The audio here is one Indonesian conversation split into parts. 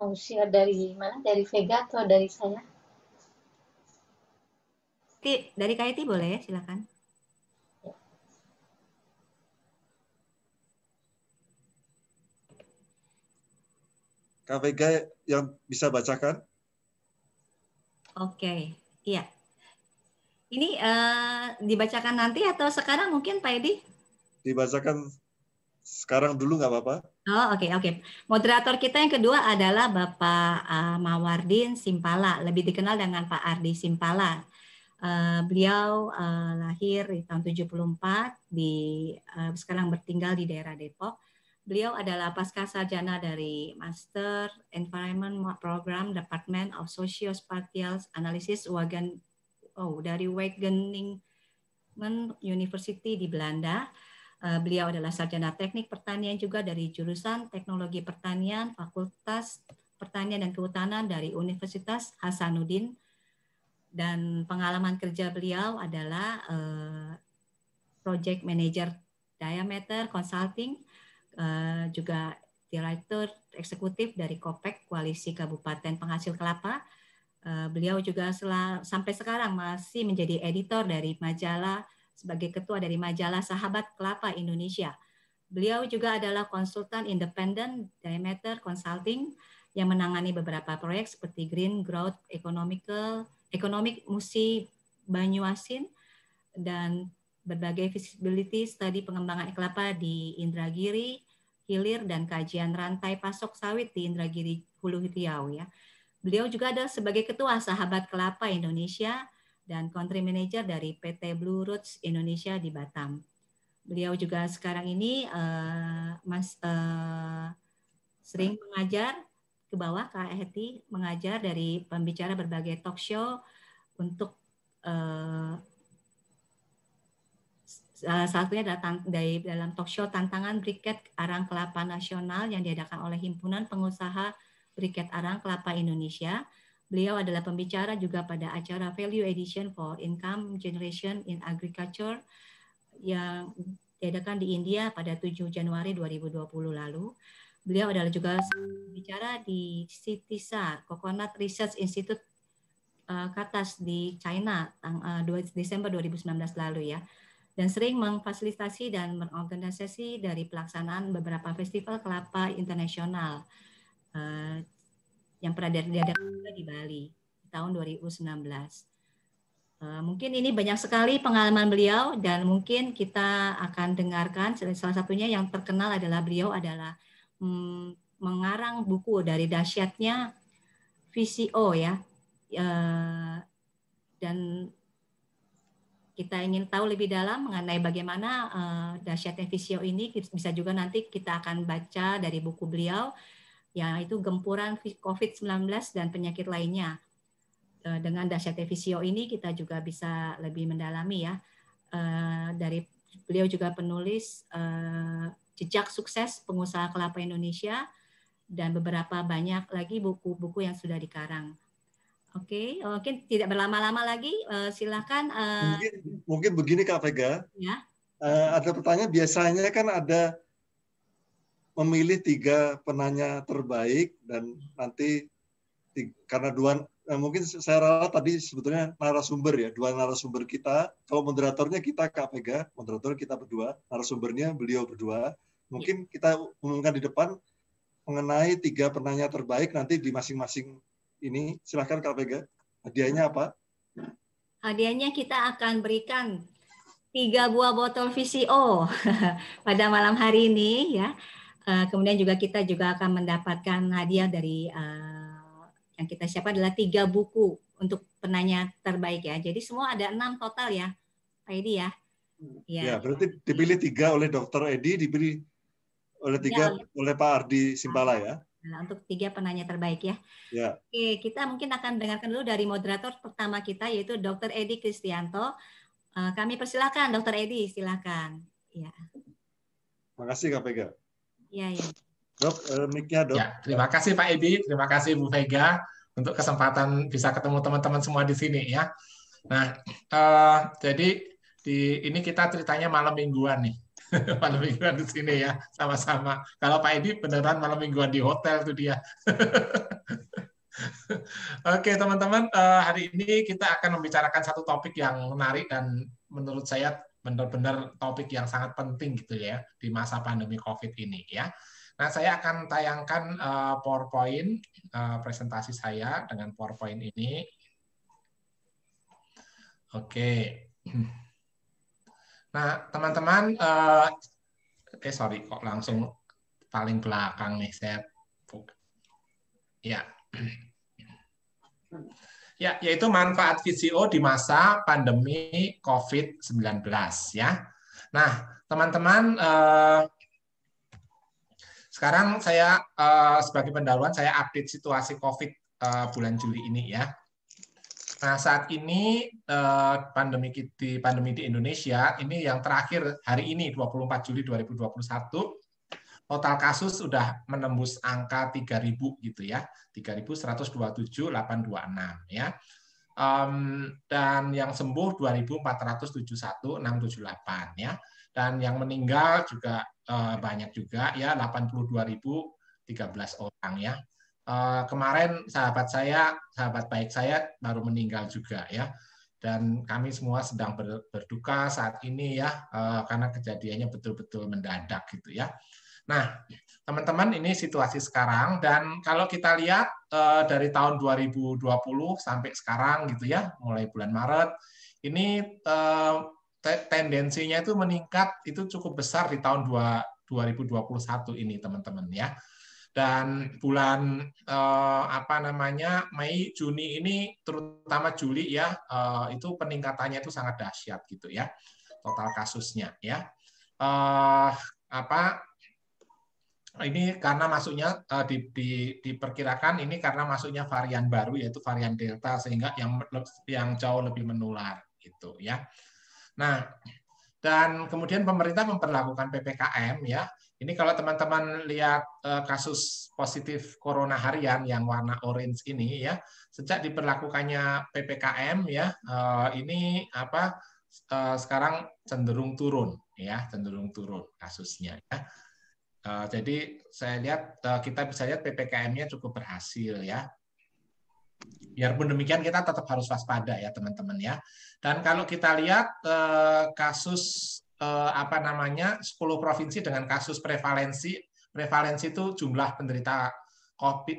Mau share dari mana? Dari Vega atau dari saya? Dari Kak Eti boleh, silakan. Kak Vega yang bisa bacakan? Oke, iya. Ini dibacakan nanti atau sekarang mungkin Pak Edi? Dibacakan sekarang dulu nggak apa-apa? Oh, oke. Moderator kita yang kedua adalah Bapak Mawardin Simpala, lebih dikenal dengan Pak Ardi Simpala. Beliau lahir di tahun 74, sekarang bertinggal di daerah Depok. Beliau adalah pasca sarjana dari Master Environment Program Department of Socio-Spatial Analysis dari Wageningen University di Belanda. Beliau adalah sarjana teknik pertanian juga dari jurusan Teknologi Pertanian, Fakultas Pertanian dan Kehutanan dari Universitas Hasanuddin. Dan pengalaman kerja beliau adalah Project Manager Diameter Consulting, juga Direktur Eksekutif dari COPEC, Koalisi Kabupaten Penghasil Kelapa. Beliau juga sampai sekarang masih menjadi editor dari majalah, sebagai ketua dari majalah Sahabat Kelapa Indonesia. Beliau juga adalah konsultan independen Diameter Consulting yang menangani beberapa proyek seperti Green Growth Economic Musi Banyuasin dan berbagai feasibility study pengembangan kelapa di Indragiri, Hilir, dan kajian rantai pasok sawit di Indragiri Hulu Riau ya. Beliau juga adalah sebagai ketua Sahabat Kelapa Indonesia dan country manager dari PT Blue Roots Indonesia di Batam. Beliau juga sekarang ini sering mengajar ke bawah, Kak Heti mengajar dari pembicara berbagai talk show untuk salah satunya dari dalam talk show Tantangan Briket Arang Kelapa Nasional yang diadakan oleh Himpunan Pengusaha Briket Arang Kelapa Indonesia. Beliau adalah pembicara juga pada acara Value Edition for Income Generation in Agriculture yang diadakan di India pada 7 Januari 2020 lalu. Beliau adalah juga bicara di CITISA, Coconut Research Institute Katas di China, 2 Desember 2019 lalu ya. Dan sering memfasilitasi dan mengorganisasi dari pelaksanaan beberapa festival kelapa internasional yang pernah diadakan di Bali di tahun 2019. Mungkin ini banyak sekali pengalaman beliau dan mungkin kita akan dengarkan salah satunya yang terkenal adalah beliau adalah mengarang buku dari dahsyatnya VCO ya, dan kita ingin tahu lebih dalam mengenai bagaimana dahsyatnya VCO ini, bisa juga nanti kita akan baca dari buku beliau yaitu Gempuran COVID-19 dan Penyakit Lainnya. Dengan dahsyatnya VCO ini kita juga bisa lebih mendalami ya. Dari beliau juga penulis Jejak Sukses Pengusaha Kelapa Indonesia dan beberapa banyak lagi buku-buku yang sudah dikarang. Oke, mungkin tidak berlama-lama lagi, silakan. Mungkin begini Kak Vega. Ya. Ada pertanyaan, biasanya kan ada memilih 3 penanya terbaik dan nanti karena mungkin saya rasa tadi sebetulnya narasumber ya, 2 narasumber kita. Kalau moderatornya kita Kak Vega, moderator kita berdua, narasumbernya beliau berdua. Mungkin kita umumkan di depan mengenai 3 penanya terbaik nanti di masing-masing ini. Silahkan Kak Vega, hadiahnya apa? Hadiahnya kita akan berikan 3 buah botol VCO pada malam hari ini ya. Kemudian juga kita juga akan mendapatkan hadiah dari yang kita siapkan adalah 3 buku untuk penanya terbaik ya. Jadi semua ada 6 total ya, Pak Edi ya. Ya, berarti dipilih 3 oleh Dr. Edi, dipilih oleh 3 oleh Pak Ardi Simpala ya. Nah, untuk 3 penanya terbaik ya. Ya. Oke, kita mungkin akan dengarkan dulu dari moderator pertama kita yaitu Dr. Edi Kristianto. Kami persilakan Dr. Edi, silakan. Ya. Terima kasih Kak Vega. Iya. Dok, mic-nya Dok. Ya, terima kasih Pak Edi, terima kasih Bu Vega untuk kesempatan bisa ketemu teman-teman semua di sini ya. Nah, jadi ini kita ceritanya malam mingguan nih. Malam mingguan di sini ya, sama-sama. Kalau Pak Edi beneran malam mingguan di hotel tuh dia. Oke teman-teman, hari ini kita akan membicarakan satu topik yang menarik dan menurut saya benar-benar topik yang sangat penting gitu ya di masa pandemi COVID ini ya. Nah, saya akan tayangkan PowerPoint presentasi saya dengan PowerPoint ini. Oke. Nah, teman-teman, sorry kok langsung paling belakang nih saya. Ya. Ya, yaitu manfaat VCO di masa pandemi COVID-19 ya. Nah, teman-teman, sekarang saya sebagai pendahuluan saya update situasi COVID bulan Juli ini ya. Nah, saat ini pandemi di Indonesia ini yang terakhir hari ini 24 Juli 2021 total kasus sudah menembus angka 3.000 gitu ya. 3.127.826 ya. Dan yang sembuh 2.471.678 ya. Dan yang meninggal juga banyak juga ya 82.013 orang ya. Kemarin sahabat baik saya baru meninggal juga ya, dan kami semua sedang berduka saat ini ya karena kejadiannya betul-betul mendadak gitu ya. Nah, teman-teman ini situasi sekarang, dan kalau kita lihat dari tahun 2020 sampai sekarang gitu ya, mulai bulan Maret ini tendensinya itu meningkat itu cukup besar di tahun 2021 ini teman-teman ya. Dan bulan Mei, Juni ini, terutama Juli ya, itu peningkatannya itu sangat dahsyat gitu ya, total kasusnya ya. Ini karena masuknya diperkirakan ini karena masuknya varian baru yaitu varian Delta, sehingga yang jauh lebih menular gitu ya. Nah, dan kemudian pemerintah memperlakukan PPKM ya. Ini kalau teman-teman lihat kasus positif corona harian yang warna orange ini ya, sejak diberlakukannya PPKM ya, ini sekarang cenderung turun ya, cenderung turun kasusnya ya. Jadi saya lihat kita bisa lihat PPKM-nya cukup berhasil ya. Biarpun demikian kita tetap harus waspada ya teman-teman ya. Dan kalau kita lihat kasus 10 provinsi dengan kasus prevalensi itu jumlah penderita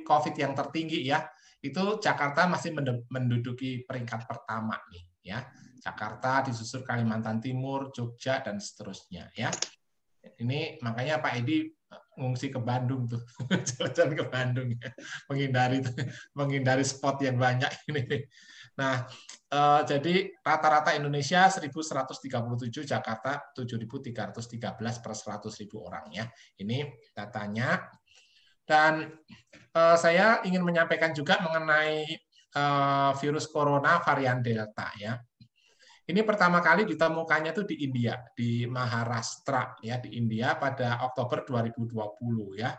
COVID yang tertinggi ya, itu Jakarta masih menduduki peringkat pertama nih ya. Jakarta disusul Kalimantan Timur, Jogja dan seterusnya ya. Ini makanya Pak Edi ngungsi ke Bandung tuh, jalan-jalan ke Bandung ya, menghindari spot yang banyak ini. Nah, jadi rata-rata Indonesia 1.137, Jakarta 7.313 per 100.000 orang ya. Ini datanya. Dan saya ingin menyampaikan juga mengenai virus corona varian Delta ya. Ini pertama kali ditemukannya itu di India, di Maharashtra ya, di India pada Oktober 2020 ya.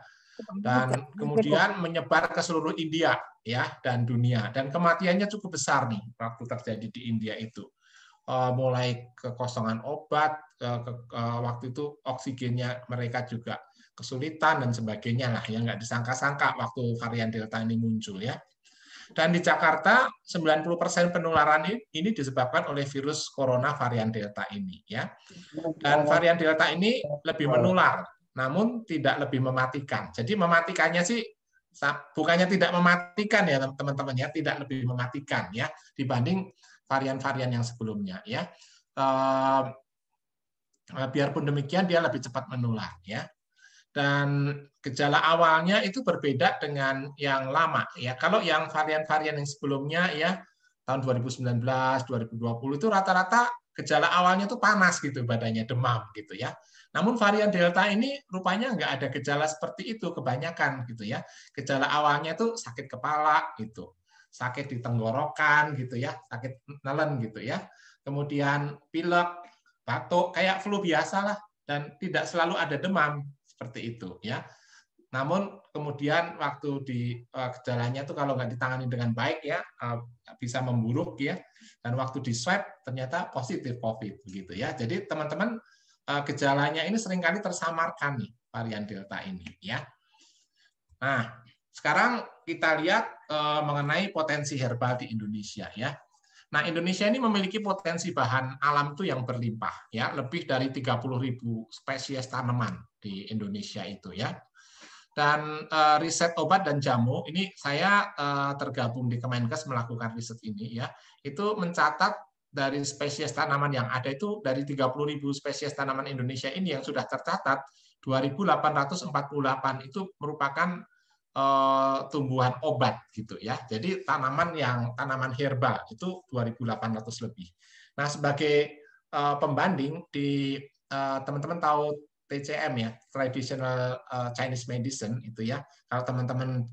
Dan kemudian menyebar ke seluruh India ya dan dunia, dan kematiannya cukup besar nih waktu terjadi di India itu. Mulai kekosongan obat, waktu itu oksigennya mereka juga kesulitan dan sebagainya lah, yang nggak disangka-sangka waktu varian Delta ini muncul ya. Dan di Jakarta 90% penularan ini disebabkan oleh virus corona varian Delta ini ya. Dan varian Delta ini lebih menular, namun tidak lebih mematikan. Jadi mematikannya sih bukannya tidak mematikan ya teman-teman ya, tidak lebih mematikan ya dibanding varian-varian yang sebelumnya ya. Biarpun demikian dia lebih cepat menular ya. Dan gejala awalnya itu berbeda dengan yang lama ya. Kalau yang varian-varian yang sebelumnya ya tahun 2019, 2020 itu rata-rata gejala awalnya itu panas gitu badannya, demam gitu ya. Namun varian Delta ini rupanya nggak ada gejala seperti itu kebanyakan gitu ya. Gejala awalnya itu sakit kepala gitu, sakit di tenggorokan gitu ya, sakit nelen gitu ya. Kemudian pilek, batuk kayak flu biasa lah, dan tidak selalu ada demam seperti itu ya. Namun kemudian waktu gejalanya itu kalau nggak ditangani dengan baik ya bisa memburuk ya, dan waktu di swab ternyata positif COVID begitu ya. Jadi teman-teman gejalanya ini seringkali tersamarkan nih varian Delta ini ya. Nah, sekarang kita lihat mengenai potensi herbal di Indonesia ya. Nah, Indonesia ini memiliki potensi bahan alam itu yang berlimpah ya, lebih dari 30.000 spesies tanaman di Indonesia itu ya. Dan riset obat dan jamu ini saya tergabung di Kemenkes melakukan riset ini ya. Itu mencatat dari spesies tanaman yang ada itu dari 30.000 spesies tanaman Indonesia ini yang sudah tercatat 2.848 itu merupakan tumbuhan obat gitu ya. Jadi tanaman herbal itu 2.800 lebih. Nah, sebagai pembanding di teman-teman tahu TCM ya, Traditional Chinese Medicine itu ya. Kalau teman-teman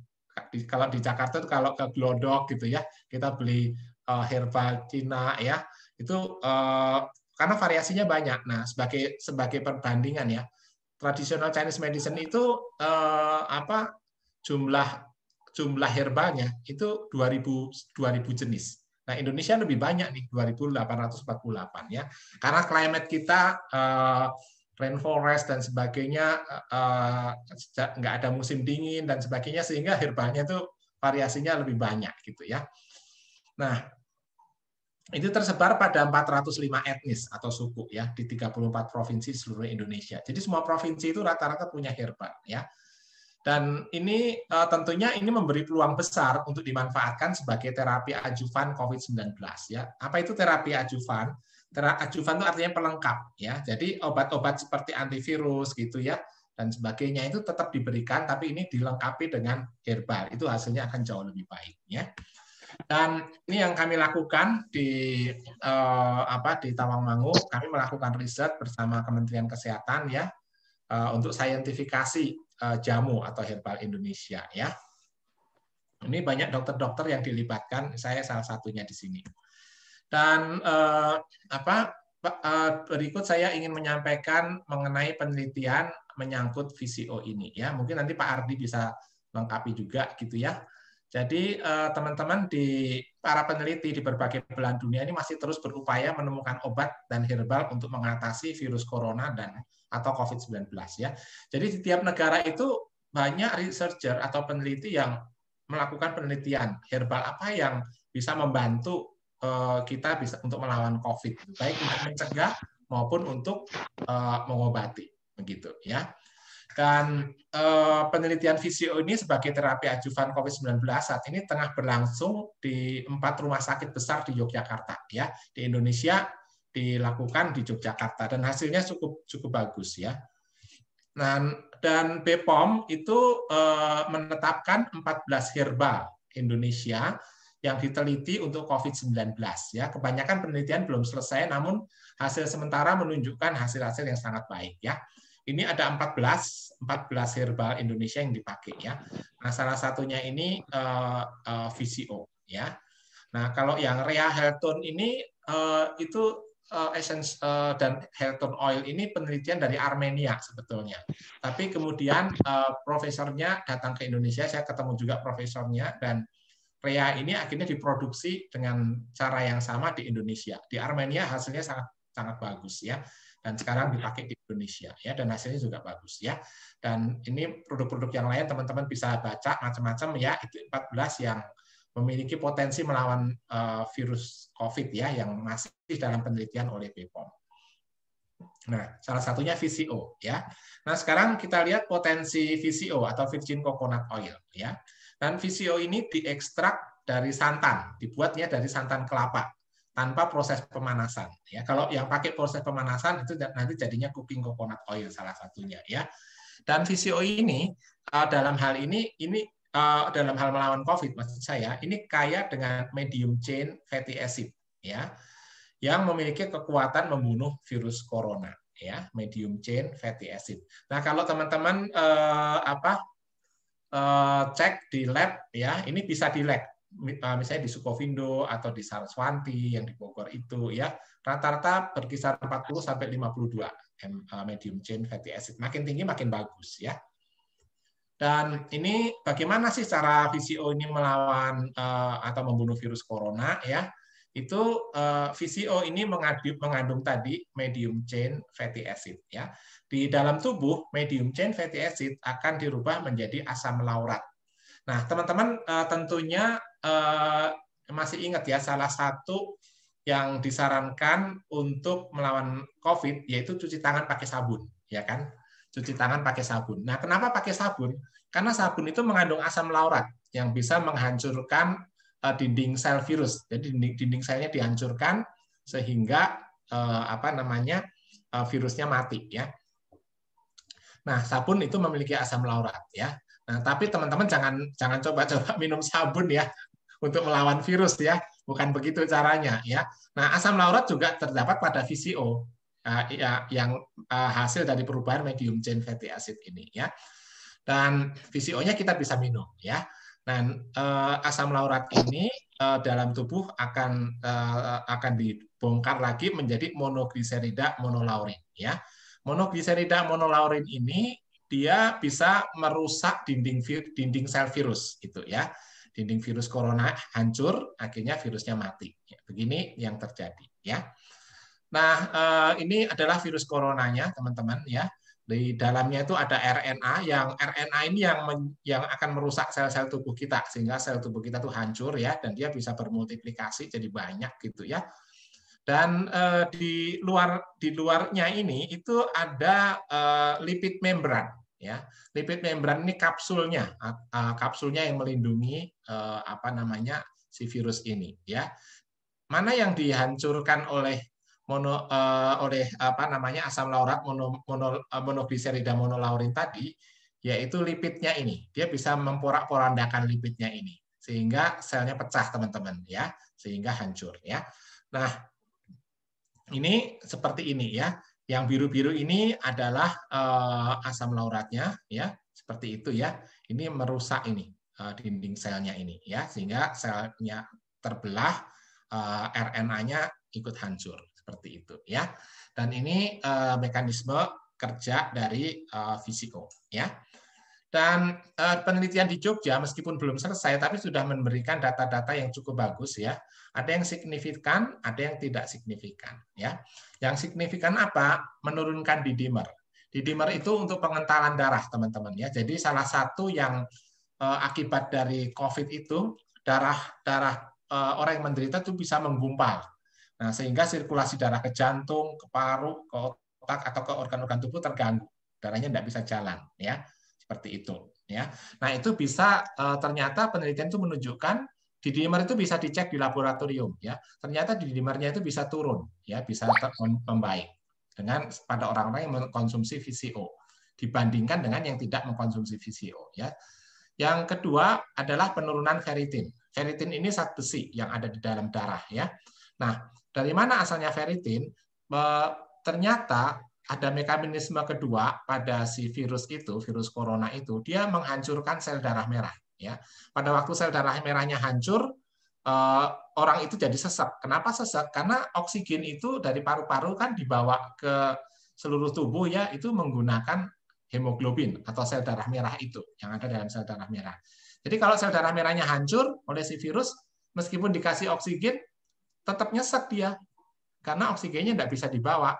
kalau di Jakarta kalau ke Glodok gitu ya, kita beli herbal Cina ya. Itu karena variasinya banyak. Nah, sebagai perbandingan ya, Traditional Chinese Medicine itu jumlah herbalnya itu 2.000 jenis. Nah, Indonesia lebih banyak nih, 2.848 ya. Karena climate kita rainforest dan sebagainya, nggak ada musim dingin dan sebagainya, sehingga herbalnya itu variasinya lebih banyak gitu ya. Nah, itu tersebar pada 405 etnis atau suku ya di 34 provinsi seluruh Indonesia. Jadi semua provinsi itu rata-rata punya herbal ya. Dan ini tentunya ini memberi peluang besar untuk dimanfaatkan sebagai terapi adjuvan COVID-19 ya. Apa itu terapi adjuvan? Terapi adjuvan itu artinya pelengkap ya. Jadi obat-obat seperti antivirus gitu ya dan sebagainya itu tetap diberikan, tapi ini dilengkapi dengan herbal. Itu hasilnya akan jauh lebih baik ya. Dan ini yang kami lakukan di Tawangmangu, kami melakukan riset bersama Kementerian Kesehatan ya untuk saintifikasi jamu atau herbal Indonesia ya. Ini banyak dokter-dokter yang dilibatkan, saya salah satunya di sini. Dan berikut saya ingin menyampaikan mengenai penelitian menyangkut VCO ini ya. Mungkin nanti Pak Ardi bisa lengkapi juga gitu ya. Jadi teman-teman para peneliti di berbagai belahan dunia ini masih terus berupaya menemukan obat dan herbal untuk mengatasi virus corona atau COVID-19 ya. Jadi di tiap negara itu banyak researcher atau peneliti yang melakukan penelitian herbal apa yang bisa membantu kita bisa untuk melawan COVID, baik untuk mencegah maupun untuk mengobati, begitu ya. Dan penelitian VCO ini sebagai terapi adjuvan COVID-19 saat ini tengah berlangsung di 4 rumah sakit besar di Yogyakarta ya. Di Indonesia dilakukan di Yogyakarta dan hasilnya cukup bagus ya. Dan BPOM itu menetapkan 14 herbal Indonesia yang diteliti untuk COVID-19 ya. Kebanyakan penelitian belum selesai, namun hasil sementara menunjukkan hasil-hasil yang sangat baik ya. Ini ada 14 herbal Indonesia yang dipakai ya. Nah, salah satunya ini VCO ya. Nah, kalau yang Rea Helton ini itu essence dan Helton oil ini penelitian dari Armenia sebetulnya. Tapi kemudian profesornya datang ke Indonesia, saya ketemu juga profesornya, dan Rea ini akhirnya diproduksi dengan cara yang sama di Indonesia. Di Armenia hasilnya sangat bagus ya. Dan sekarang dipakai di Indonesia ya, dan hasilnya juga bagus ya. Dan ini produk-produk yang lain teman-teman bisa baca macam-macam ya, itu 14 yang memiliki potensi melawan virus COVID ya, yang masih dalam penelitian oleh BPOM. Nah, salah satunya VCO ya. Nah, sekarang kita lihat potensi VCO atau virgin coconut oil ya. Dan VCO ini diekstrak dari santan, dibuatnya dari santan kelapa tanpa proses pemanasan ya. Kalau yang pakai proses pemanasan itu nanti jadinya cooking coconut oil salah satunya ya. Dan VCO ini dalam hal melawan COVID maksud saya, ini kaya dengan medium chain fatty acid ya, yang memiliki kekuatan membunuh virus corona ya, medium chain fatty acid. Nah, kalau teman-teman cek di lab ya, ini bisa di lab. Misalnya di Sukovindo atau di Saraswanti yang di Bogor itu ya, rata-rata berkisar 40 sampai 52 medium chain fatty acid. Makin tinggi makin bagus ya. Dan ini bagaimana sih cara VCO ini melawan atau membunuh virus corona ya? itu VCO ini mengandung tadi medium chain fatty acid ya. Di dalam tubuh medium chain fatty acid akan dirubah menjadi asam laurat. Nah, teman-teman tentunya masih ingat ya, salah satu yang disarankan untuk melawan COVID yaitu cuci tangan pakai sabun, ya kan? Cuci tangan pakai sabun. Nah, kenapa pakai sabun? Karena sabun itu mengandung asam laurat yang bisa menghancurkan dinding sel virus. Jadi dinding selnya dihancurkan sehingga virusnya mati ya. Nah, sabun itu memiliki asam laurat ya. Nah, tapi teman-teman jangan coba-coba minum sabun ya untuk melawan virus ya. Bukan begitu caranya ya. Nah, asam laurat juga terdapat pada VCO yang hasil dari perubahan medium chain fatty acid ini ya. Dan VCO-nya kita bisa minum ya. Dan asam laurat ini dalam tubuh akan dibongkar lagi menjadi monogliserida monolaurin ya. Monogliserida monolaurin ini dia bisa merusak dinding sel virus gitu ya. Dinding virus corona hancur, akhirnya virusnya mati. Begini yang terjadi ya. Nah, ini adalah virus coronanya, teman-teman ya. Di dalamnya itu ada RNA, yang RNA ini yang akan merusak sel-sel tubuh kita sehingga sel tubuh kita tuh hancur ya, dan dia bisa bermultiplikasi jadi banyak gitu ya. Dan di luarnya ini itu ada lipid membran ya. Lipid membran ini kapsulnya yang melindungi si virus ini ya. Mana yang dihancurkan oleh asam laurat monogliserida monolaurin tadi, yaitu lipidnya ini. Dia bisa memporak-porandakan lipidnya ini sehingga selnya pecah, teman-teman ya, sehingga hancur ya. Nah, ini seperti ini ya. Yang biru-biru ini adalah asam lauratnya ya, seperti itu ya. Ini merusak ini dinding selnya ini ya, sehingga selnya terbelah, RNA-nya ikut hancur seperti itu ya. Dan ini mekanisme kerja dari VCO ya. Dan penelitian di Jogja meskipun belum selesai tapi sudah memberikan data-data yang cukup bagus ya. Ada yang signifikan, ada yang tidak signifikan ya. Yang signifikan apa? Menurunkan D-dimer. D-dimer itu untuk pengentalan darah, teman-teman ya. Jadi salah satu yang akibat dari COVID itu darah orang yang menderita itu bisa menggumpal. Nah, sehingga sirkulasi darah ke jantung, ke paru, ke otak atau ke organ-organ tubuh terganggu. Darahnya tidak bisa jalan ya. Seperti itu ya. Nah, itu bisa ternyata penelitian itu menunjukkan D-dimer itu bisa dicek di laboratorium ya. Ternyata D-dimernya itu bisa turun ya, bisa membaik dengan pada orang-orang yang mengkonsumsi VCO dibandingkan dengan yang tidak mengkonsumsi VCO ya. Yang kedua adalah penurunan ferritin. Ferritin ini zat besi yang ada di dalam darah ya. Nah, dari mana asalnya ferritin? Ternyata ada mekanisme kedua pada si virus itu, virus corona itu, dia menghancurkan sel darah merah. Ya, pada waktu sel darah merahnya hancur, orang itu jadi sesak. Kenapa sesak? Karena oksigen itu dari paru-paru kan dibawa ke seluruh tubuh ya, itu menggunakan hemoglobin atau sel darah merah itu yang ada dalam sel darah merah. Jadi kalau sel darah merahnya hancur oleh si virus, meskipun dikasih oksigen, tetap nyesek dia, karena oksigennya tidak bisa dibawa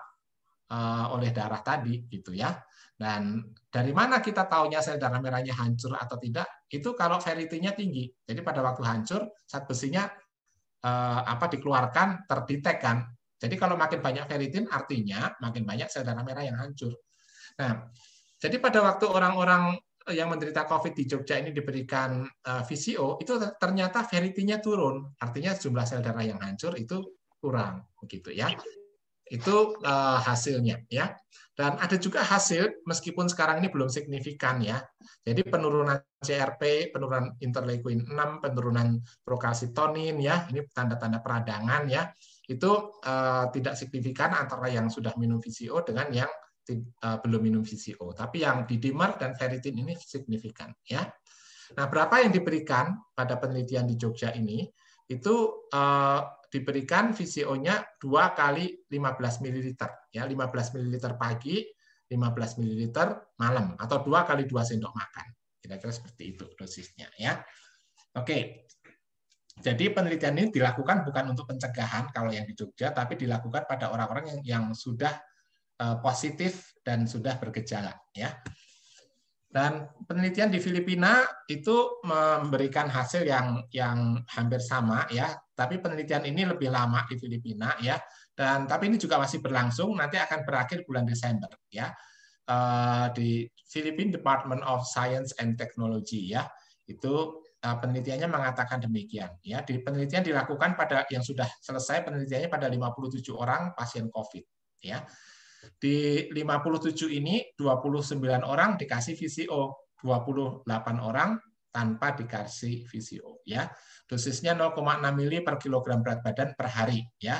oleh darah tadi gitu ya. Dan dari mana kita taunya sel darah merahnya hancur atau tidak? Itu kalau ferritinnya tinggi. Jadi pada waktu hancur zat besinya dikeluarkan, terdetekkan. Jadi kalau makin banyak ferritin artinya makin banyak sel darah merah yang hancur. Nah, jadi pada waktu orang-orang yang menderita COVID di Jogja ini diberikan VCO, itu ternyata ferritinnya turun. Artinya jumlah sel darah yang hancur itu kurang begitu ya. Itu hasilnya ya. Dan ada juga hasil meskipun sekarang ini belum signifikan ya. Jadi penurunan CRP, penurunan interleukin 6, penurunan prokalsitonin ya, ini tanda-tanda peradangan ya. Itu tidak signifikan antara yang sudah minum VCO dengan yang belum minum VCO. Tapi yang D-dimer dan ferritin ini signifikan ya. Nah, berapa yang diberikan pada penelitian di Jogja ini? Itu diberikan VCO-nya 2 kali 15 ml ya, 15 ml pagi, 15 ml malam atau 2 kali 2 sendok makan. Kira-kira seperti itu dosisnya ya. Oke. Jadi penelitian ini dilakukan bukan untuk pencegahan kalau yang di Jogja, tapi dilakukan pada orang-orang yang sudah positif dan sudah bergejala, ya. Dan penelitian di Filipina itu memberikan hasil yang hampir sama, ya. Tapi penelitian ini lebih lama di Filipina, ya. Dan tapi ini juga masih berlangsung, nanti akan berakhir bulan Desember, ya. Di Philippine Department of Science and Technology, ya. Itu penelitiannya mengatakan demikian, ya. Di penelitian dilakukan pada yang sudah selesai penelitiannya pada 57 orang pasien COVID, ya. Di 57 ini 29 orang dikasih VCO, 28 orang tanpa dikasih VCO, ya. Dosisnya 0,6 mili per kilogram berat badan per hari, ya.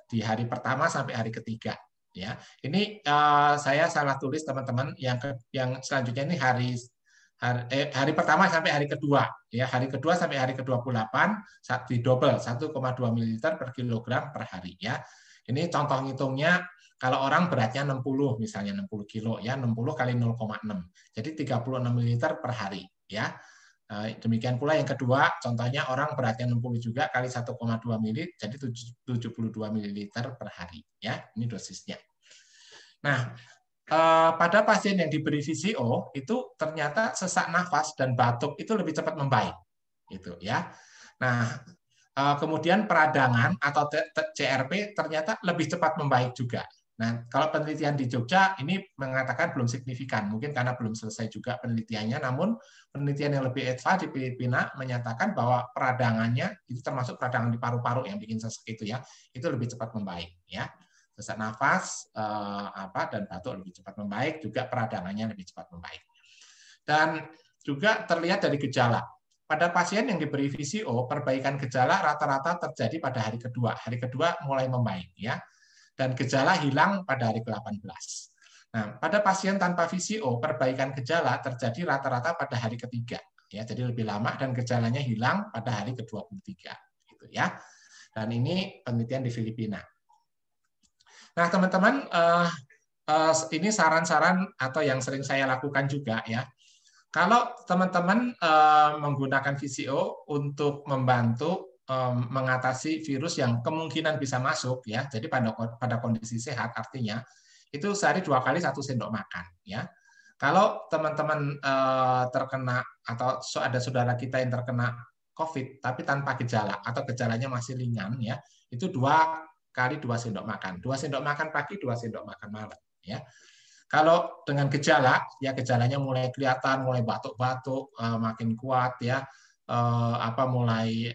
Di hari pertama sampai hari ketiga, ya. Ini saya salah tulis teman-teman, yang selanjutnya ini hari pertama sampai hari kedua, ya. Hari kedua sampai hari ke-28 di double 1,2 ml per kilogram per hari, ya. Ini contoh ngitungnya. Kalau orang beratnya 60, misalnya 60 kilo, ya 60 kali 0,6. Jadi 36 ml per hari, ya. Demikian pula yang kedua, contohnya orang beratnya 60 juga kali 1,2 ml, jadi 72 ml per hari, ya. Ini dosisnya. Nah, pada pasien yang diberi VCO itu ternyata sesak nafas dan batuk itu lebih cepat membaik, gitu, ya. Nah, kemudian peradangan atau CRP ternyata lebih cepat membaik juga. Nah, kalau penelitian di Jogja ini mengatakan belum signifikan, mungkin karena belum selesai juga penelitiannya, namun penelitian yang lebih advance di Filipina menyatakan bahwa peradangannya, itu termasuk peradangan di paru-paru yang bikin sesak itu, ya, itu lebih cepat membaik, ya. Sesak nafas dan batuk lebih cepat membaik, juga peradangannya lebih cepat membaik. Dan juga terlihat dari gejala. Pada pasien yang diberi VCO, perbaikan gejala rata-rata terjadi pada hari kedua. Hari kedua mulai membaik, ya. Dan gejala hilang pada hari ke-18. Nah, pada pasien tanpa VCO, perbaikan gejala terjadi rata-rata pada hari ketiga, ya. Jadi lebih lama dan gejalanya hilang pada hari ke-23, gitu, ya. Dan ini penelitian di Filipina. Nah, teman-teman, ini saran-saran atau yang sering saya lakukan juga, ya. Kalau teman-teman menggunakan VCO untuk membantu mengatasi virus yang kemungkinan bisa masuk, ya. Jadi pada kondisi sehat, artinya itu sehari 2 kali 1 sendok makan, ya. Kalau teman-teman terkena atau ada saudara kita yang terkena COVID tapi tanpa gejala atau gejalanya masih ringan, ya, itu 2 kali 2 sendok makan. 2 sendok makan pagi, 2 sendok makan malam, ya. Kalau dengan gejala, ya gejalanya mulai kelihatan, mulai batuk-batuk, makin kuat, ya, mulai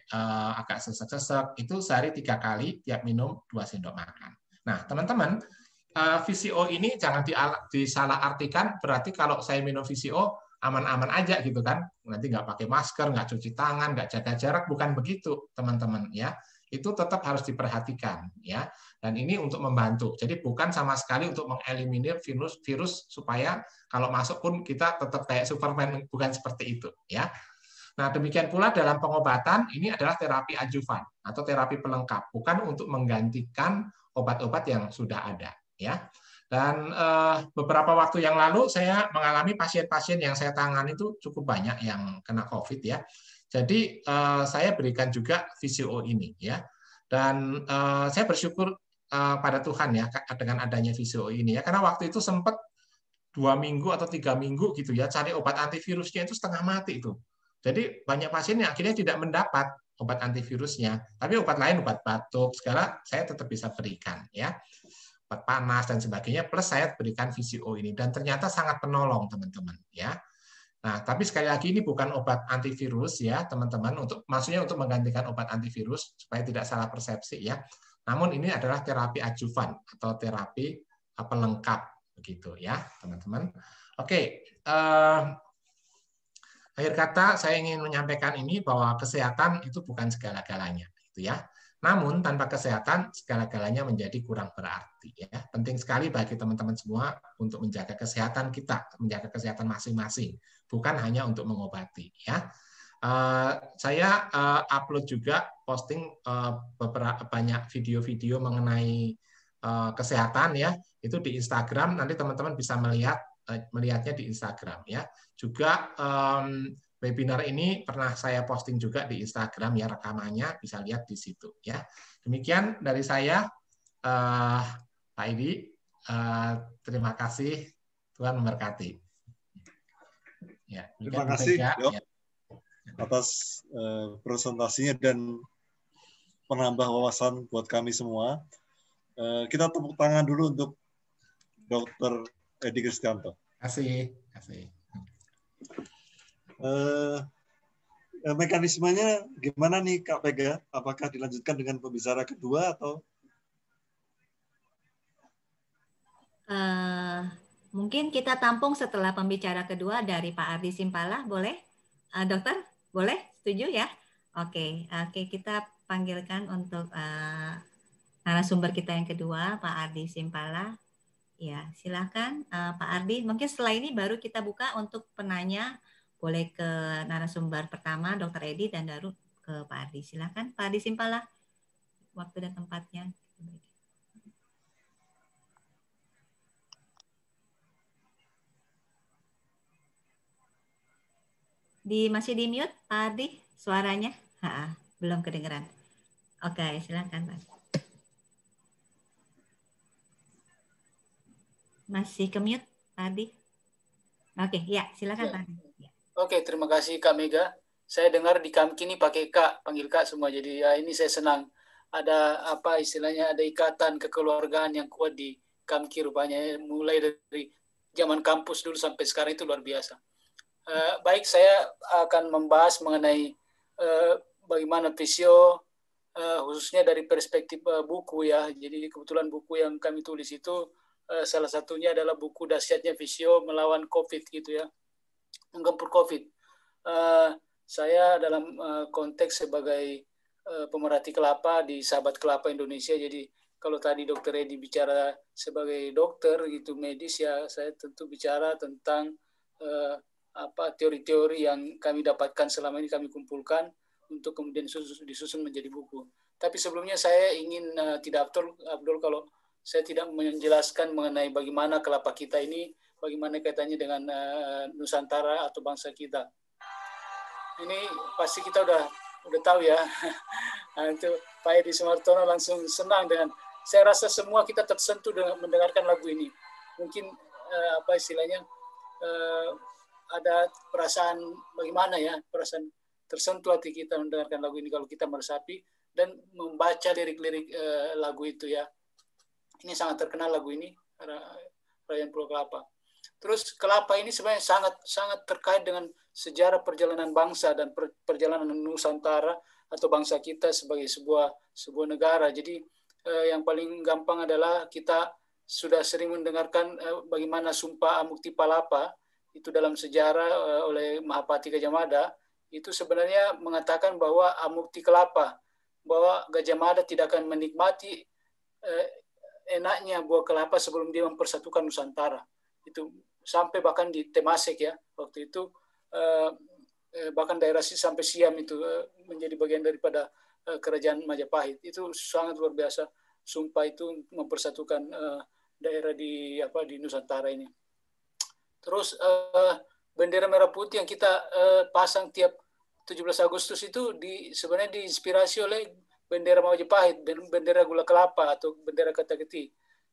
agak sesek-sesek, itu sehari 3 kali, tiap minum 2 sendok makan. Nah, teman-teman, VCO ini jangan disalahartikan, berarti kalau saya minum VCO aman-aman aja gitu kan, nanti nggak pakai masker, nggak cuci tangan, nggak jaga jarak, bukan begitu, teman-teman, ya. Itu tetap harus diperhatikan, ya. Dan ini untuk membantu. Jadi bukan sama sekali untuk mengeliminir virus supaya kalau masuk pun kita tetap kayak Superman, bukan seperti itu, ya. Nah, demikian pula dalam pengobatan, ini adalah terapi adjuvan atau terapi pelengkap, bukan untuk menggantikan obat-obat yang sudah ada, ya. Dan beberapa waktu yang lalu saya mengalami pasien-pasien yang saya tangani itu cukup banyak yang kena COVID, ya. Jadi saya berikan juga VCO ini, ya. Dan saya bersyukur pada Tuhan, ya, dengan adanya VCO ini, ya. Karena waktu itu sempat 2 minggu atau 3 minggu gitu, ya, cari obat antivirusnya itu setengah mati itu. Jadi banyak pasien yang akhirnya tidak mendapat obat antivirusnya, tapi obat lain, obat batuk segala saya tetap bisa berikan, ya. Obat panas dan sebagainya, plus saya berikan VCO ini, dan ternyata sangat penolong, teman-teman, ya. Nah, tapi sekali lagi ini bukan obat antivirus, ya, teman-teman, maksudnya untuk menggantikan obat antivirus supaya tidak salah persepsi, ya. Namun ini adalah terapi adjuvan atau terapi pelengkap, begitu, ya, teman-teman. Oke. Akhir kata saya ingin menyampaikan ini bahwa kesehatan itu bukan segala-galanya, gitu, ya. Namun tanpa kesehatan segala-galanya menjadi kurang berarti, ya. Penting sekali bagi teman-teman semua untuk menjaga kesehatan kita, menjaga kesehatan masing-masing, bukan hanya untuk mengobati, ya. Saya upload juga posting beberapa banyak video-video mengenai kesehatan, ya. Itu di Instagram, nanti teman-teman bisa melihatnya di Instagram, ya. Juga webinar ini pernah saya posting juga di Instagram ya, rekamannya bisa lihat di situ ya. Demikian dari saya, Pak Edi. Terima kasih, Tuhan memberkati. Ya, terima kasih Dok ya, atas presentasinya dan menambah wawasan buat kami semua. Kita tepuk tangan dulu untuk Dr. Edi Kristianto. Terima kasih. Mekanismenya gimana nih Kak Pega? Apakah dilanjutkan dengan pembicara kedua atau? Mungkin kita tampung setelah pembicara kedua dari Pak Ardi Simpala, boleh? Dokter, boleh? Setuju ya? Oke, kita panggilkan untuk narasumber kita yang kedua, Pak Ardi Simpala. Ya, silakan Pak Ardi. Mungkin setelah ini baru kita buka untuk penanya. Boleh ke narasumber pertama, Dr. Edi, dan baru ke Pak Ardi. Silakan, Pak Ardi Simpala. Waktu dan tempatnya. Masih di mute, Pak Ardi, suaranya? Belum kedengeran. Oke, silakan, Pak. Masih ke mute, Pak Ardi? Oke, ya, silakan, Pak Ardi. Oke, terima kasih Kak Mega. Saya dengar di Kamki ini pakai Kak, panggil Kak semua. Jadi ya ini saya senang. Ada apa istilahnya, ada ikatan kekeluargaan yang kuat di Kamki rupanya. Mulai dari zaman kampus dulu sampai sekarang itu luar biasa. Baik, saya akan membahas mengenai bagaimana Visio, khususnya dari perspektif buku ya. Jadi kebetulan buku yang kami tulis itu salah satunya adalah buku Dahsyatnya Visio Melawan COVID gitu ya. Menggempur COVID. Saya dalam konteks sebagai pemerhati kelapa di Sahabat Kelapa Indonesia. Jadi kalau tadi Dr. Edi bicara sebagai dokter gitu medis ya, saya tentu bicara tentang teori-teori yang kami dapatkan selama ini kami kumpulkan untuk kemudian disusun menjadi buku. Tapi sebelumnya saya ingin tidak Abdul kalau saya tidak menjelaskan mengenai bagaimana kelapa kita ini, bagaimana kaitannya dengan Nusantara atau bangsa kita. Ini pasti kita udah tahu ya. Itu Pak Edi Sumartono langsung senang dengan. Saya rasa semua kita tersentuh dengan mendengarkan lagu ini. Mungkin ada perasaan bagaimana ya, perasaan tersentuh hati kita mendengarkan lagu ini kalau kita meresapi dan membaca lirik-lirik lagu itu ya. Ini sangat terkenal lagu ini, Perayaan Pulau Kelapa. Terus kelapa ini sebenarnya sangat terkait dengan sejarah perjalanan bangsa dan perjalanan Nusantara atau bangsa kita sebagai sebuah negara. Jadi yang paling gampang adalah kita sudah sering mendengarkan bagaimana Sumpah Amukti-Palapa itu dalam sejarah oleh Mahapati Gajah Mada itu sebenarnya mengatakan bahwa Amukti Kelapa, bahwa Gajah Mada tidak akan menikmati enaknya buah kelapa sebelum dia mempersatukan Nusantara. Itu sampai bahkan di Temasek ya waktu itu bahkan daerah sampai Siam itu menjadi bagian daripada kerajaan Majapahit. Itu sangat luar biasa sumpah itu mempersatukan daerah di Nusantara ini. Terus bendera merah putih yang kita pasang tiap 17 Agustus itu sebenarnya diinspirasi oleh bendera Majapahit, bendera gula kelapa atau bendera Kertajati.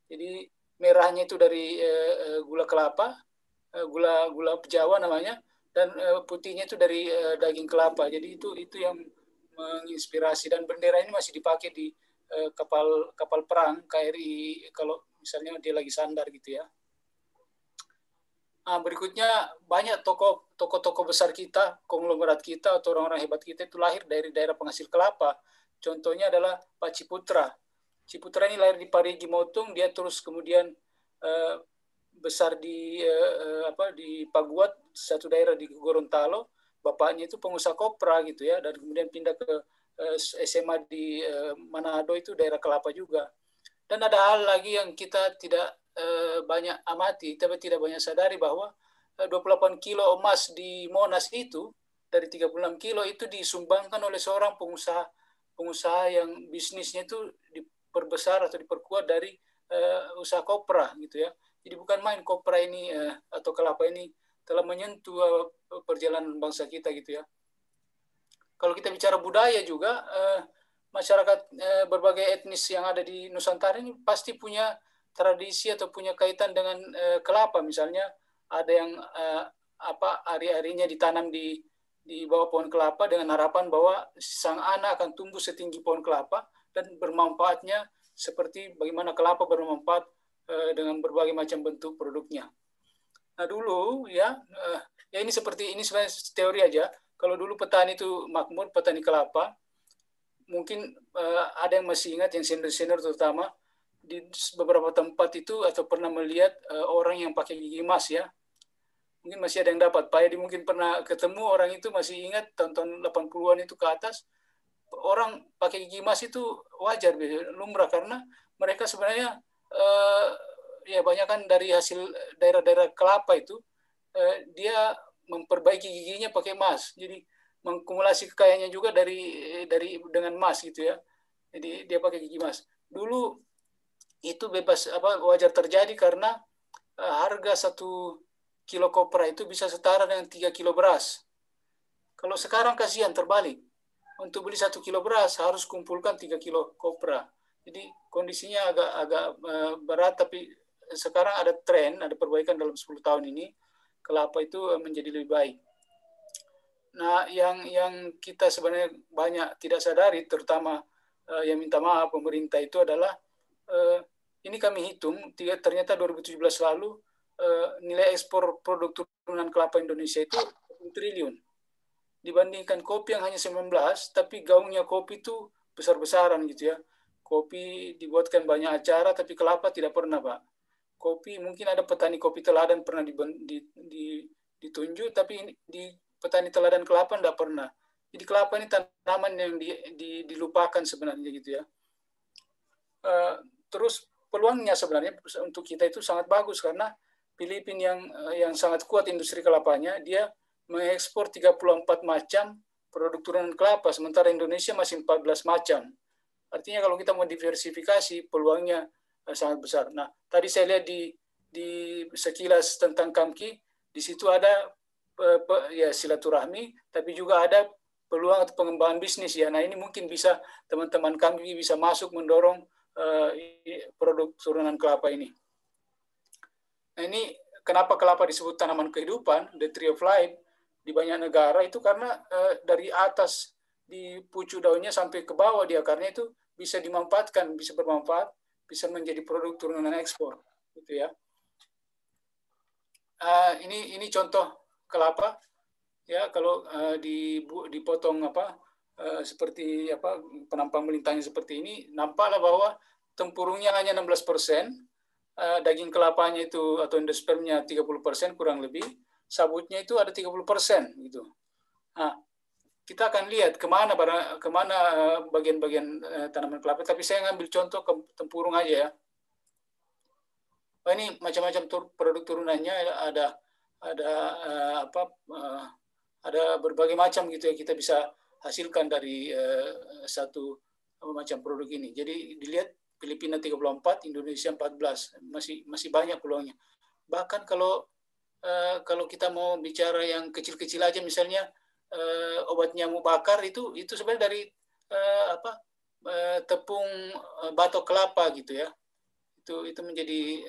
Jadi merahnya itu dari gula kelapa, gula Jawa namanya, dan putihnya itu dari daging kelapa. Jadi itu yang menginspirasi, dan bendera ini masih dipakai di kapal perang KRI kalau misalnya dia lagi sandar gitu ya. Nah, berikutnya banyak tokoh-tokoh besar kita, konglomerat kita atau orang-orang hebat kita itu lahir dari daerah penghasil kelapa. Contohnya adalah Pak Ciputra. Ciputra ini lahir di Parigi Motong, dia terus kemudian besar di Paguat, satu daerah di Gorontalo. Bapaknya itu pengusaha kopra gitu ya, dan kemudian pindah ke SMA di Manado, itu daerah kelapa juga. Dan ada hal lagi yang kita tidak banyak amati, tapi tidak banyak sadari bahwa 28 kilo emas di Monas itu dari 36 kilo itu disumbangkan oleh seorang pengusaha yang bisnisnya itu diperbesar atau diperkuat dari usaha kopra gitu ya. Jadi bukan main kopra ini atau kelapa ini telah menyentuh perjalanan bangsa kita gitu ya. Kalau kita bicara budaya juga, masyarakat berbagai etnis yang ada di Nusantara ini pasti punya tradisi atau punya kaitan dengan kelapa. Misalnya ada yang ari-arinya ditanam di bawah pohon kelapa dengan harapan bahwa sang anak akan tumbuh setinggi pohon kelapa dan bermanfaatnya seperti bagaimana kelapa bermanfaat dengan berbagai macam bentuk produknya. Nah dulu ya ini seperti ini sebenarnya teori aja. Kalau dulu petani itu makmur, petani kelapa, mungkin ada yang masih ingat, yang senior-senior terutama, di beberapa tempat itu atau pernah melihat orang yang pakai gigi emas ya. Mungkin masih ada yang dapat. Pak Edi mungkin pernah ketemu orang itu, masih ingat tahun 80-an itu ke atas, orang pakai gigi emas itu wajar, lumrah, karena mereka sebenarnya ya banyak kan dari hasil daerah-daerah kelapa itu, dia memperbaiki giginya pakai emas, jadi mengkumulasi kekayaannya juga dari dengan emas gitu ya. Jadi dia pakai gigi emas. Dulu itu bebas wajar terjadi karena harga 1 kilo kopra itu bisa setara dengan 3 kilo beras. Kalau sekarang kasihan terbalik. Untuk beli 1 kilo beras harus kumpulkan 3 kilo kopra. Jadi kondisinya agak berat, tapi sekarang ada tren, ada perbaikan dalam 10 tahun ini. Kelapa itu menjadi lebih baik. Nah, yang kita sebenarnya banyak tidak sadari, terutama yang minta maaf pemerintah, itu adalah ini kami hitung, ternyata 2017 lalu nilai ekspor produk turunan kelapa Indonesia itu 1 triliun. Dibandingkan kopi yang hanya 19, tapi gaungnya kopi itu besar-besaran gitu ya. Kopi dibuatkan banyak acara, tapi kelapa tidak pernah, Pak. Kopi mungkin ada petani kopi teladan pernah ditunjuk, tapi di petani teladan kelapa tidak pernah. Jadi kelapa ini tanaman yang dilupakan sebenarnya gitu ya. Terus peluangnya sebenarnya untuk kita itu sangat bagus, karena Filipina yang sangat kuat industri kelapanya, dia mengekspor 34 macam produk turunan kelapa, sementara Indonesia masih 14 macam. Artinya kalau kita mau diversifikasi, peluangnya sangat besar. Nah, tadi saya lihat di sekilas tentang Kamki, di situ ada ya silaturahmi, tapi juga ada peluang atau pengembangan bisnis ya. Nah, ini mungkin bisa teman-teman Kamki bisa masuk mendorong produk turunan kelapa ini. Nah, ini kenapa kelapa disebut tanaman kehidupan, the tree of life di banyak negara, itu karena dari atas di pucuk daunnya sampai ke bawah di akarnya itu bisa dimanfaatkan, bisa bermanfaat, bisa menjadi produk turunan ekspor, gitu ya. Ini contoh kelapa, ya. Kalau dipotong seperti penampang melintangnya seperti ini, nampaklah bahwa tempurungnya hanya 16%, daging kelapanya itu atau endospermnya 30% kurang lebih, sabutnya itu ada 30% gitu. Nah, kita akan lihat kemana bagian-bagian tanaman kelapa, tapi saya ngambil contoh ke tempurung aja ya. Ini macam-macam produk turunannya, ada berbagai macam gitu ya, kita bisa hasilkan dari satu macam produk ini. Jadi dilihat Filipina 34, Indonesia 14, masih banyak peluangnya. Bahkan kalau kita mau bicara yang kecil-kecil aja, misalnya obat nyamuk bakar itu sebenarnya dari tepung batok kelapa gitu ya. Itu menjadi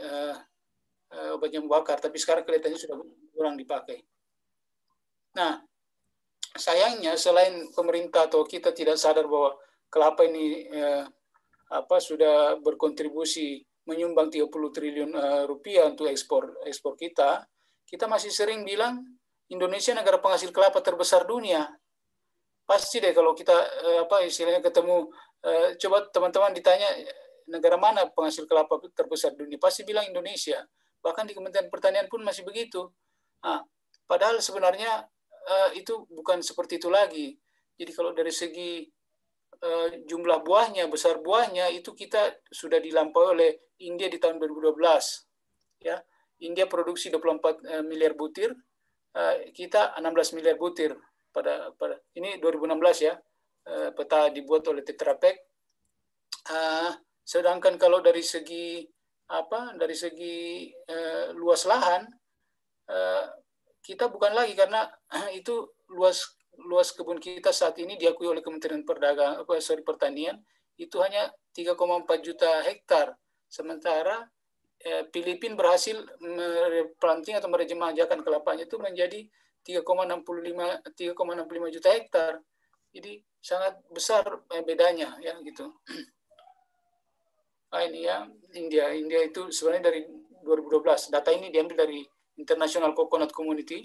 obat nyamuk bakar, tapi sekarang kelihatannya sudah kurang dipakai. Nah, sayangnya selain pemerintah atau kita tidak sadar bahwa kelapa ini sudah berkontribusi menyumbang 30 triliun rupiah untuk ekspor kita masih sering bilang Indonesia negara penghasil kelapa terbesar dunia. Pasti deh kalau kita istilahnya ketemu, coba teman-teman ditanya negara mana penghasil kelapa terbesar dunia, pasti bilang Indonesia. Bahkan di Kementerian Pertanian pun masih begitu. Nah, padahal sebenarnya itu bukan seperti itu lagi. Jadi kalau dari segi jumlah buahnya, besar buahnya, itu kita sudah dilampaui oleh India di tahun 2012. Ya, India produksi 24 miliar butir, kita 16 miliar butir pada ini 2016 ya, peta dibuat oleh Tetra Pak. Sedangkan kalau dari segi luas lahan, kita bukan lagi, karena itu luas kebun kita saat ini diakui oleh Kementerian Pertanian itu hanya 3,4 juta hektar. Sementara Filipina berhasil planting atau meremajakan kelapanya itu menjadi 3,65 juta hektar. Jadi sangat besar bedanya ya gitu. Nah, ini ya India itu sebenarnya dari 2012. Data ini diambil dari International Coconut Community.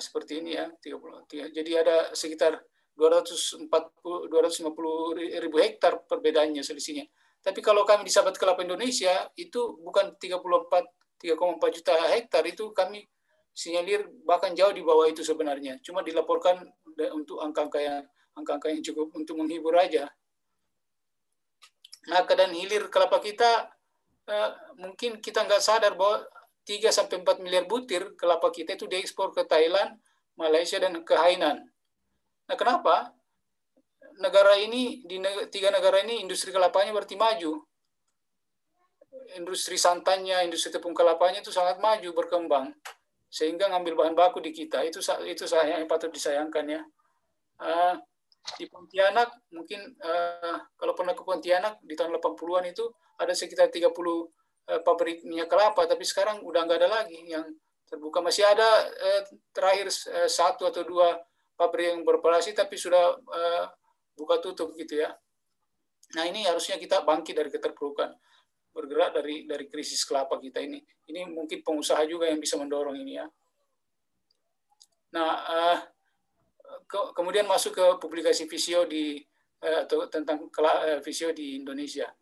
Seperti ini ya, 30. Jadi ada sekitar 250 ribu hektar perbedaannya selisihnya. Tapi kalau kami di Sahabat Kelapa Indonesia itu bukan 3,4 juta hektar, itu kami sinyalir bahkan jauh di bawah itu sebenarnya. Cuma dilaporkan untuk angka-angka yang cukup untuk menghibur aja. Nah, keadaan hilir kelapa kita mungkin kita nggak sadar bahwa 3-4 miliar butir kelapa kita itu diekspor ke Thailand, Malaysia, dan ke Hainan. Nah, kenapa? Di tiga negara ini industri kelapanya berarti maju. Industri santannya, industri tepung kelapanya itu sangat maju, berkembang. Sehingga ngambil bahan baku di kita. Itu yang patut disayangkan ya. Di Pontianak, mungkin kalau pernah ke Pontianak, di tahun 80-an itu ada sekitar 30 pabrik minyak kelapa, tapi sekarang udah nggak ada lagi yang terbuka. Masih ada terakhir 1 atau 2 pabrik yang beroperasi, tapi sudah buka tutup gitu ya. Nah, ini harusnya kita bangkit dari keterpurukan, bergerak dari krisis kelapa kita ini. Ini mungkin pengusaha juga yang bisa mendorong ini ya. Nah, kemudian masuk ke publikasi Visio tentang Visio di Indonesia.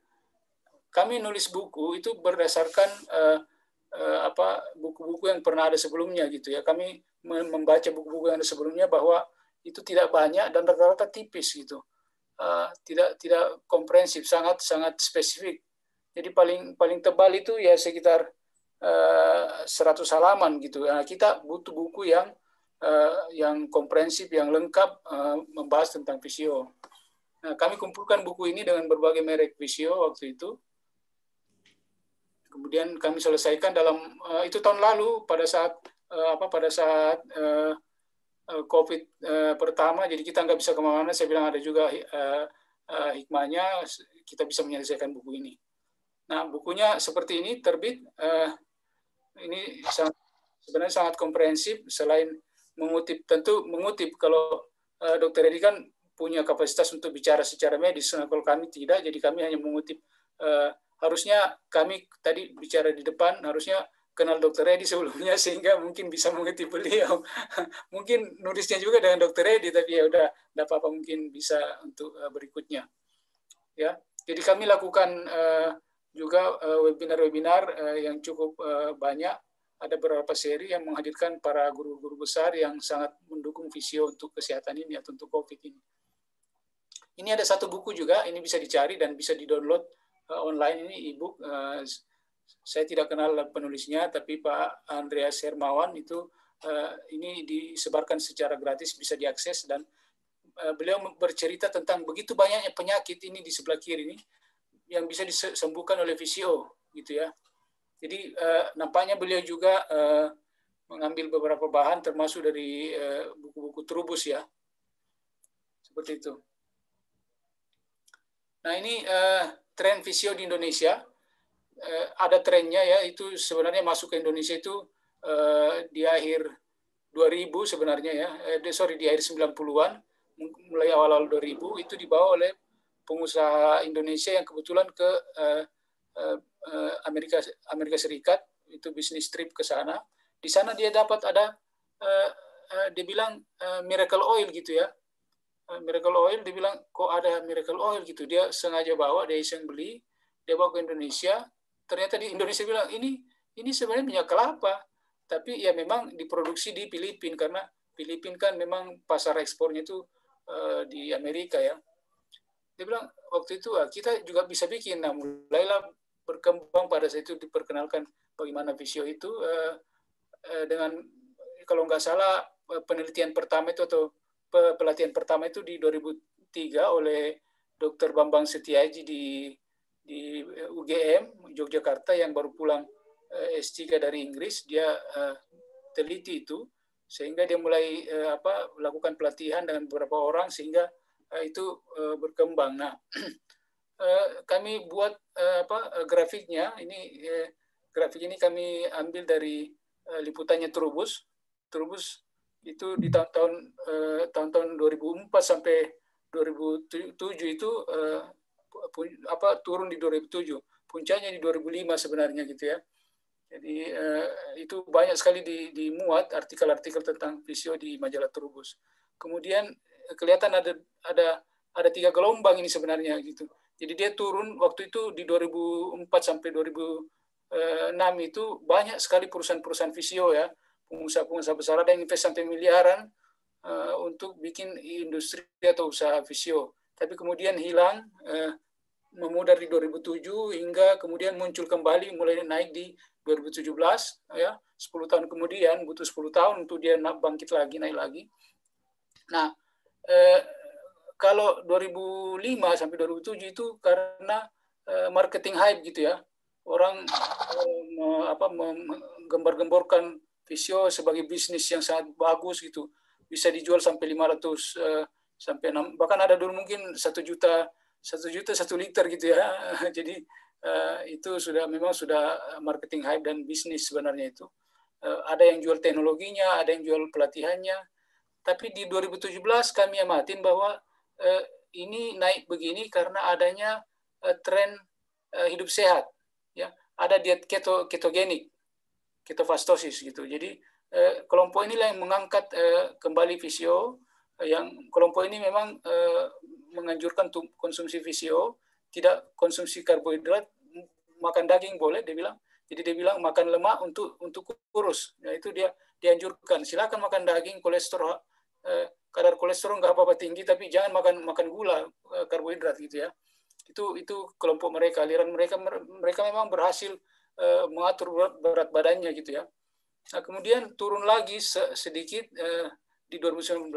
Kami nulis buku itu berdasarkan buku-buku yang pernah ada sebelumnya gitu ya. Kami membaca buku-buku yang ada sebelumnya bahwa itu tidak banyak dan rata-rata tipis gitu. Tidak komprehensif, sangat spesifik. Jadi paling tebal itu ya sekitar 100 halaman gitu. Nah, kita butuh buku yang komprehensif, yang lengkap, membahas tentang Visio. Nah, kami kumpulkan buku ini dengan berbagai merek Visio waktu itu. Kemudian kami selesaikan itu tahun lalu pada saat COVID pertama. Jadi kita nggak bisa kemana-mana. Saya bilang ada juga hikmahnya kita bisa menyelesaikan buku ini. Nah, bukunya seperti ini terbit. Ini sebenarnya sangat komprehensif. Selain mengutip kalau Dr. Edi kan punya kapasitas untuk bicara secara medis. Nah, kalau kami tidak, jadi kami hanya mengutip. Harusnya kami tadi bicara di depan, harusnya kenal Dr. Edi sebelumnya sehingga mungkin bisa mengutip beliau. Mungkin nulisnya juga dengan Dr. Edi, tapi ya udah, tidak apa-apa, mungkin bisa untuk berikutnya. Ya, jadi kami lakukan juga webinar-webinar yang cukup banyak. Ada beberapa seri yang menghadirkan para guru-guru besar yang sangat mendukung Visio untuk kesehatan ini atau untuk COVID ini. Ini ada satu buku juga, ini bisa dicari dan bisa di-download online, ini e-book. Saya tidak kenal penulisnya, tapi Pak Andreas Hermawan itu ini disebarkan secara gratis, bisa diakses, dan beliau bercerita tentang begitu banyaknya penyakit ini di sebelah kiri ini yang bisa disembuhkan oleh Visio, gitu ya. Jadi nampaknya beliau juga mengambil beberapa bahan termasuk dari buku-buku Trubus ya, seperti itu. Nah, ini tren Visio di Indonesia. Ada trennya ya, itu sebenarnya masuk ke Indonesia itu di akhir 2000 sebenarnya ya, di akhir 90-an, mulai awal-awal 2000 itu dibawa oleh pengusaha Indonesia yang kebetulan ke Amerika Serikat, itu bisnis trip ke sana. Di sana dia dapat dia bilang miracle oil gitu ya. Miracle oil, dia bilang kok ada miracle oil gitu. Dia sengaja bawa, dia iseng beli, dia bawa ke Indonesia. Ternyata di Indonesia bilang ini sebenarnya minyak kelapa, tapi ya memang diproduksi di Filipina karena Filipina kan memang pasar ekspornya itu di Amerika ya. Dia bilang waktu itu kita juga bisa bikin. Nah, mulailah berkembang pada saat itu, diperkenalkan bagaimana Visio itu dengan, kalau nggak salah, penelitian pertama itu atau pelatihan pertama itu di 2003 oleh Dr. Bambang Setiaji di UGM Yogyakarta yang baru pulang S3 dari Inggris. Dia teliti itu, sehingga dia mulai lakukan pelatihan dengan beberapa orang sehingga itu berkembang. Nah, kami buat grafiknya. Ini grafik ini kami ambil dari liputannya Trubus. Trubus itu di tahun-tahun 2004 sampai 2007 itu turun di 2007. Puncaknya di 2005 sebenarnya gitu ya. Jadi itu banyak sekali dimuat artikel-artikel tentang visio di majalah Trubus. Kemudian kelihatan ada 3 gelombang ini sebenarnya gitu. Jadi dia turun waktu itu di 2004 sampai 2006 itu banyak sekali perusahaan-perusahaan visio ya, pengusaha-pengusaha besar ada yang invest sampai miliaran untuk bikin industri atau usaha visio. Tapi kemudian hilang, memudar di 2007 hingga kemudian muncul kembali mulai naik di 2017 ya, 10 tahun kemudian, butuh 10 tahun untuk dia bangkit lagi, naik lagi. Nah, kalau 2005 sampai 2007 itu karena marketing hype gitu ya. Orang menggembar-gemborkan visio sebagai bisnis yang sangat bagus gitu. Bisa dijual sampai 500 sampai 6, bahkan ada dulu mungkin 1 juta 1 liter gitu ya. Jadi itu memang sudah marketing hype dan bisnis sebenarnya itu. Ada yang jual teknologinya, ada yang jual pelatihannya. Tapi di 2017 kami amatin bahwa ini naik begini karena adanya tren hidup sehat. Ya, ada diet ketogenik, ketofastosis gitu. Jadi kelompok inilah yang mengangkat kembali visio. Yang kelompok ini memang menganjurkan konsumsi visio, tidak konsumsi karbohidrat, makan daging boleh dia bilang. Jadi dia bilang makan lemak untuk kurus. Nah, itu dia dianjurkan. Silakan makan daging, kolesterol, kadar kolesterol nggak apa-apa tinggi, tapi jangan makan gula, karbohidrat gitu ya. Itu kelompok mereka, aliran mereka memang berhasil mengatur berat badannya gitu ya. Nah, kemudian turun lagi sedikit di 2019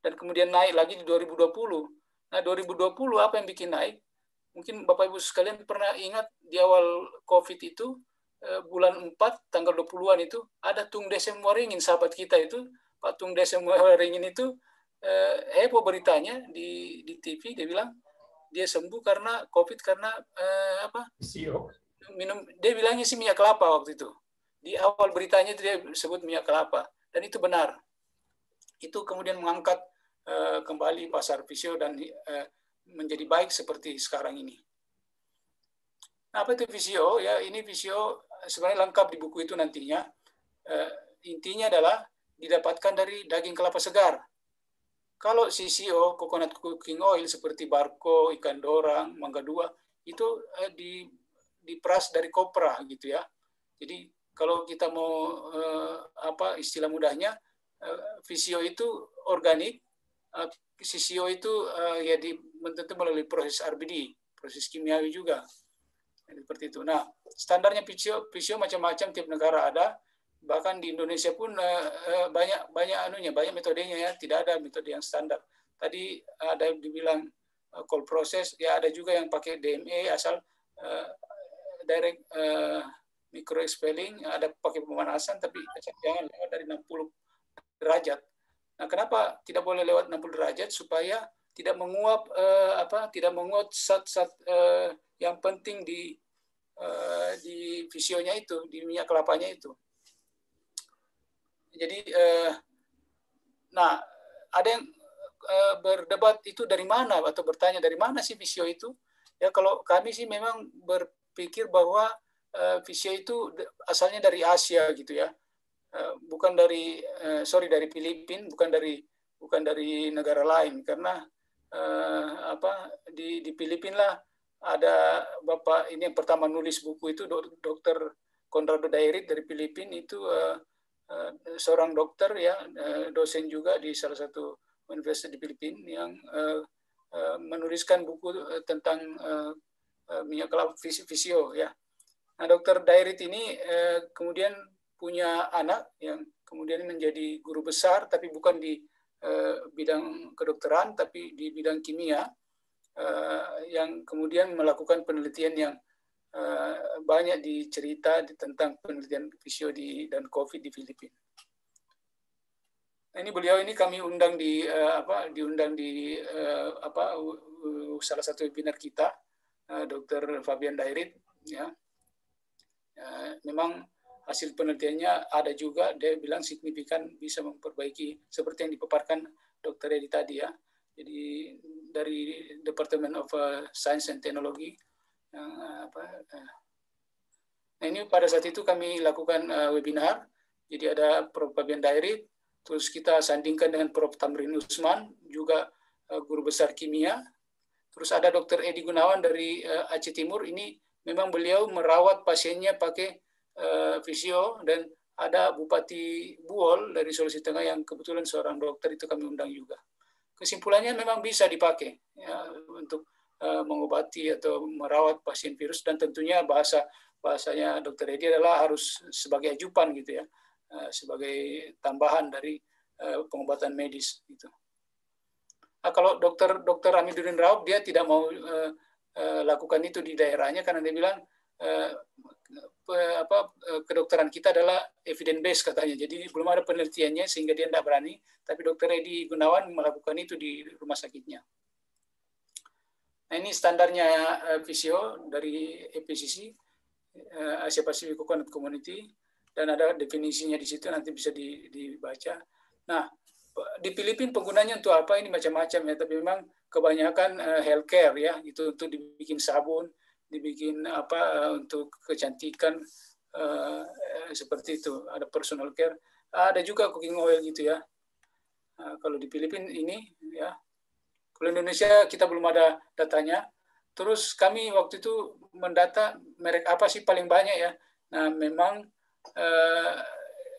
dan kemudian naik lagi di 2020. Nah, 2020 apa yang bikin naik? Mungkin Bapak Ibu sekalian pernah ingat di awal COVID itu bulan 4 tanggal 20-an itu ada Tung Desem Waringin, sahabat kita itu, Pak Tung Desem Waringin itu heboh beritanya di TV, dia bilang dia sembuh karena COVID karena minum, dia bilangnya sih minyak kelapa waktu itu. Di awal beritanya itu dia sebut minyak kelapa, dan itu benar. Itu kemudian mengangkat kembali pasar visio dan menjadi baik seperti sekarang ini. Nah, apa itu visio? Ya, ini visio sebenarnya lengkap di buku itu nantinya. Intinya adalah didapatkan dari daging kelapa segar. Kalau CCO, coconut cooking oil seperti barco, ikan dorang, mangga 2, itu diperas dari kopra gitu ya. Jadi kalau kita mau istilah mudahnya, visio itu organik, CCO itu ya tentu melalui proses RBD, proses kimiawi juga. Seperti itu. Nah, standarnya visio macam-macam, tiap negara ada. Bahkan di Indonesia pun banyak metodenya ya, tidak ada metode yang standar. Tadi ada yang dibilang cold process, ya ada juga yang pakai DME asal direct microexpelling, ada pakai pemanasan tapi jangan lewat dari 60 derajat. Nah, kenapa tidak boleh lewat 60 derajat? Supaya tidak menguap zat-zat yang penting di visionya itu, di minyak kelapanya itu. Jadi, nah ada yang berdebat itu dari mana, atau bertanya dari mana sih visio itu? Ya, kalau kami sih memang berpikir bahwa visio itu asalnya dari Asia gitu ya, bukan dari Filipina, bukan dari negara lain, karena di Filipina lah ada Bapak ini yang pertama nulis buku itu, Dr. Conrado Dairit dari Filipina, itu seorang dokter ya, dosen juga di salah satu universitas di Filipina yang menuliskan buku tentang minyak kelapa visio ya. Nah, Dr. Dairit ini kemudian punya anak yang kemudian menjadi guru besar, tapi bukan di bidang kedokteran, tapi di bidang kimia, yang kemudian melakukan penelitian yang banyak dicerita tentang penelitian fisio dan COVID di Filipina. Nah, ini beliau ini kami undang di salah satu webinar kita, Dr. Fabian Dairit, ya. Memang hasil penelitiannya ada juga, dia bilang signifikan bisa memperbaiki seperti yang dipaparkan Dr. Edi tadi ya. Jadi dari Department of Science and Technology. Nah ini pada saat itu kami lakukan webinar, jadi ada Prof. Fabian Dairit, terus kita sandingkan dengan Prof. Tamrin Usman, juga guru besar kimia. Terus ada Dr. Edi Gunawan dari Aceh Timur, ini memang beliau merawat pasiennya pakai fisio, dan ada Bupati Buol dari Sulawesi Tengah yang kebetulan seorang dokter, itu kami undang juga. Kesimpulannya memang bisa dipakai ya, untuk mengobati atau merawat pasien virus, dan tentunya bahasanya Dr. Edi adalah harus sebagai ajupan gitu ya, sebagai tambahan dari pengobatan medis gitu. Nah, kalau Dr. Amiduddin Raub dia tidak mau lakukan itu di daerahnya karena dia bilang kedokteran kita adalah evidence based katanya. Jadi belum ada penelitiannya sehingga dia tidak berani. Tapi Dr. Edi Gunawan melakukan itu di rumah sakitnya. Nah ini standarnya fisio dari EPCC, Asia Pacific Coconut Community, dan ada definisinya di situ, nanti bisa dibaca. Nah di Filipina penggunanya untuk apa ini macam-macam ya, tapi memang kebanyakan healthcare ya, itu untuk dibikin sabun, dibikin untuk kecantikan seperti itu, ada personal care, ada juga cooking oil gitu ya. Kalau di Filipina ini ya, kalau Indonesia kita belum ada datanya. Terus kami waktu itu mendata merek apa sih paling banyak ya. Nah memang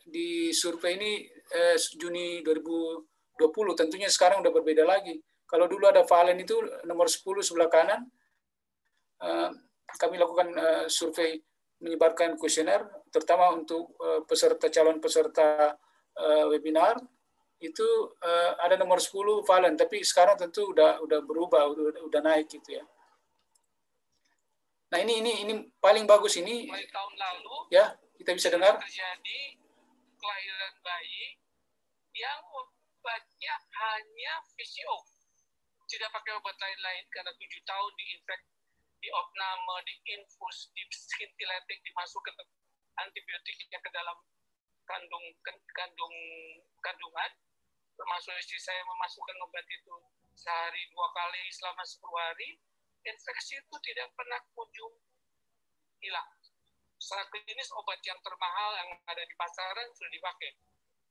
di survei ini Juni 2020, tentunya sekarang udah berbeda lagi. Kalau dulu ada Valen itu nomor 10 sebelah kanan, kami lakukan survei, menyebarkan kuesioner, terutama untuk calon peserta webinar, itu ada nomor 10 Valen, tapi sekarang tentu udah berubah, udah naik gitu ya. Nah ini paling bagus ini. Mulai tahun lalu ya kita bisa dengar terjadi kelahiran bayi yang obatnya hanya fisio, tidak pakai obat lain-lain karena 7 tahun diinfek, diopname, diinfus, diskintiletik, dimasukkan antibiotiknya ke dalam kandungan, termasuk istri saya memasukkan obat itu sehari 2 kali selama 10 hari, infeksi itu tidak pernah kunjung hilang. Secara klinis obat yang termahal yang ada di pasaran sudah dipakai.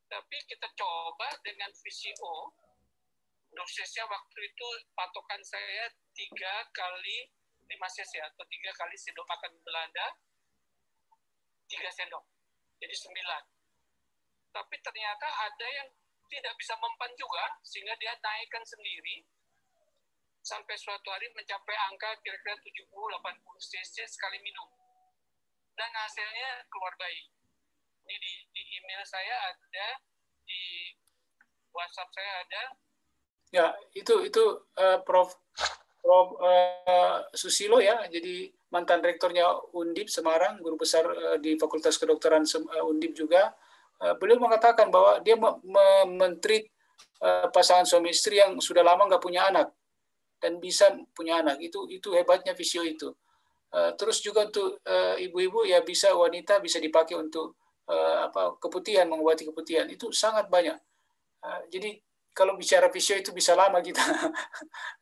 Tapi kita coba dengan VCO, dosisnya waktu itu patokan saya 3 kali 5 cc atau 3 kali sendok makan Belanda, 3 sendok, jadi 9. Tapi ternyata ada yang tidak bisa mempan juga, sehingga dia naikkan sendiri, sampai suatu hari mencapai angka kira-kira 70-80 cc sekali minum. Dan hasilnya keluar bayi. Ini di email saya ada, di WhatsApp saya ada. Ya, itu Prof. Susilo ya, jadi mantan rektornya Undip Semarang, guru besar di Fakultas Kedokteran Undip juga. Beliau mengatakan bahwa dia mentreat pasangan suami istri yang sudah lama nggak punya anak dan bisa punya anak. Itu hebatnya fisio itu. Terus juga untuk ibu-ibu ya, wanita bisa dipakai untuk keputihan, mengobati keputihan. Itu sangat banyak. Jadi kalau bicara fisio itu bisa lama kita.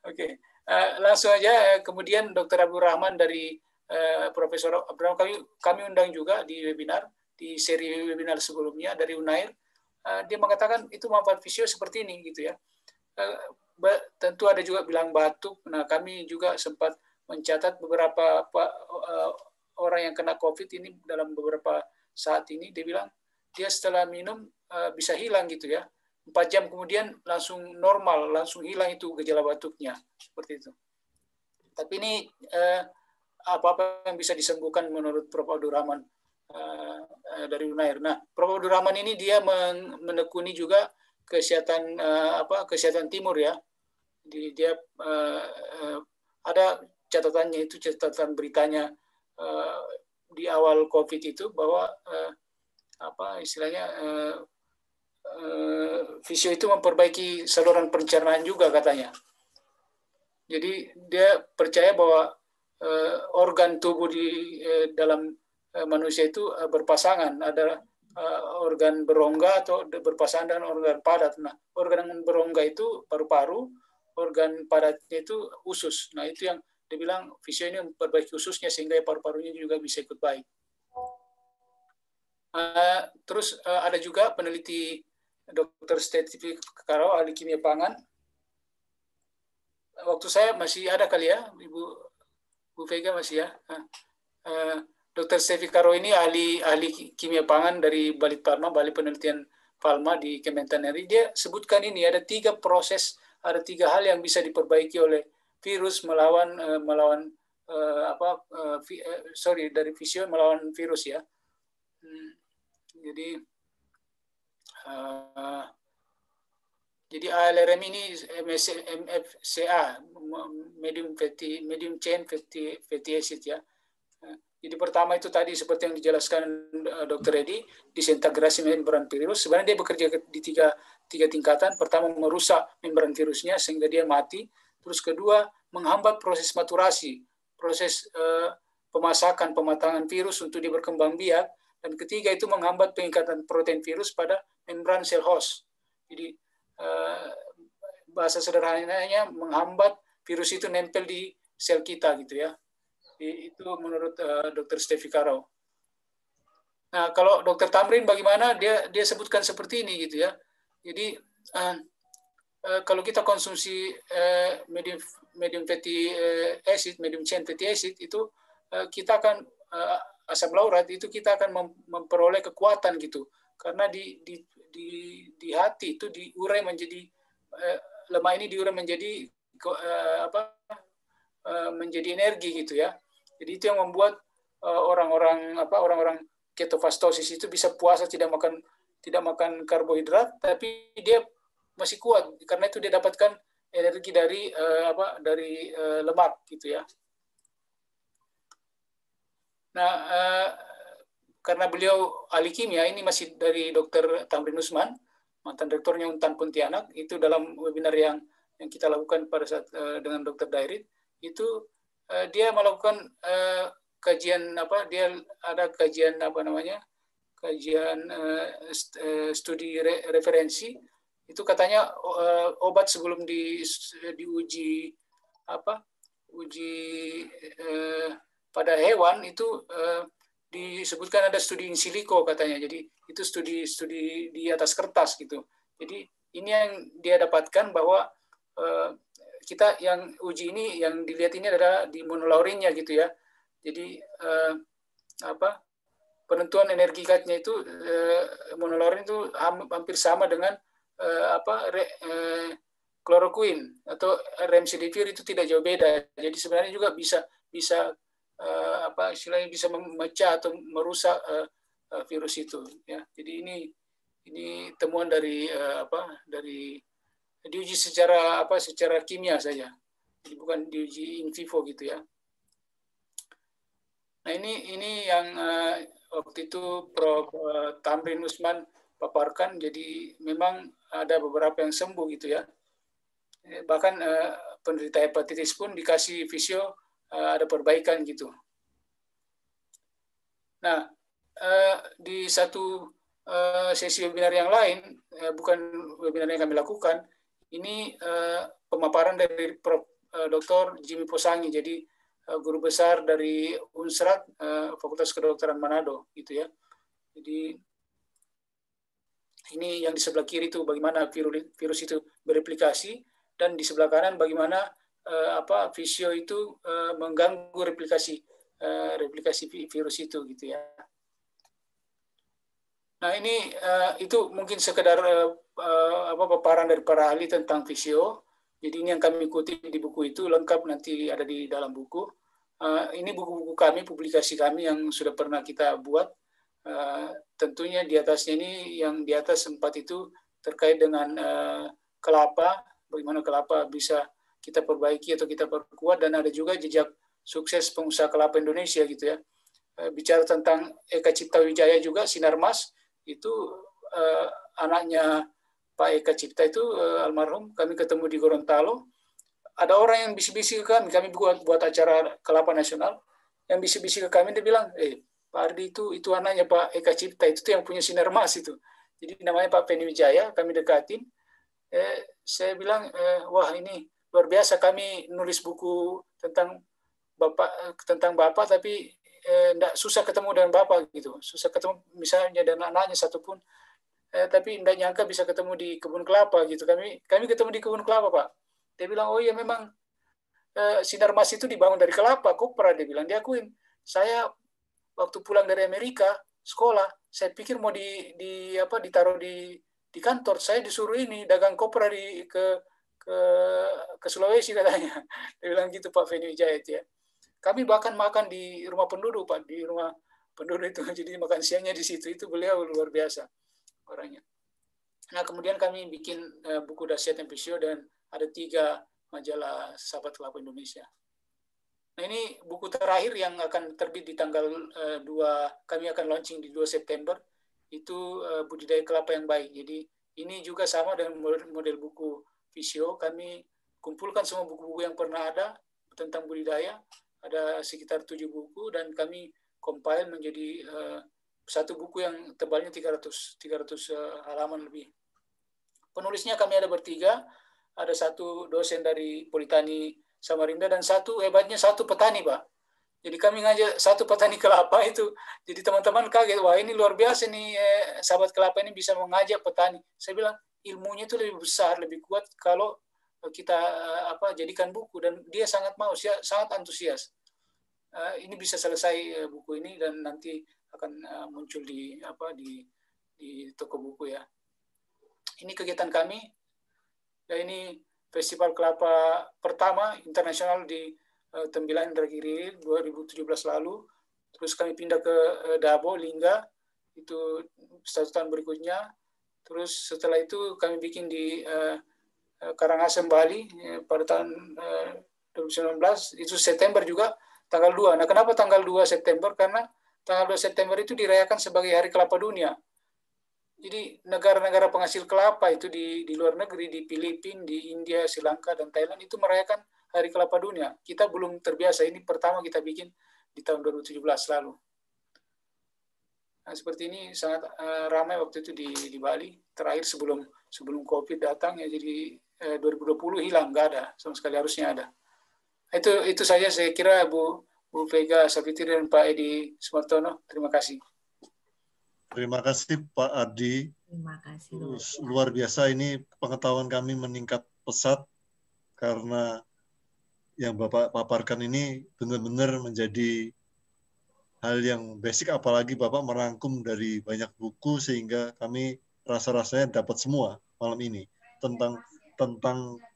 Oke. Langsung aja, kemudian Dr. Abdul Rahman dari Profesor Abdul Rahman, kami undang juga di webinar, di seri webinar sebelumnya dari Unair. Dia mengatakan itu manfaat fisio seperti ini gitu ya. Tentu ada juga bilang batuk. Nah kami juga sempat mencatat beberapa orang yang kena COVID ini dalam beberapa saat ini, dia bilang dia setelah minum bisa hilang gitu ya. 4 jam kemudian langsung normal, langsung hilang itu gejala batuknya, seperti itu. Tapi ini apa-apa yang bisa disembuhkan menurut Prof. Abdul Rahman dari Unair. Nah, Prof. Abdul Rahman ini dia menekuni juga kesehatan kesehatan timur ya. Dia ada catatannya, itu catatan beritanya di awal COVID itu bahwa apa istilahnya Visio itu memperbaiki saluran pencernaan juga katanya. Jadi dia percaya bahwa organ tubuh di dalam manusia itu berpasangan, ada organ berongga atau berpasangan dengan organ padat. Nah, organ berongga itu paru-paru, organ padatnya itu usus. Nah, itu yang dia bilang Visio ini memperbaiki ususnya sehingga paru-parunya juga bisa ikut baik. Terus ada juga peneliti Dr. Stevi Karo, ahli kimia pangan. Waktu saya masih ada kali ya, Bu Vega masih ya. Dr. Stevi Karo ini ahli kimia pangan dari Balit Palma, Balai Penelitian Palma di Kementan RI. Dia sebutkan ini ada 3 proses, ada 3 hal yang bisa diperbaiki oleh virus melawan dari Visio melawan virus ya. Jadi ALRM ini MFCA, medium chain fatty acid ya. Jadi pertama itu tadi seperti yang dijelaskan Dr. Edi, disintegrasi membran virus. Sebenarnya dia bekerja di tiga tingkatan. Pertama merusak membran virusnya sehingga dia mati. Terus kedua menghambat proses maturasi, proses pemasakan, pematangan virus untuk dia berkembang biak. Dan ketiga itu menghambat pengikatan protein virus pada membran sel host. Jadi bahasa sederhananya menghambat virus itu nempel di sel kita gitu ya. Itu menurut Dr. Stevi Karo. Nah, kalau Dr. Tamrin bagaimana? Dia sebutkan seperti ini gitu ya. Jadi kalau kita konsumsi medium fatty acid, medium chain fatty acid itu kita akan asam laurat itu kita akan memperoleh kekuatan gitu, karena di hati itu diurai menjadi lemak ini diurai menjadi menjadi energi gitu ya. Jadi itu yang membuat orang-orang ketofastosis itu bisa puasa tidak makan karbohidrat, tapi dia masih kuat karena itu dia dapatkan energi dari lemak gitu ya. Nah, karena beliau ahli kimia, ini masih dari Dr. Tamrin Usman, mantan rektornya Untan Pontianak, itu dalam webinar yang kita lakukan pada saat dengan Dr. Dairit, itu dia melakukan kajian dia ada kajian studi referensi, itu katanya obat sebelum diuji pada hewan itu disebutkan ada studi in silico katanya. Jadi itu studi di atas kertas gitu. Jadi ini yang dia dapatkan bahwa kita yang uji ini yang dilihat ini adalah di monolaurinnya gitu ya. Jadi penentuan energi katnya itu monolaurin itu hampir sama dengan kloroquine atau remdesivir itu tidak jauh beda. Jadi sebenarnya juga bisa istilahnya bisa memecah atau merusak virus itu ya. Jadi ini temuan dari diuji secara kimia saja. Jadi bukan diuji in vivo gitu ya. Nah, ini yang waktu itu Prof. Tamrin Usman paparkan, jadi memang ada beberapa yang sembuh gitu ya. Bahkan penderita hepatitis pun dikasih Visio ada perbaikan gitu. Nah, di satu sesi webinar yang lain, bukan webinar yang kami lakukan, ini pemaparan dari Prof. Dr. Jimmy Posangi, jadi guru besar dari Unsrat, Fakultas Kedokteran Manado, gitu ya. Jadi ini yang di sebelah kiri itu bagaimana virus itu bereplikasi, dan di sebelah kanan bagaimana Visio itu mengganggu replikasi virus itu gitu ya. Nah ini itu mungkin sekedar paparan dari para ahli tentang Visio. Jadi ini yang kami kutip di buku itu, lengkap nanti ada di dalam buku. Ini buku-buku kami, publikasi kami yang sudah pernah kita buat. Tentunya di atasnya ini yang di atas 4 itu terkait dengan kelapa, bagaimana kelapa bisa kita perbaiki atau kita perkuat, dan ada juga jejak sukses pengusaha kelapa Indonesia gitu ya. Bicara tentang Eka Cipta Wijaya juga, Sinarmas itu anaknya Pak Eka Cipta itu almarhum, kami ketemu di Gorontalo. Ada orang yang bisik-bisik ke kami buat acara kelapa nasional, yang bisik-bisik ke kami, dia bilang, Pak Ardi itu anaknya Pak Eka Cipta, itu tuh yang punya Sinarmas itu. Jadi namanya Pak Penny Wijaya, kami dekatin. Saya bilang, wah ini luar biasa, kami nulis buku tentang Bapak, tapi enggak susah ketemu dengan Bapak gitu. Susah ketemu misalnya dan anaknya satupun. Tapi enggak nyangka bisa ketemu di kebun kelapa gitu. Kami ketemu di kebun kelapa, Pak. Dia bilang, oh iya memang Sinarmas itu dibangun dari kelapa, kopra, dia bilang. Dia akuin. Saya waktu pulang dari Amerika sekolah, saya pikir mau ditaruh di kantor. Saya disuruh ini dagang kopra ke Sulawesi katanya. Dia bilang gitu Pak Penny Wijaya itu ya. Kami bahkan makan di rumah penduduk, Pak, di rumah penduduk itu. Jadi makan siangnya di situ. Itu beliau luar biasa orangnya. Nah, kemudian kami bikin buku Dahsyat Empeisio dan ada 3 majalah Sahabat Kelapa Indonesia. Nah, ini buku terakhir yang akan terbit di tanggal 2, kami akan launching di 2 September, itu Budidaya Kelapa yang Baik. Jadi ini juga sama dengan model buku Visio, kami kumpulkan semua buku-buku yang pernah ada tentang budidaya, ada sekitar 7 buku, dan kami compile menjadi satu buku yang tebalnya 300 halaman lebih. Penulisnya kami ada bertiga, ada satu dosen dari Politani Samarinda dan hebatnya satu petani, Pak. Jadi kami ngajak satu petani kelapa itu, jadi teman-teman kaget, wah ini luar biasa nih, sahabat kelapa ini bisa mengajak petani. Saya bilang ilmunya itu lebih besar, lebih kuat kalau kita jadikan buku, dan dia sangat mau, sangat antusias. Ini bisa selesai buku ini dan nanti akan muncul di toko buku ya. Ini kegiatan kami. Dan ini Festival Kelapa pertama internasional di Tembilan Indragiri 2017 lalu. Terus kami pindah ke Dabo, Lingga, itu 1 tahun berikutnya. Terus setelah itu kami bikin di Karangasem, Bali pada tahun 2019, itu September juga, tanggal 2. Nah, kenapa tanggal 2 September? Karena tanggal 2 September itu dirayakan sebagai Hari Kelapa Dunia. Jadi negara-negara penghasil kelapa itu di luar negeri, di Filipina, di India, Sri Lanka, dan Thailand itu merayakan Hari Kelapa Dunia. Kita belum terbiasa, ini pertama kita bikin di tahun 2017 lalu. Nah, seperti ini sangat ramai waktu itu di Bali. Terakhir sebelum COVID datang ya, jadi 2020 hilang, nggak ada sama sekali, harusnya ada. Itu saja saya kira Bu Vega Savitri dan Pak Edi Sumartono. Terima kasih. Terima kasih Pak Ardi. Terima kasih. Luar biasa, ini pengetahuan kami meningkat pesat karena yang Bapak paparkan ini benar-benar menjadi hal yang basic, apalagi Bapak merangkum dari banyak buku sehingga kami rasa-rasanya dapat semua malam ini. Tentang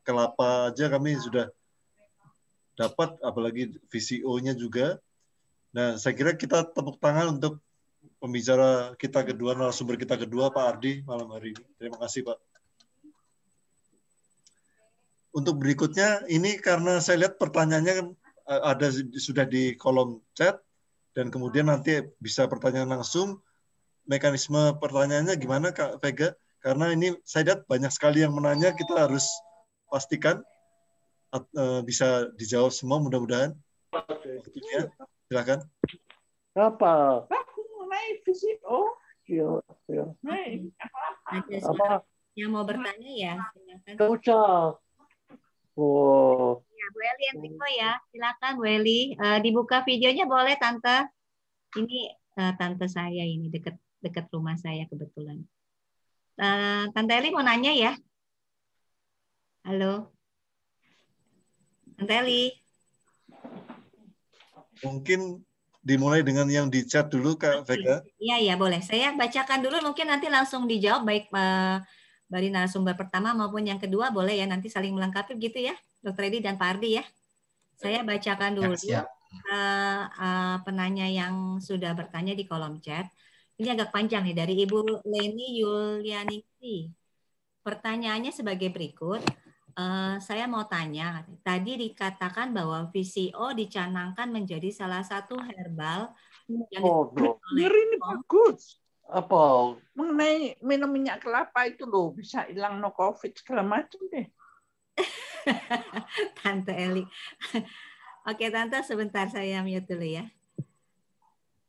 kelapa aja kami sudah dapat, apalagi VCO-nya juga. Nah, saya kira kita tepuk tangan untuk pembicara kita kedua, narasumber kita kedua, Pak Ardi, malam hari ini. Terima kasih, Pak. Untuk berikutnya, ini karena saya lihat pertanyaannya ada sudah di kolom chat, dan kemudian nanti bisa pertanyaan langsung. Mekanisme pertanyaannya gimana, Kak Vega? Karena ini saya lihat banyak sekali yang menanya, kita harus pastikan bisa dijawab semua, mudah-mudahan. Waktunya, silakan. Apa? VCO? Apa? Yang mau bertanya ya, silakan. Kocak. Oh. Ya, Bu Eli Enrico ya, silakan Bu Eli. Dibuka videonya boleh, Tante. Ini tante saya ini dekat rumah saya kebetulan. Tante Eli mau nanya ya? Halo, Tante Eli. Mungkin dimulai dengan yang di chat dulu, Kak Vega. Iya, boleh. Saya bacakan dulu, mungkin nanti langsung dijawab, baik dari narasumber pertama maupun yang kedua, boleh ya, nanti saling melengkapi gitu ya, Dr. Edi dan Pak Ardi ya. Saya bacakan dulu penanya yang sudah bertanya di kolom chat. Ini agak panjang nih, dari Ibu Leni Yulianingsi. Pertanyaannya sebagai berikut, Saya mau tanya, tadi dikatakan bahwa VCO dicanangkan menjadi salah satu herbal yang diteliti oleh ini BPOM. bagus. Apa mengenai minum minyak kelapa itu loh bisa hilang no COVID segala macam deh. Tante Eli. Oke, Tante, sebentar saya mute dulu ya.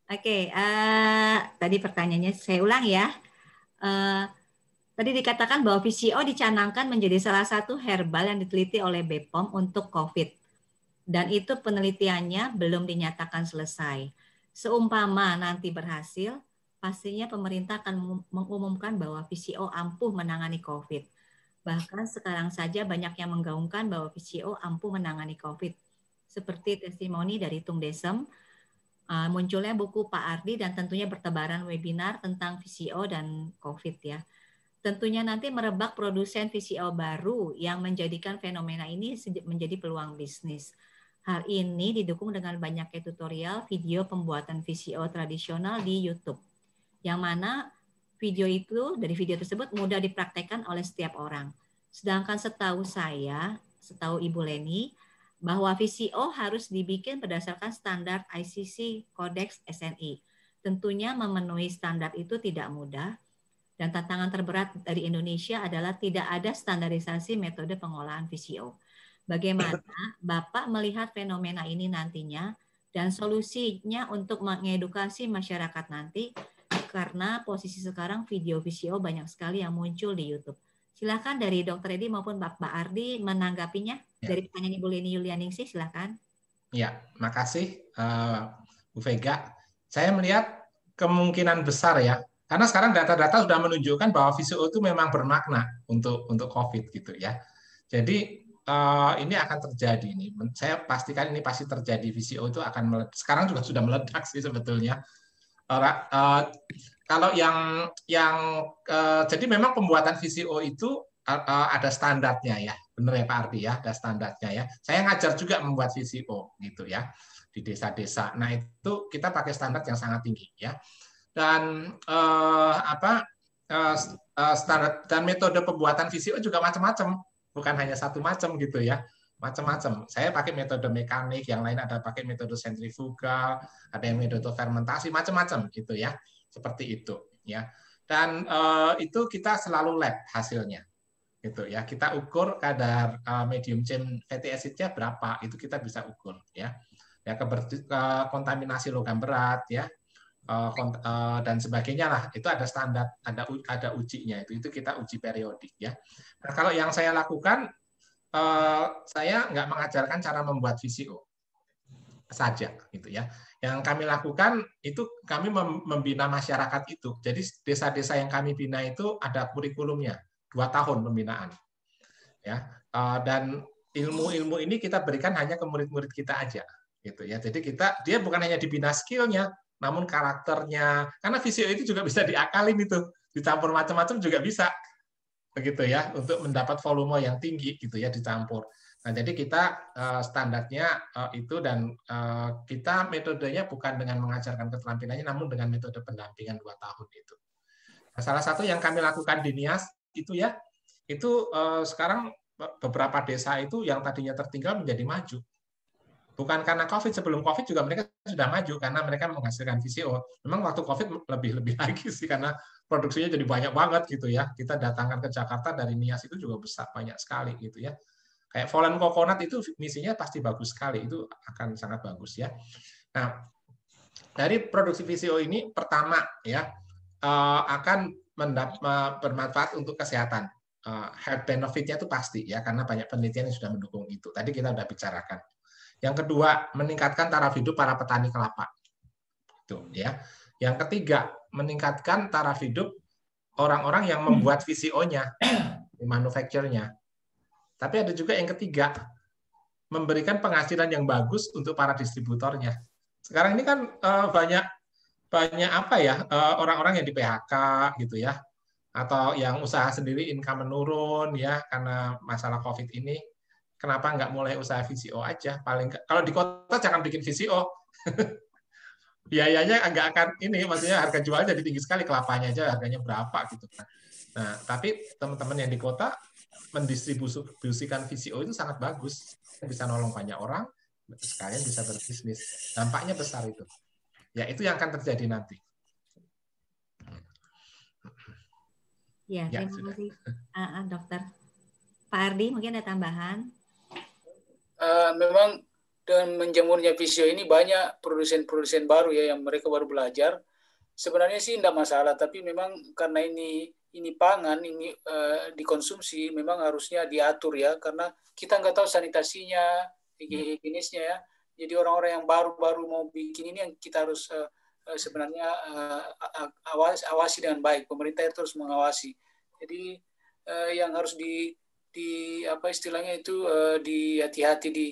Oke, tadi pertanyaannya saya ulang ya. Tadi dikatakan bahwa VCO dicanangkan menjadi salah satu herbal yang diteliti oleh BPOM untuk COVID. Dan itu penelitiannya belum dinyatakan selesai. Seumpama nanti berhasil, pastinya pemerintah akan mengumumkan bahwa VCO ampuh menangani COVID. Bahkan sekarang saja banyak yang menggaungkan bahwa VCO ampuh menangani COVID. Seperti testimoni dari Tung Desem, munculnya buku Pak Ardi dan tentunya bertebaran webinar tentang VCO dan COVID ya. Tentunya nanti merebak produsen VCO baru yang menjadikan fenomena ini menjadi peluang bisnis. Hal ini didukung dengan banyaknya tutorial video pembuatan VCO tradisional di YouTube. Yang mana video itu, dari video tersebut mudah dipraktekkan oleh setiap orang. Sedangkan setahu saya, setahu Ibu Leni, bahwa VCO harus dibikin berdasarkan standar ICC Codex SNI. Tentunya memenuhi standar itu tidak mudah. Dan tantangan terberat dari Indonesia adalah tidak ada standarisasi metode pengolahan VCO. Bagaimana Bapak melihat fenomena ini nantinya dan solusinya untuk mengedukasi masyarakat nanti, karena posisi sekarang video VCO banyak sekali yang muncul di YouTube. Silakan dari Dr. Edi maupun Bapak Ardi menanggapinya dari pertanyaan Ibu Leni Yulianingsih, silakan. Ya, makasih Bu Vega. Saya melihat kemungkinan besar ya. Karena sekarang data-data sudah menunjukkan bahwa VCO itu memang bermakna untuk COVID gitu ya. Jadi ini akan terjadi nih. Saya pastikan ini pasti terjadi. VCO itu akan meledak. Sekarang juga sudah meledak sih sebetulnya. Kalau yang jadi memang pembuatan VCO itu ada standarnya ya, benar ya Pak Ardi ya, ada standarnya ya. Saya ngajar juga membuat VCO gitu ya di desa-desa. Nah itu kita pakai standar yang sangat tinggi ya. Dan standar dan metode pembuatan VCO juga macam-macam, bukan hanya satu macam gitu ya, macam-macam. Saya pakai metode mekanik, yang lain ada pakai metode sentrifugal, ada yang metode fermentasi, macam-macam gitu ya, seperti itu ya. Dan itu kita selalu lab hasilnya, gitu ya. Kita ukur kadar medium chain fatty acid-nya berapa, itu kita bisa ukur ya. Ya kontaminasi logam berat ya. Dan sebagainya lah, itu ada standar, ada ujinya, itu kita uji periodik ya. Nah, kalau yang saya lakukan, saya nggak mengajarkan cara membuat VCO saja gitu ya. Yang kami lakukan itu kami membina masyarakat itu. Jadi desa-desa yang kami bina itu ada kurikulumnya, 2 tahun pembinaan ya. Dan ilmu-ilmu ini kita berikan hanya ke murid-murid kita aja gitu ya. Jadi dia bukan hanya dibina skillnya, namun karakternya, karena VCO itu juga bisa diakalin itu, dicampur macam-macam juga bisa, begitu ya, untuk mendapat volume yang tinggi gitu ya dicampur. Nah jadi kita standarnya itu dan kita metodenya bukan dengan mengajarkan keterampilannya, namun dengan metode pendampingan 2 tahun itu. Nah, salah satu yang kami lakukan di Nias itu ya, itu sekarang beberapa desa itu yang tadinya tertinggal menjadi maju. Bukan karena COVID, sebelum COVID juga mereka sudah maju karena mereka menghasilkan VCO. Memang waktu COVID lebih lagi sih karena produksinya jadi banyak banget gitu ya. Kita datangkan ke Jakarta dari Nias itu juga besar, banyak sekali gitu ya. Kayak Volan Coconut itu misinya pasti bagus sekali, itu akan sangat bagus ya. Nah, dari produksi VCO ini pertama ya akan bermanfaat untuk kesehatan. Health benefit-nya itu pasti ya karena banyak penelitian yang sudah mendukung itu. Tadi kita sudah bicarakan. Yang kedua, meningkatkan taraf hidup para petani kelapa. Tuh, ya. Yang ketiga, meningkatkan taraf hidup orang-orang yang membuat VCO-nya, manufacture-nya. Tapi ada juga yang ketiga, memberikan penghasilan yang bagus untuk para distributornya. Sekarang ini kan banyak apa ya, orang-orang yang di PHK gitu ya, atau yang usaha sendiri income menurun ya karena masalah COVID ini. Kenapa nggak mulai usaha VCO aja? Paling kalau di kota jangan bikin VCO. Biayanya nggak akan ini, maksudnya harga jualnya jadi tinggi sekali, kelapanya aja harganya berapa gitu kan. Nah, tapi teman-teman yang di kota mendistribusikan VCO itu sangat bagus, bisa nolong banyak orang, sekalian bisa berbisnis. Dampaknya besar itu. Ya, itu yang akan terjadi nanti. Ya, Ya, terima sudah. kasih, Dokter. Pak Ardi, mungkin ada tambahan? Memang dengan menjamurnya VCO ini banyak produsen-produsen baru ya yang mereka baru belajar. Sebenarnya sih tidak masalah, tapi memang karena ini pangan, ini dikonsumsi, memang harusnya diatur ya, karena kita nggak tahu sanitasinya, higienisnya ya. Jadi orang-orang yang baru-baru mau bikin ini yang kita harus sebenarnya awasi dengan baik. Pemerintah itu harus mengawasi. Jadi yang harus di apa istilahnya itu hati-hati di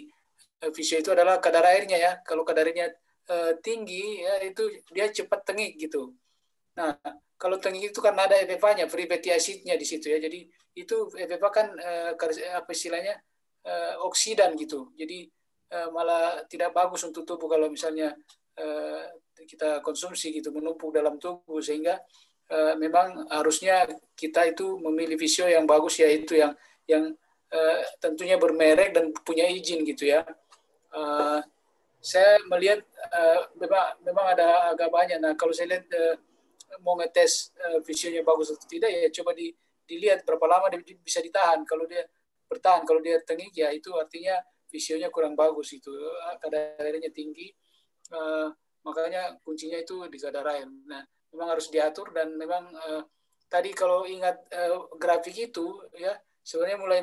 VCO itu adalah kadar airnya ya. Kalau kadar airnya tinggi ya itu dia cepat tengik gitu. Nah, kalau tengik itu karena ada FFA-nya, free fatty acid-nya di situ ya. Jadi itu FFA kan apa istilahnya oksidan gitu. Jadi malah tidak bagus untuk tubuh kalau misalnya kita konsumsi gitu, menumpuk dalam tubuh, sehingga memang harusnya kita itu memilih VCO yang bagus, yaitu yang tentunya bermerek dan punya izin gitu ya. Saya melihat memang ada agak banyak. Nah, kalau saya lihat mau ngetes VCO-nya bagus atau tidak, ya coba dilihat berapa lama dia bisa ditahan. Kalau dia bertahan, kalau dia tengik, ya itu artinya VCO-nya kurang bagus, itu kadar airnya tinggi. Makanya kuncinya itu di kadar air. Nah, memang harus diatur, dan memang tadi kalau ingat grafik itu ya, sebenarnya mulai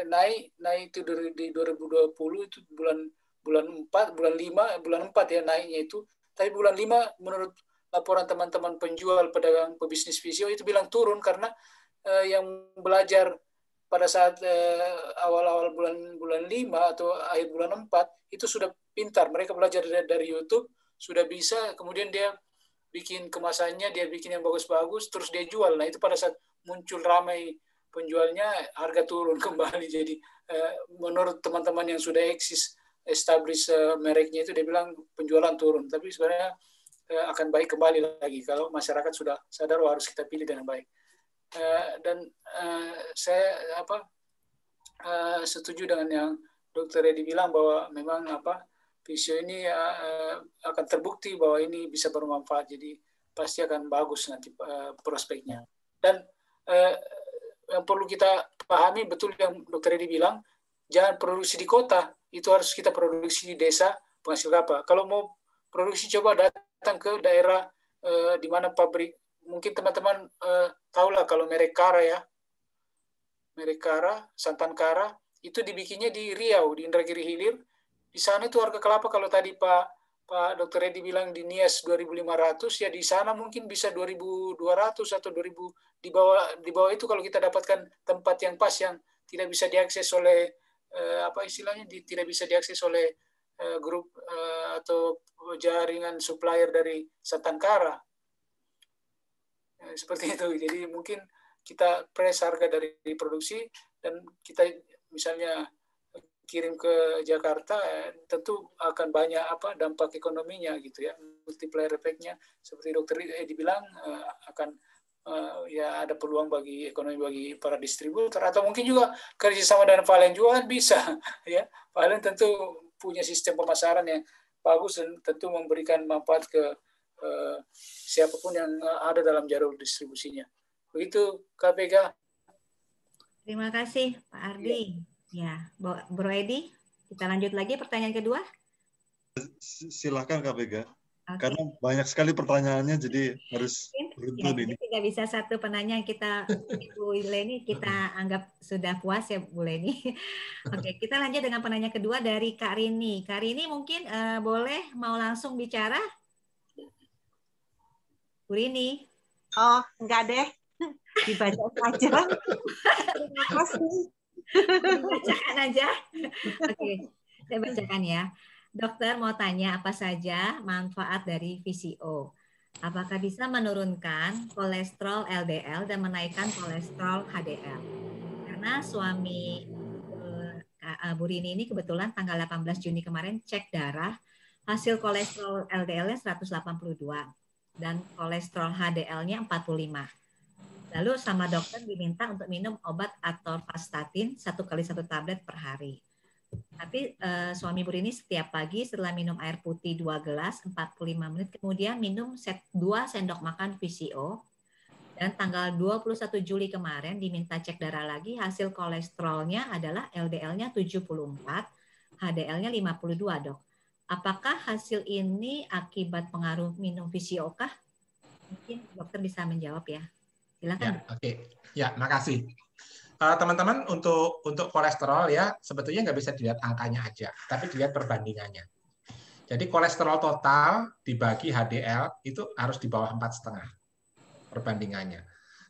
naik itu di 2020 itu bulan 4, bulan 5, bulan 4 ya naiknya itu. Tapi bulan 5 menurut laporan teman-teman penjual, pedagang, pebisnis VCO itu bilang turun karena yang belajar pada saat awal-awal bulan 5 atau akhir bulan 4 itu sudah pintar. Mereka belajar dari YouTube, sudah bisa, kemudian dia bikin kemasannya, dia bikin yang bagus-bagus, terus dia jual. Nah, itu pada saat muncul ramai penjualnya, harga turun kembali. Jadi menurut teman-teman yang sudah establish mereknya itu, dia bilang penjualan turun. Tapi sebenarnya akan baik kembali lagi kalau masyarakat sudah sadar harus kita pilih dengan baik. Dan saya setuju dengan yang Dr. Edi bilang bahwa memang VCO ini akan terbukti bahwa ini bisa bermanfaat, jadi pasti akan bagus nanti prospeknya. Dan yang perlu kita pahami betul yang Dr. Edi bilang, jangan produksi di kota, itu harus kita produksi di desa penghasil kelapa. Kalau mau produksi, coba datang ke daerah di mana pabrik. Mungkin teman-teman tahulah kalau merek Kara ya, merek Kara, santan Kara, itu dibikinnya di Riau, di Indragiri Hilir. Di sana itu harga kelapa, kalau tadi Pak Dr. Edi bilang di Nias 2.500, ya di sana mungkin bisa 2.200 atau 2.000, di bawah itu kalau kita dapatkan tempat yang pas, yang tidak bisa diakses oleh tidak bisa diakses oleh grup atau jaringan supplier dari santan Kara. Seperti itu. Jadi mungkin kita press harga dari produksi, dan kita misalnya kirim ke Jakarta, tentu akan banyak dampak ekonominya gitu ya, multiplier efeknya. Seperti Dr. Edi bilang, akan ya ada peluang bagi ekonomi bagi para distributor, atau mungkin juga kerjasama dengan Valen juga bisa ya. Valen tentu punya sistem pemasaran yang bagus dan tentu memberikan manfaat ke siapapun yang ada dalam jalur distribusinya. Begitu, KPK. Terima kasih, Pak Ardi. Ya, Bro Edi, kita lanjut lagi pertanyaan kedua. Silakan KPK. Okay. Karena banyak sekali pertanyaannya, jadi harus beruntun ini. Tidak bisa satu penanya kita, Bu Leni, kita anggap sudah puas ya, Bu Leni. Oke, kita lanjut dengan penanya kedua dari Kak Rini. Kak Rini mungkin boleh mau langsung bicara? Bu Rini. Oh, enggak deh. Dibaca aja. Terima kasih. Dibacakan aja. Oke, saya bacakan ya. Dokter mau tanya apa saja manfaat dari VCO. Apakah bisa menurunkan kolesterol LDL dan menaikkan kolesterol HDL? Karena suami Bu Rini ini kebetulan tanggal 18 Juni kemarin cek darah, hasil kolesterol LDL-nya 182 dan kolesterol HDL-nya 45. Lalu sama dokter diminta untuk minum obat atorvastatin 1 kali 1 tablet per hari. Tapi suami Bu Rini setiap pagi setelah minum air putih 2 gelas 45 menit kemudian minum 2 sendok makan VCO. Dan tanggal 21 Juli kemarin diminta cek darah lagi, hasil kolesterolnya adalah LDL-nya 74, HDL-nya 52, Dok. Apakah hasil ini akibat pengaruh minum VCO kah? Mungkin dokter bisa menjawab ya. Silakan. Ya, oke. Ya, makasih. Teman-teman, untuk kolesterol ya sebetulnya nggak bisa dilihat angkanya aja, tapi dilihat perbandingannya. Jadi kolesterol total dibagi HDL itu harus di bawah 4,5 perbandingannya.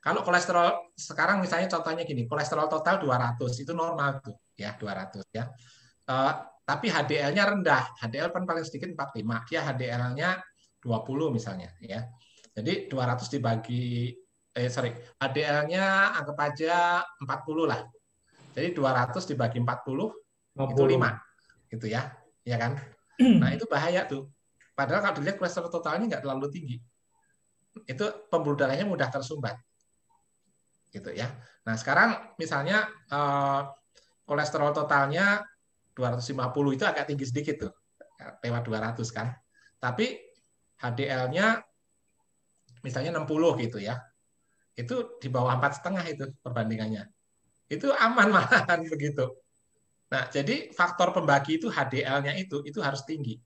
Kalau kolesterol sekarang misalnya contohnya gini, kolesterol total 200 itu normal tuh ya 200 ya. Tapi HDL-nya rendah, HDL kan paling sedikit 45, dia HDL-nya 20 misalnya ya. Jadi 200 dibagi HDL-nya anggap aja 40 lah. Jadi 200 dibagi 40 itu 5 gitu ya. Ya kan? Nah, itu bahaya tuh. Padahal kalau dilihat kolesterol totalnya nggak terlalu tinggi. Itu pembuluh darahnya mudah tersumbat. Gitu ya. Nah, sekarang misalnya kolesterol totalnya 250 itu agak tinggi sedikit tuh. Lewat 200 kan. Tapi HDL-nya misalnya 60 gitu ya. Itu di bawah 4,5 itu perbandingannya. Itu aman malahan begitu. Nah, jadi faktor pembagi itu HDL-nya itu harus tinggi.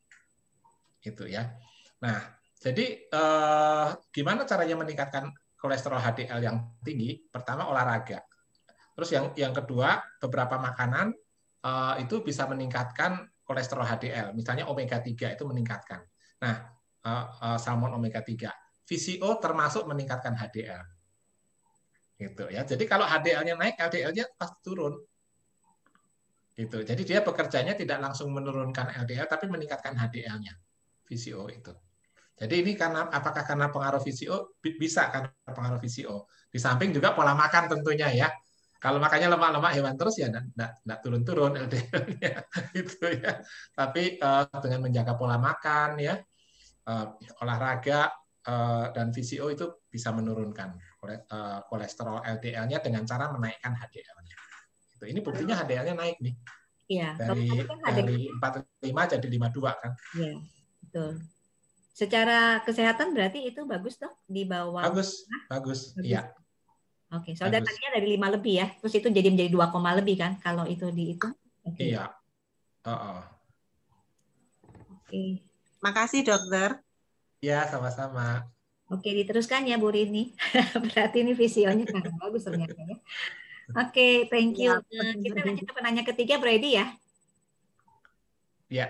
Gitu ya. Nah, jadi gimana caranya meningkatkan kolesterol HDL yang tinggi? Pertama olahraga. Terus yang kedua, beberapa makanan itu bisa meningkatkan kolesterol HDL. Misalnya omega 3 itu meningkatkan. Nah, salmon omega 3. VCO termasuk meningkatkan HDL. Gitu ya. Jadi kalau HDL-nya naik, LDL-nya pasti turun. Gitu. Jadi dia bekerjanya tidak langsung menurunkan LDL tapi meningkatkan HDL-nya. VCO itu. Jadi ini apakah karena pengaruh VCO? Bisa karena pengaruh VCO. Di samping juga pola makan tentunya ya. Kalau makannya lemak-lemak hewan terus ya enggak turun-turun LDL-nya gitu ya. Tapi dengan menjaga pola makan ya, olahraga dan VCO itu bisa menurunkan kolesterol LDL-nya dengan cara menaikkan HDL-nya. Ini buktinya HDL-nya naik nih. Iya. Dari 45 jadi 52 kan. Iya, betul. Secara kesehatan berarti itu bagus dok di bawah. Bagus. Iya. Oke, soalnya tadinya dari 5 lebih ya. Terus itu jadi menjadi 2, lebih kan kalau itu dihitung. Okay. Iya. Oke. Makasih dokter. Ya, sama-sama. Oke, diteruskan ya Bu Rini. Berarti ini visionya sangat bagus ternyata ya. Oke, thank you. Kita lanjut ke penanya ketiga, Brady ya. Ya.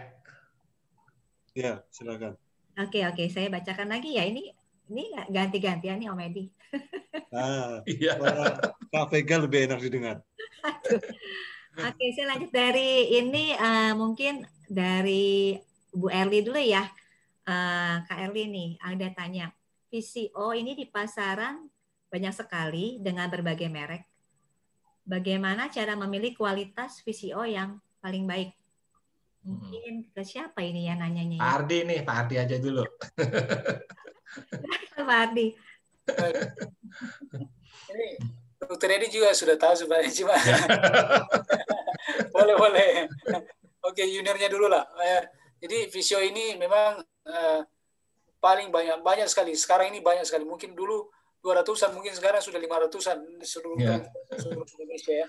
Ya, silakan. Oke, saya bacakan lagi ya. Ini ganti-gantian nih Om Edi. Nah, Kak Vega lebih enak didengar. Oke, saya lanjut dari ini mungkin dari Bu Erli dulu ya. Kak Erli nih ada tanya, VCO ini di pasaran banyak sekali dengan berbagai merek. Bagaimana cara memilih kualitas VCO yang paling baik? Mungkin ke siapa ini ya nanyanya? Pak Ardi nih, Pak Ardi aja dulu. Pak Ardi. Ini Dokter Edi juga sudah tahu sebenarnya cuma boleh. Oke, juniornya dulu lah. Jadi VCO ini memang paling banyak sekali. Sekarang ini banyak sekali. Mungkin dulu 200-an, mungkin sekarang sudah 500-an di seluruh Indonesia ya.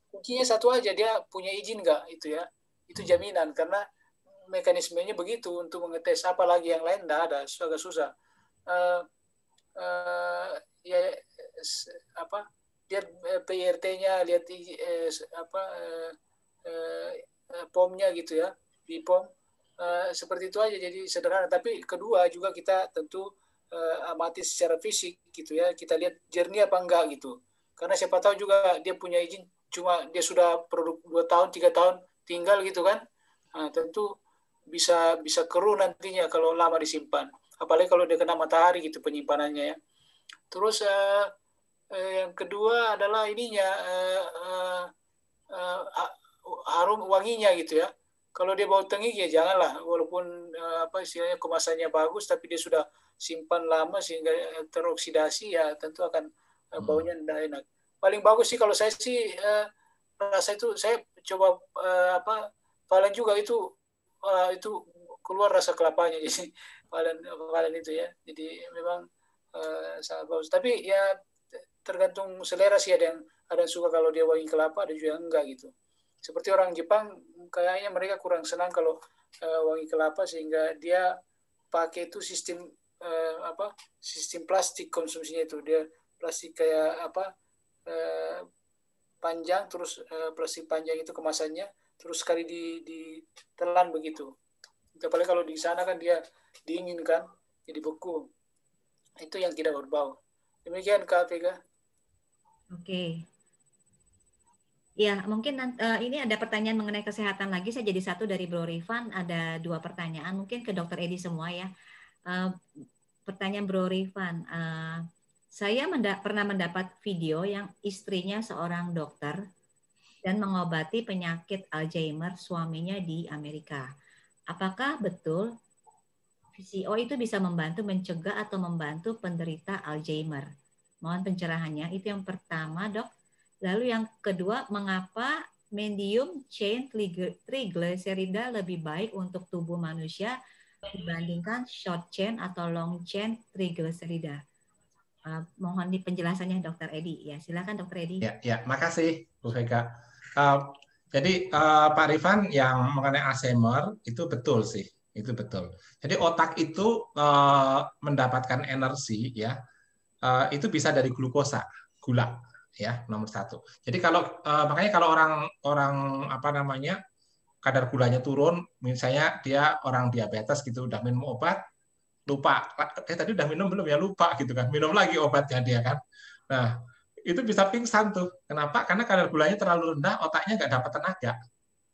Kuncinya satu aja, dia punya izin nggak itu ya. Itu jaminan karena mekanismenya begitu untuk mengetes, apalagi yang lain nggak ada, agak susah. Lihat PRT-nya, lihat POM-nya gitu ya, di POM seperti itu aja, jadi sederhana. Tapi kedua juga kita tentu amati secara fisik gitu ya, kita lihat jernih apa enggak gitu, karena siapa tahu juga dia punya izin cuma dia sudah produk 2 tahun 3 tahun tinggal gitu kan. Tentu bisa keruh nantinya kalau lama disimpan, apalagi kalau dia kena matahari gitu penyimpanannya ya. Terus yang kedua adalah ininya harum wanginya gitu ya. Kalau dia bau tengik ya janganlah, walaupun istilahnya kemasannya bagus tapi dia sudah simpan lama sehingga teroksidasi ya tentu akan baunya tidak enak. Paling bagus sih kalau saya sih rasa itu saya coba valen juga itu keluar rasa kelapanya, jadi valen itu ya. Jadi memang sangat bagus. Tapi ya tergantung selera sih, ada yang suka kalau dia wangi kelapa, ada juga yang enggak gitu. Seperti orang Jepang kayaknya mereka kurang senang kalau wangi kelapa, sehingga dia pakai itu sistem sistem plastik konsumsinya itu. Dia plastik kayak panjang, terus plastik panjang itu kemasannya, terus sekali ditelan begitu. Apalagi kalau di sana kan dia dingin kan, jadi beku. Itu yang tidak berbau. Demikian Kak Vega. Oke. Ya, mungkin ini ada pertanyaan mengenai kesehatan lagi. Saya jadi satu dari Bro Rifan. Ada 2 pertanyaan, mungkin ke Dr. Edi semua ya. Pertanyaan Bro Rifan. Saya pernah mendapat video yang istrinya seorang dokter dan mengobati penyakit Alzheimer suaminya di Amerika. Apakah betul VCO itu bisa membantu mencegah atau membantu penderita Alzheimer? Mohon pencerahannya. Itu yang pertama, Dok. Lalu yang kedua, mengapa medium chain triglycerida lebih baik untuk tubuh manusia dibandingkan short chain atau long chain triglycerida? Mohon di penjelasannya Dr. Edi. Ya, silakan Dr. Edi. Ya, makasih Bu Vega. Jadi Pak Rifan, yang mengenai Alzheimer itu betul sih, itu betul. Jadi otak itu mendapatkan energi ya, itu bisa dari glukosa, gula ya, nomor 1. Jadi makanya kalau orang kadar gulanya turun, misalnya dia orang diabetes gitu, udah minum obat, lupa, tadi udah minum belum ya, lupa gitu kan, minum lagi obatnya dia kan. Nah, itu bisa pingsan tuh. Kenapa? Karena kadar gulanya terlalu rendah, otaknya nggak dapat tenaga,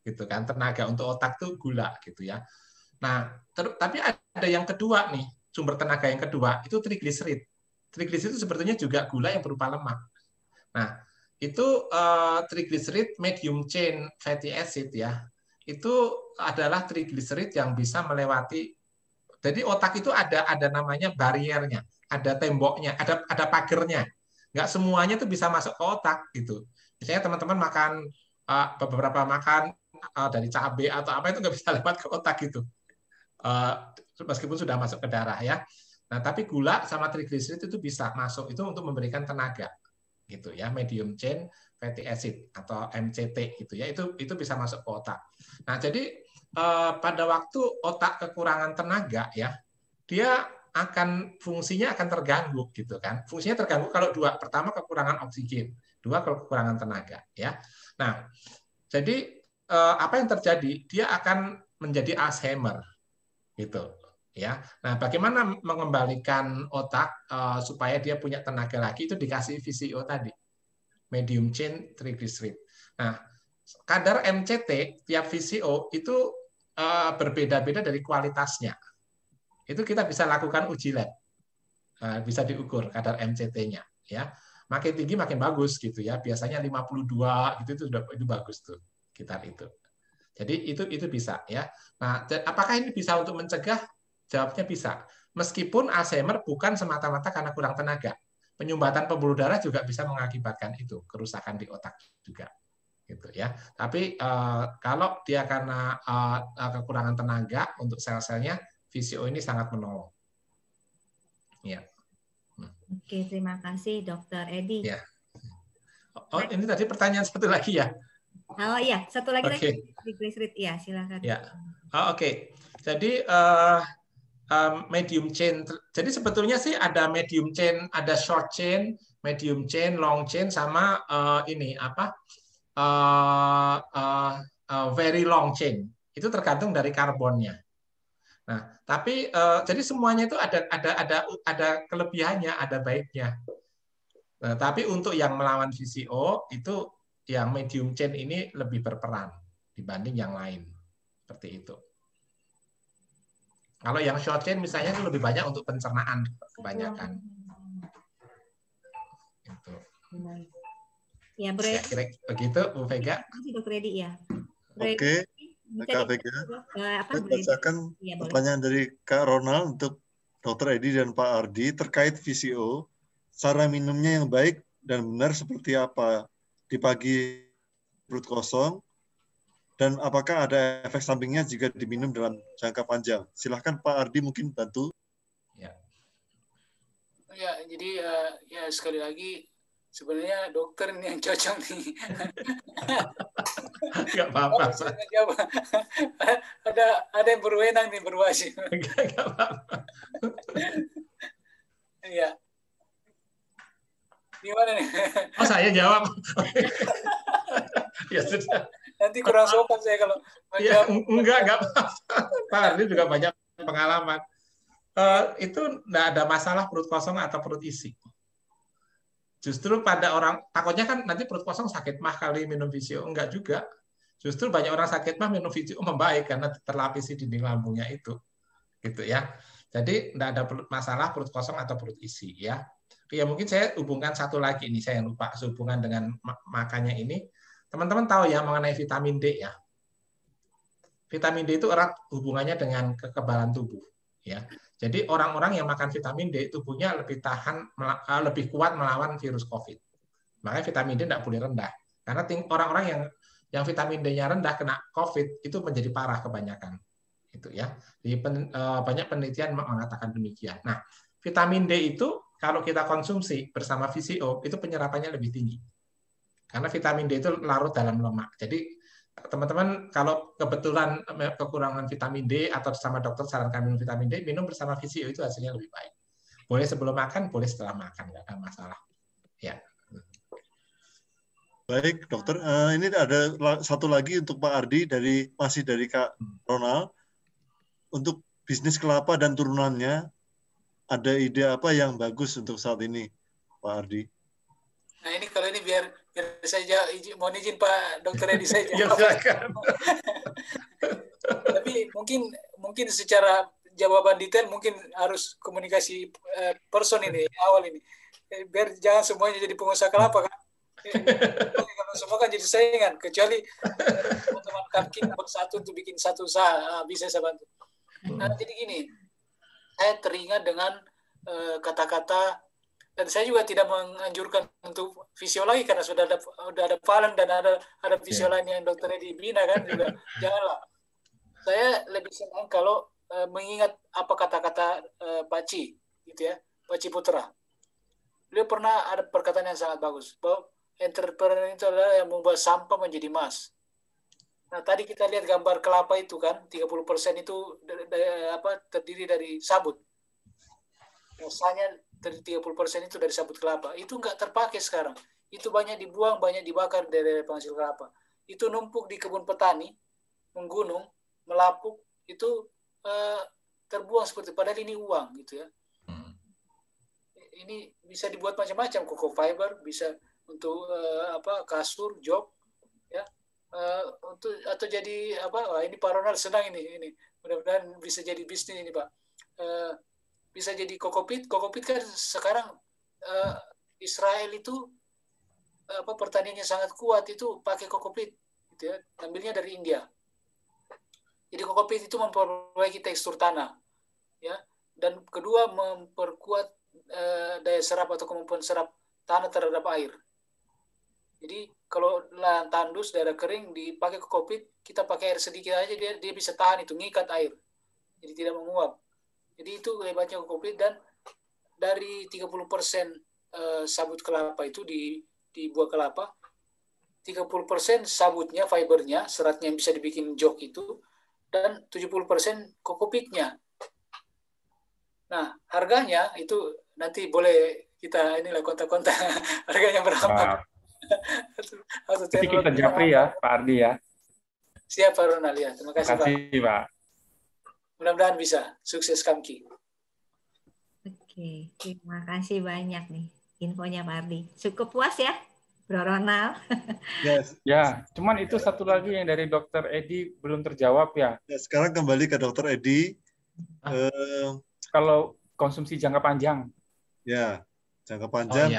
gitu kan. Tenaga untuk otak tuh gula, gitu ya. Nah, tapi ada yang kedua nih, sumber tenaga yang kedua itu trigliserid. Trigliserid itu sebetulnya juga gula yang berupa lemak. Nah, itu trigliserid medium chain fatty acid ya. Itu adalah trigliserid yang bisa melewati. Jadi otak itu ada namanya bariernya, ada temboknya, ada pagernya. Nggak semuanya tuh bisa masuk ke otak gitu. Misalnya teman-teman makan beberapa makan dari cabai atau apa, itu nggak bisa lewat ke otak gitu. Meskipun sudah masuk ke darah ya. Nah, tapi gula sama trigliserid itu bisa masuk, itu untuk memberikan tenaga gitu ya, medium chain fatty acid atau MCT gitu ya, itu bisa masuk ke otak. Nah, jadi pada waktu otak kekurangan tenaga ya, dia fungsinya akan terganggu gitu kan. Fungsinya terganggu kalau 2, pertama kekurangan oksigen, 2 kalau kekurangan tenaga ya. Nah, jadi apa yang terjadi? Dia akan menjadi Alzheimer gitu ya. Nah, bagaimana mengembalikan otak supaya dia punya tenaga lagi? Itu dikasih VCO tadi, medium chain triglyceride. Nah, kadar MCT tiap VCO itu berbeda-beda dari kualitasnya. Itu kita bisa lakukan uji lab, bisa diukur kadar MCT-nya ya. Makin tinggi makin bagus gitu ya. Biasanya 52 gitu, itu bagus tuh sekitar itu. Jadi itu bisa ya. Nah, apakah ini bisa untuk mencegah? Jawabnya bisa. Meskipun Alzheimer bukan semata-mata karena kurang tenaga. Penyumbatan pembuluh darah juga bisa mengakibatkan itu, kerusakan di otak juga. Gitu ya. Tapi kalau dia karena kekurangan tenaga untuk sel-selnya, VCO ini sangat menolong. Ya. Oke, terima kasih Dr. Edi. Ya. Oh, ini tadi pertanyaan satu lagi ya. Oh iya, satu lagi triglyceride. Ya, silakan. Ya. Oke. Jadi medium chain. Jadi sebetulnya sih ada medium chain, ada short chain, medium chain, long chain, sama very long chain. Itu tergantung dari karbonnya. Nah, tapi jadi semuanya itu ada kelebihannya, ada baiknya. Nah, tapi untuk yang melawan VCO itu yang medium chain ini lebih berperan dibanding yang lain. Seperti itu. Kalau yang short chain misalnya itu lebih banyak untuk pencernaan kebanyakan. Itu. Ya, Bro. Ya, kira begitu, Bu Vega. Dr. Edi ya. Oke, Kak Vega. Bacakan pertanyaan dari Kak Ronald untuk Dr. Edi dan Pak Ardi terkait VCO. Cara minumnya yang baik dan benar seperti apa? Di pagi perut kosong, dan apakah ada efek sampingnya jika diminum dalam jangka panjang? Silahkan Pak Ardi mungkin bantu. Ya, jadi ya sekali lagi sebenarnya dokter ini yang cocok nih. Nggak apa-apa. Ada yang berwenang nih berwajib. Nggak apa-apa. Iya. Gimana nih? Oh, saya jawab. Ya sudah. Nanti kurang sopan saya kalau ya, enggak apa-apa. Pak Ardi juga banyak pengalaman. Itu enggak ada masalah perut kosong atau perut isi. Justru pada orang, takutnya kan nanti perut kosong sakit mah kali minum VCO. Enggak juga. Justru banyak orang sakit mah minum VCO membaik karena terlapisi dinding lambungnya itu. Gitu ya. Jadi enggak ada masalah perut kosong atau perut isi ya. Ya mungkin saya hubungkan satu lagi ini, saya lupa sehubungan dengan makannya ini. Teman-teman tahu ya mengenai vitamin D ya. Vitamin D itu erat hubungannya dengan kekebalan tubuh ya. Jadi orang-orang yang makan vitamin D tubuhnya lebih lebih kuat melawan virus COVID. Makanya vitamin D tidak boleh rendah. Karena orang-orang yang vitamin D-nya rendah kena COVID itu menjadi parah kebanyakan. Itu ya. Jadi banyak penelitian mengatakan demikian. Nah, vitamin D itu kalau kita konsumsi bersama VCO itu penyerapannya lebih tinggi. Karena vitamin D itu larut dalam lemak. Jadi teman-teman kalau kebetulan kekurangan vitamin D atau sama dokter sarankan minum vitamin D, minum bersama VCO itu hasilnya lebih baik. Boleh sebelum makan, boleh setelah makan, nggak ada masalah. Ya. Baik, dokter. Ini ada satu lagi untuk Pak Ardi masih dari Kak Ronald. Untuk bisnis kelapa dan turunannya, ada ide apa yang bagus untuk saat ini, Pak Ardi? Nah ini kalau ini biar saya mohon izin Pak Dokter Edi saya jawab. Tapi mungkin secara jawaban detail mungkin harus komunikasi person ini awal ini. Biar jangan semuanya jadi pengusaha kelapa kan. Kalau semua kan jadi saingan, kecuali teman-teman Kamkin bersatu untuk bikin satu usaha, bisa saya bantu. Nah jadi gini, saya teringat dengan kata-kata, dan saya juga tidak menganjurkan untuk visio lagi karena sudah ada Valen dan ada visio lain yang dokternya dibina kan juga. Janganlah. Saya lebih senang kalau mengingat apa kata-kata Pak Ci, gitu ya, Pak Ci Putra. Beliau pernah ada perkataan yang sangat bagus bahwa entrepreneur itu adalah yang membuat sampah menjadi emas. Nah tadi kita lihat gambar kelapa itu kan, 30% itu terdiri dari sabut. Rasanya dari 30% itu dari sabut kelapa. Itu nggak terpakai sekarang. Itu banyak dibuang, banyak dibakar dari penghasil kelapa. Itu numpuk di kebun petani, menggunung, melapuk, itu terbuang seperti padahal ini uang gitu ya. Ini bisa dibuat macam-macam, coco fiber, bisa untuk kasur, jok, ya. Atau jadi ini Pak Ronald senang ini. Mudah-mudahan bisa jadi bisnis ini Pak. Bisa jadi kokopit kan sekarang Israel itu pertaniannya sangat kuat, itu pakai kokopit gitu ya, ambilnya dari India. Jadi kokopit itu memperbaiki tekstur tanah ya, dan kedua memperkuat daya serap atau kemampuan serap tanah terhadap air. Jadi kalau lahan tandus, daerah kering dipakai kokopit, kita pakai air sedikit aja dia bisa tahan itu, ngikat air. Jadi tidak menguap. Jadi itu hebatnya kokopit, dan dari 30% sabut kelapa itu di buah kelapa, 30% sabutnya, fibernya, seratnya yang bisa dibikin jok itu, dan 70% kokopitnya. Nah, harganya itu nanti boleh kita inilah kontak-kontak harganya berapa. Jadi kita japri ya, Pak Ardi ya. Siap Pak Ronald ya. Terima kasih Pak. Mudah-mudahan bisa. Sukses Kamki. Oke, terima kasih banyak nih infonya Pak Ardi. Cukup puas ya, Bro Ronald? Yes. Ya, cuman itu satu lagi yang dari Dokter Edi belum terjawab ya. Sekarang kembali ke Dokter Edi. Kalau konsumsi jangka panjang. Ya, jangka panjang.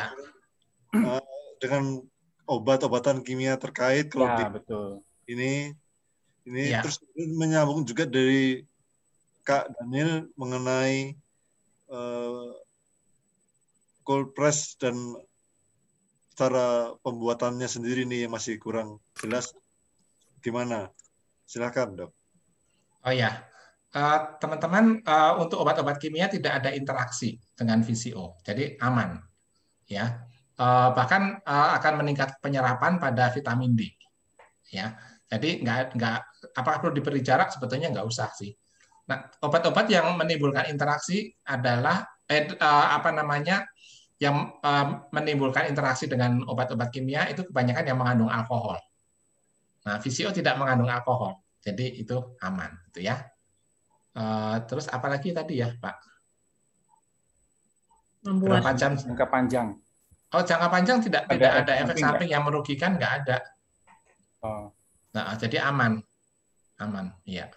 Dengan obat-obatan kimia terkait. Kalau betul. Ini terus menyambung juga dari Kak Daniel mengenai cold press dan cara pembuatannya sendiri nih yang masih kurang jelas, gimana? Silakan, Dok. Oh ya, teman-teman, untuk obat-obat kimia tidak ada interaksi dengan VCO, jadi aman, ya. Bahkan akan meningkat penyerapan pada vitamin D, ya. Jadi nggak, apakah perlu diberi jarak? Sebetulnya nggak usah sih. Nah, obat-obat yang menimbulkan interaksi adalah yang menimbulkan interaksi dengan obat-obat kimia itu kebanyakan yang mengandung alkohol. Nah, VCO tidak mengandung alkohol, jadi itu aman, gitu ya. Terus apalagi tadi ya, Pak? Membuat Berapa jam? Jangka panjang. Oh, jangka panjang tidak ada efek samping nggak? yang merugikan, nggak ada. Oh. Nah, jadi aman, iya.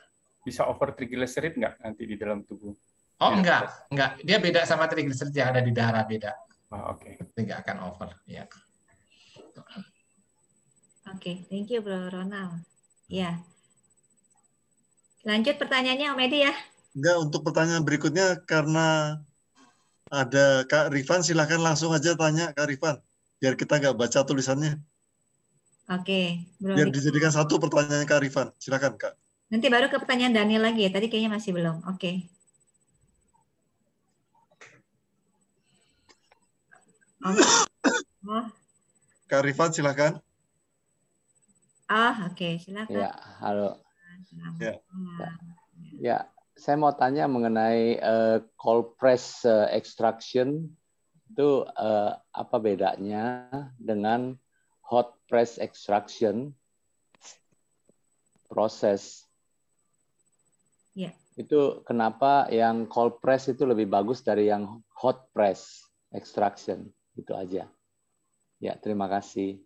Bisa over triglycerid nggak nanti di dalam tubuh? Oh, enggak. Dia beda sama triglycerid yang ada di darah, beda. Oh, oke. Tidak akan over, ya. Oke, thank you Bro Ronald. Ya. Lanjut pertanyaannya Om Edi ya. Enggak, untuk pertanyaan berikutnya karena ada Kak Rifan, silakan langsung aja tanya Kak Rifan, biar kita nggak baca tulisannya. Oke, Bro. Biar dijadikan satu pertanyaan Kak Rifan, silakan Kak. Nanti baru ke pertanyaan Daniel lagi ya, tadi kayaknya masih belum. Oke. Oh. Kak Rifan, silakan. Oke, silakan. Ya, halo. Ya. Ya, saya mau tanya mengenai cold press extraction itu apa bedanya dengan hot press extraction proses? Ya. Itu kenapa yang cold press itu lebih bagus dari yang hot press extraction? Itu aja. Ya, terima kasih.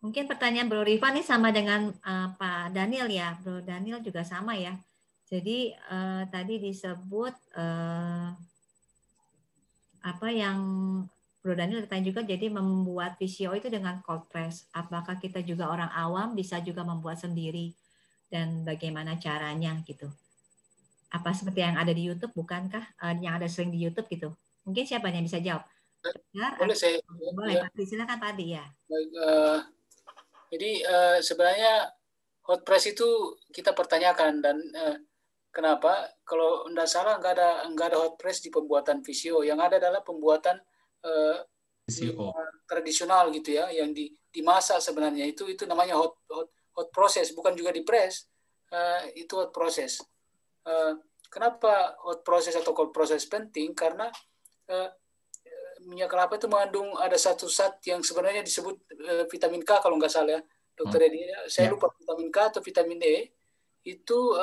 Mungkin pertanyaan Bro Rifan ini sama dengan Pak Daniel ya. Bro Daniel juga sama ya. Jadi tadi disebut apa yang Bro Daniel ditanya juga, jadi membuat VCO itu dengan cold press. Apakah kita juga orang awam bisa juga membuat sendiri dan bagaimana caranya gitu? Apa seperti yang ada di YouTube, bukankah yang ada sering di YouTube gitu? Mungkin siapa yang bisa jawab? Boleh saya? Boleh, Pak. Silakan Pak Adi ya. Baik, jadi sebenarnya hot press itu kita pertanyakan dan kenapa? Kalau tidak salah nggak ada hot press di pembuatan VCO. Yang ada adalah pembuatan tradisional gitu ya, yang dimasak sebenarnya itu namanya hot process, bukan juga di press, itu hot process. Kenapa hot process atau cold process penting? Karena minyak kelapa itu mengandung ada satu zat yang sebenarnya disebut vitamin K kalau nggak salah ya, Dokter Edi. Saya lupa vitamin K atau vitamin E itu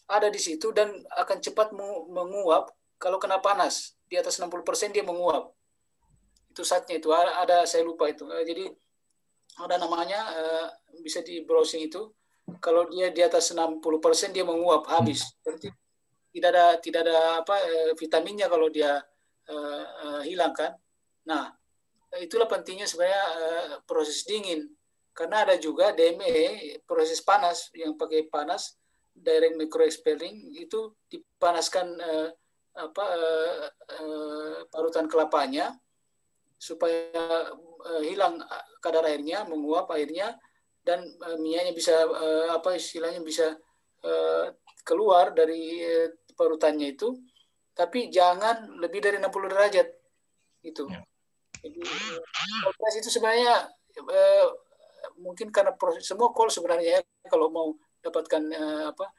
ada di situ dan akan cepat menguap kalau kena panas. Di atas 60% dia menguap. Itu zatnya itu ada, saya lupa itu. Jadi ada namanya, bisa di browsing itu. Kalau dia di atas 60% dia menguap habis. Berarti tidak ada vitaminnya kalau dia hilang kan. Nah, itulah pentingnya sebenarnya proses dingin. Karena ada juga DME, proses panas, yang pakai panas, direct microexpelling, itu dipanaskan parutan kelapanya supaya hilang kadar airnya, menguap airnya, dan minyaknya bisa istilahnya bisa keluar dari parutannya itu. Tapi jangan lebih dari 60 derajat itu. Jadi proses itu sebenarnya mungkin karena proses semua kol sebenarnya ya, kalau mau dapatkan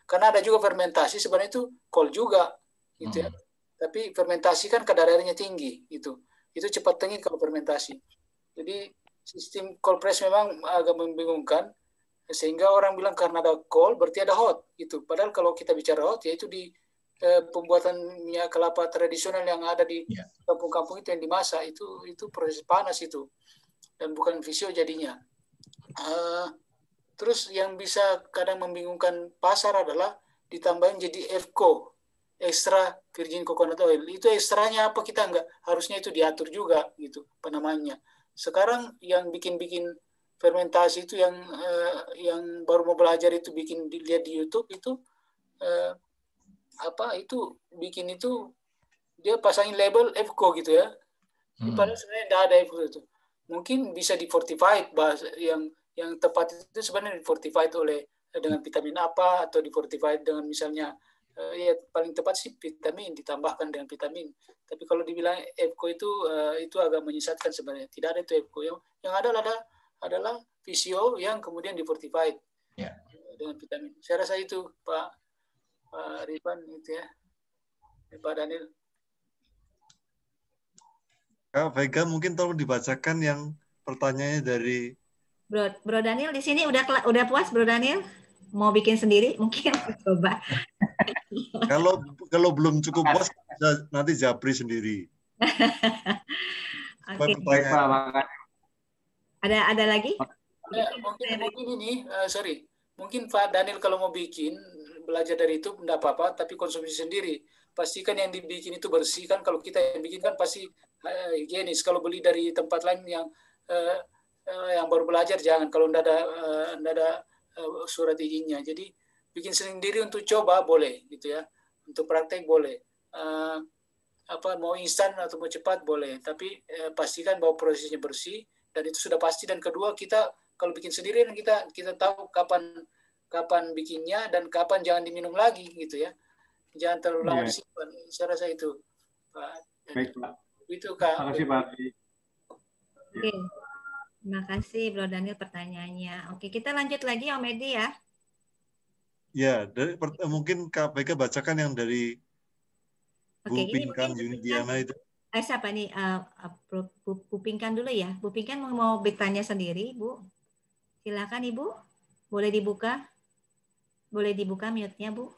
karena ada juga fermentasi sebenarnya itu kol juga gitu ya. Tapi fermentasi kan kadar airnya tinggi itu cepat dingin kalau fermentasi. Jadi sistem cold press memang agak membingungkan sehingga orang bilang karena ada cold berarti ada hot gitu. Padahal kalau kita bicara hot yaitu di pembuatan minyak kelapa tradisional yang ada di kampung-kampung itu yang dimasak itu proses panas itu dan bukan VCO jadinya. Terus yang bisa kadang membingungkan pasar adalah ditambahin jadi FCO, extra virgin coconut oil. Itu ekstranya apa, kita nggak harusnya itu diatur juga gitu penamanya. Sekarang yang bikin fermentasi itu yang baru mau belajar itu bikin dilihat di YouTube itu itu bikin itu dia pasangin label FCO gitu ya. Padahal sebenarnya tidak ada FCO itu. mungkin bisa di fortified, bahasa yang tepat itu sebenarnya di fortified oleh dengan vitamin apa, atau di fortified dengan misalnya ya paling tepat sih vitamin, ditambahkan dengan vitamin. Tapi kalau dibilang EFCO itu agak menyesatkan sebenarnya. Tidak ada itu EFCO. Yang adalah visio yang kemudian di fortified dengan vitamin. Saya rasa itu Pak Ridwan itu ya. Pak Daniel. Kak Vega mungkin tolong dibacakan yang pertanyaannya dari Bro Daniel di sini udah puas Bro Daniel? Mau bikin sendiri mungkin coba. Kalau belum cukup puas nanti Japri sendiri. Okay. Ada lagi? Mungkin ini mungkin Pak Daniel kalau mau bikin belajar dari itu tidak apa-apa, tapi konsumsi sendiri. Pastikan yang dibikin itu bersih kan. Kalau kita yang bikin kan pasti higienis. Kalau beli dari tempat lain yang baru belajar jangan. Kalau tidak ada surat izinnya. Jadi bikin sendiri untuk coba boleh gitu ya. Untuk praktek boleh. Mau instan atau mau cepat boleh. Tapi pastikan bahwa prosesnya bersih dan itu sudah pasti. Dan kedua kita kalau bikin sendiri kita tahu kapan bikinnya dan kapan jangan diminum lagi gitu ya. Jangan terlalu lama disimpan. Saya rasa itu Pak. Baik Pak. Itu Kak. Terima kasih Pak. Oke. Terima kasih Bro Daniel pertanyaannya. Oke, kita lanjut lagi Om Edi ya. Ya, mungkin Kak Vega bacakan yang dari Bu Pinkan Yunidiana itu. Siapa nih? Bu Pinkan dulu ya. Bu Pinkan mau bertanya sendiri, Bu. Silakan Ibu. Boleh dibuka? Boleh dibuka mute-nya, Bu.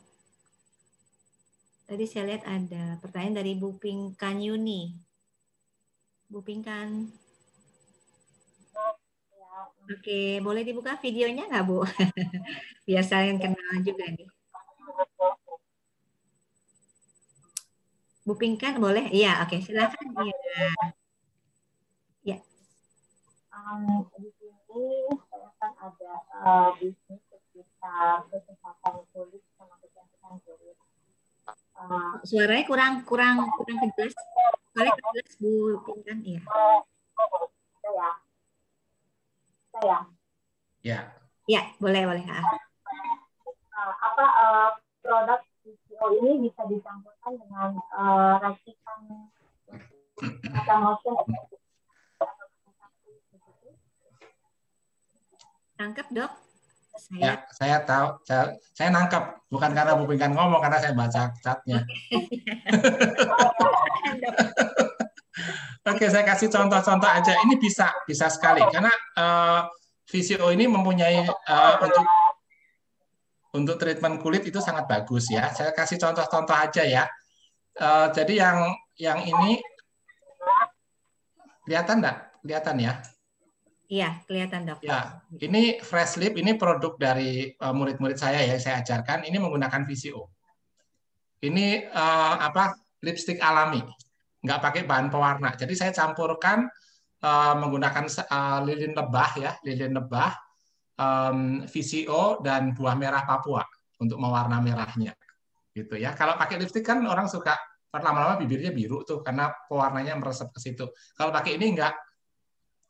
Tadi saya lihat ada pertanyaan dari Bu Pinkan Yuni. Bu Pinkan. Oke, boleh dibuka videonya nggak, Bu? Biar saya kenal juga nih. Bu Pinkan boleh? Iya, oke. Silakan. Ya. Di sini saya kan ada bisnis sekitar kesehatan kulit sama kecantikan kulit. Suaranya kurang jelas. Boleh jelas Bu Pinkan? Iya. Saya. Ya. Ya, boleh. Produk VCO ini bisa dicampurkan dengan racikan motion. Tangkap, Dok? Saya tahu. Saya nangkap. Bukan karena Bu Pinkan ngomong, karena saya baca chatnya. Oke, saya kasih contoh-contoh aja. Ini bisa sekali karena VCO ini mempunyai untuk treatment kulit itu sangat bagus ya. Saya kasih contoh-contoh aja ya. Jadi yang ini kelihatan enggak? Kelihatan ya? Iya, kelihatan Dok. Ya, ini Fresh Lip, ini produk dari murid-murid saya ya, saya ajarkan. Ini menggunakan VCO. Ini lipstick alami. Nggak pakai bahan pewarna. Jadi saya campurkan menggunakan lilin lebah, VCO dan buah merah Papua untuk mewarna merahnya, gitu ya. Kalau pakai lipstick kan orang suka lama-lama bibirnya biru tuh karena pewarnanya meresap ke situ. Kalau pakai ini enggak,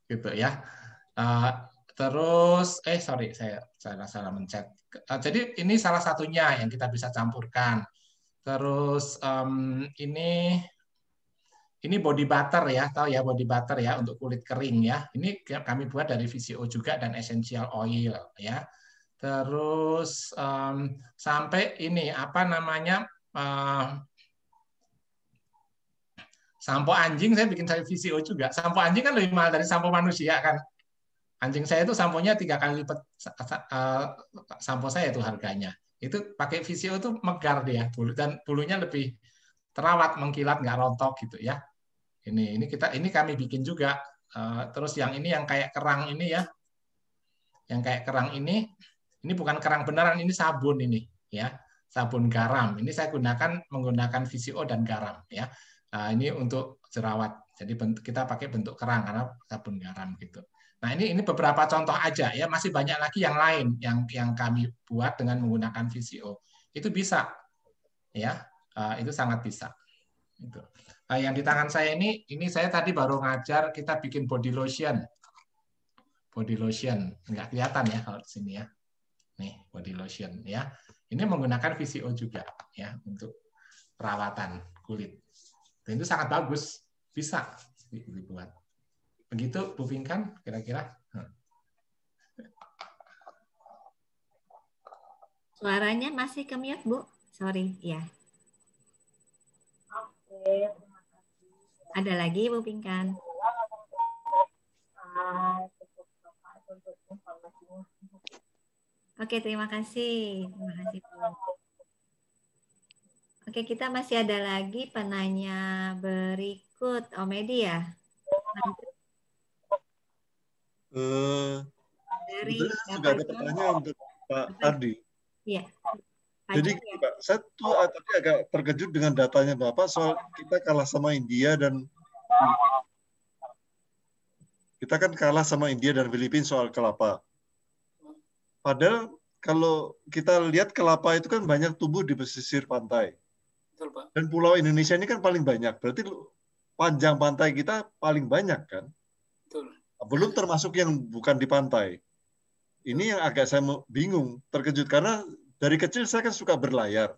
gitu ya. Terus, sorry saya salah mencet. Jadi ini salah satunya yang kita bisa campurkan. Terus ini body butter ya, tahu ya body butter ya untuk kulit kering ya. Ini kami buat dari VCO juga dan essential oil ya. Terus sampai ini sampo anjing saya bikin dari VCO juga. Sampo anjing kan lebih mahal dari sampo manusia kan. Anjing saya itu samponya 3 kali lipat sampo saya itu harganya. Itu pakai VCO itu megar dia dan bulunya lebih terawat, mengkilat, nggak rontok gitu ya. Ini kami bikin juga. Terus yang ini yang kayak kerang ini ya. Yang kayak kerang ini bukan kerang beneran, ini sabun ini ya. Sabun garam. Ini saya menggunakan VCO dan garam ya. Ini untuk jerawat. Jadi kita pakai bentuk kerang karena sabun garam gitu. Nah, ini beberapa contoh aja ya, masih banyak lagi yang lain yang kami buat dengan menggunakan VCO. Itu bisa ya. Itu sangat bisa. Gitu. Yang di tangan saya ini saya tadi baru ngajar kita bikin body lotion. Body lotion, nggak kelihatan ya kalau di sini ya. Nih, body lotion ya. Ini menggunakan VCO juga ya untuk perawatan kulit. Dan itu sangat bagus, bisa dibuat. Begitu Bu Pinkan kira-kira? Suaranya masih ke mute, Bu. Sorry, ya. Oke, terima kasih. Ada lagi Bu Pinkan? Cukup Bapak untuk informasinya. Oke, terima kasih. Terima kasih, Bu. Oke, kita masih ada lagi penanya berikut. Om Edi ya? Dari Sebetulnya juga ada pertanyaan untuk Pak Ardi. Iya. Jadi Pak, saya tuh tadi agak terkejut dengan datanya Bapak soal kita kalah sama India dan kita kan kalah sama India dan Filipina soal kelapa. Padahal kalau kita lihat kelapa itu kan banyak tumbuh di pesisir pantai. Betul, Pak. Dan pulau Indonesia ini kan paling banyak. Berarti panjang pantai kita paling banyak kan? Betul. Belum termasuk yang bukan di pantai. Ini yang agak saya bingung, terkejut karena dari kecil saya kan suka berlayar.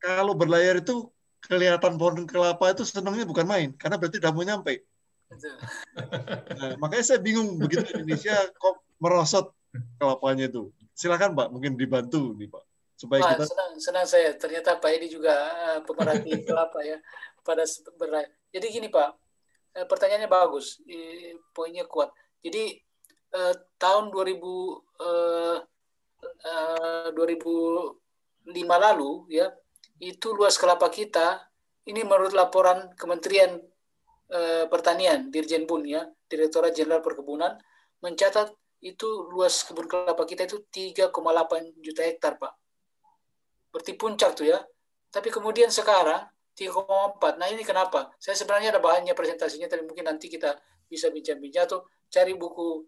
Kalau berlayar itu kelihatan pohon kelapa itu senangnya bukan main, karena berarti udah mau nyampe. Nah, makanya saya bingung begitu Indonesia kok merosot kelapanya itu. Silakan Pak, mungkin dibantu nih Pak, supaya kita. Senang saya. Ternyata Pak Edi juga pemerhati kelapa ya pada berlayar. Jadi gini Pak, pertanyaannya bagus, poinnya kuat. Jadi tahun 2005 lalu ya, itu luas kelapa kita ini menurut laporan Kementerian Pertanian, Dirjen Bun ya, Direktorat Jenderal Perkebunan mencatat itu luas kebun kelapa kita itu 3,8 juta hektar, Pak. Berarti puncak tuh ya. Tapi kemudian sekarang 3,4. Nah, ini kenapa? Saya sebenarnya ada bahannya presentasinya, tapi mungkin nanti kita bisa bincang-bincang atau cari buku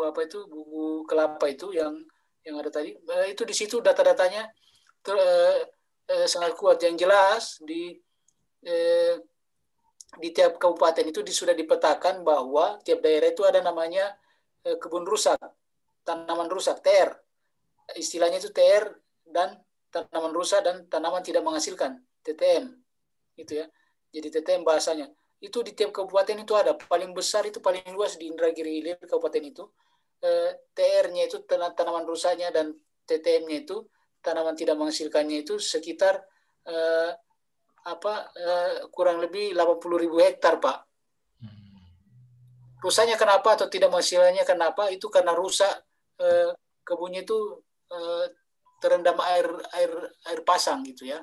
apa itu, buku kelapa itu yang ada tadi. Itu di situ data-datanya sangat kuat. Yang jelas di tiap kabupaten itu sudah dipetakan bahwa tiap daerah itu ada namanya kebun rusak, tanaman rusak, TR. Istilahnya itu TR dan tanaman rusak dan tanaman tidak menghasilkan, TTM. Gitu ya. Jadi TTM bahasanya. Itu di tiap kabupaten itu ada. Paling besar itu paling luas di Indragiri Hilir kabupaten itu. TR-nya itu tanaman rusaknya dan TTM-nya itu tanaman tidak menghasilkannya itu sekitar kurang lebih 80.000 hektar, Pak. Rusaknya kenapa atau tidak menghasilkannya kenapa? Itu karena rusak kebunnya itu terendam air pasang gitu ya.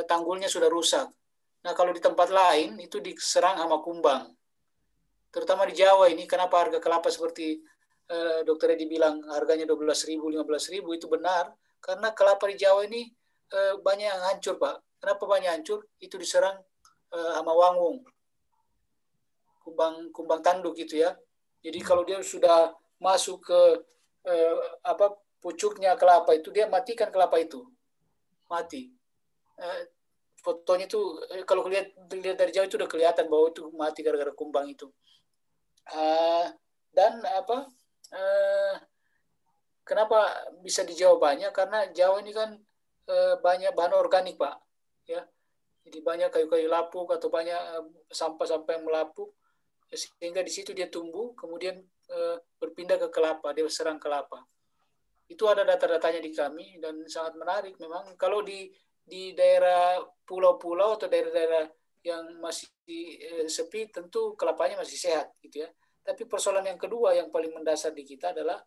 Tanggulnya sudah rusak. Nah, kalau di tempat lain itu diserang hama kumbang. Terutama di Jawa ini, kenapa harga kelapa seperti Dr. Edi bilang harganya 12.000, 15.000 itu benar. Karena kelapa di Jawa ini banyak yang hancur, Pak. Kenapa banyak hancur? Itu diserang hama wangung. Kumbang tanduk gitu ya. Jadi kalau dia sudah masuk ke pucuknya kelapa itu, dia matikan kelapa itu. Mati. Fotonya itu kalau lihat dari jauh itu udah kelihatan bahwa itu mati gara-gara kumbang itu. Dan kenapa bisa di Jawa banyak? Karena Jawa ini kan banyak bahan organik, Pak. Ya, jadi banyak kayu-kayu lapuk atau banyak sampah-sampah yang melapuk, sehingga di situ dia tumbuh, kemudian berpindah ke kelapa, dia serang kelapa. Itu ada data-datanya di kami dan sangat menarik memang. Kalau di daerah pulau-pulau atau daerah-daerah yang masih sepi, tentu kelapanya masih sehat gitu ya. Tapi persoalan yang kedua yang paling mendasar di kita adalah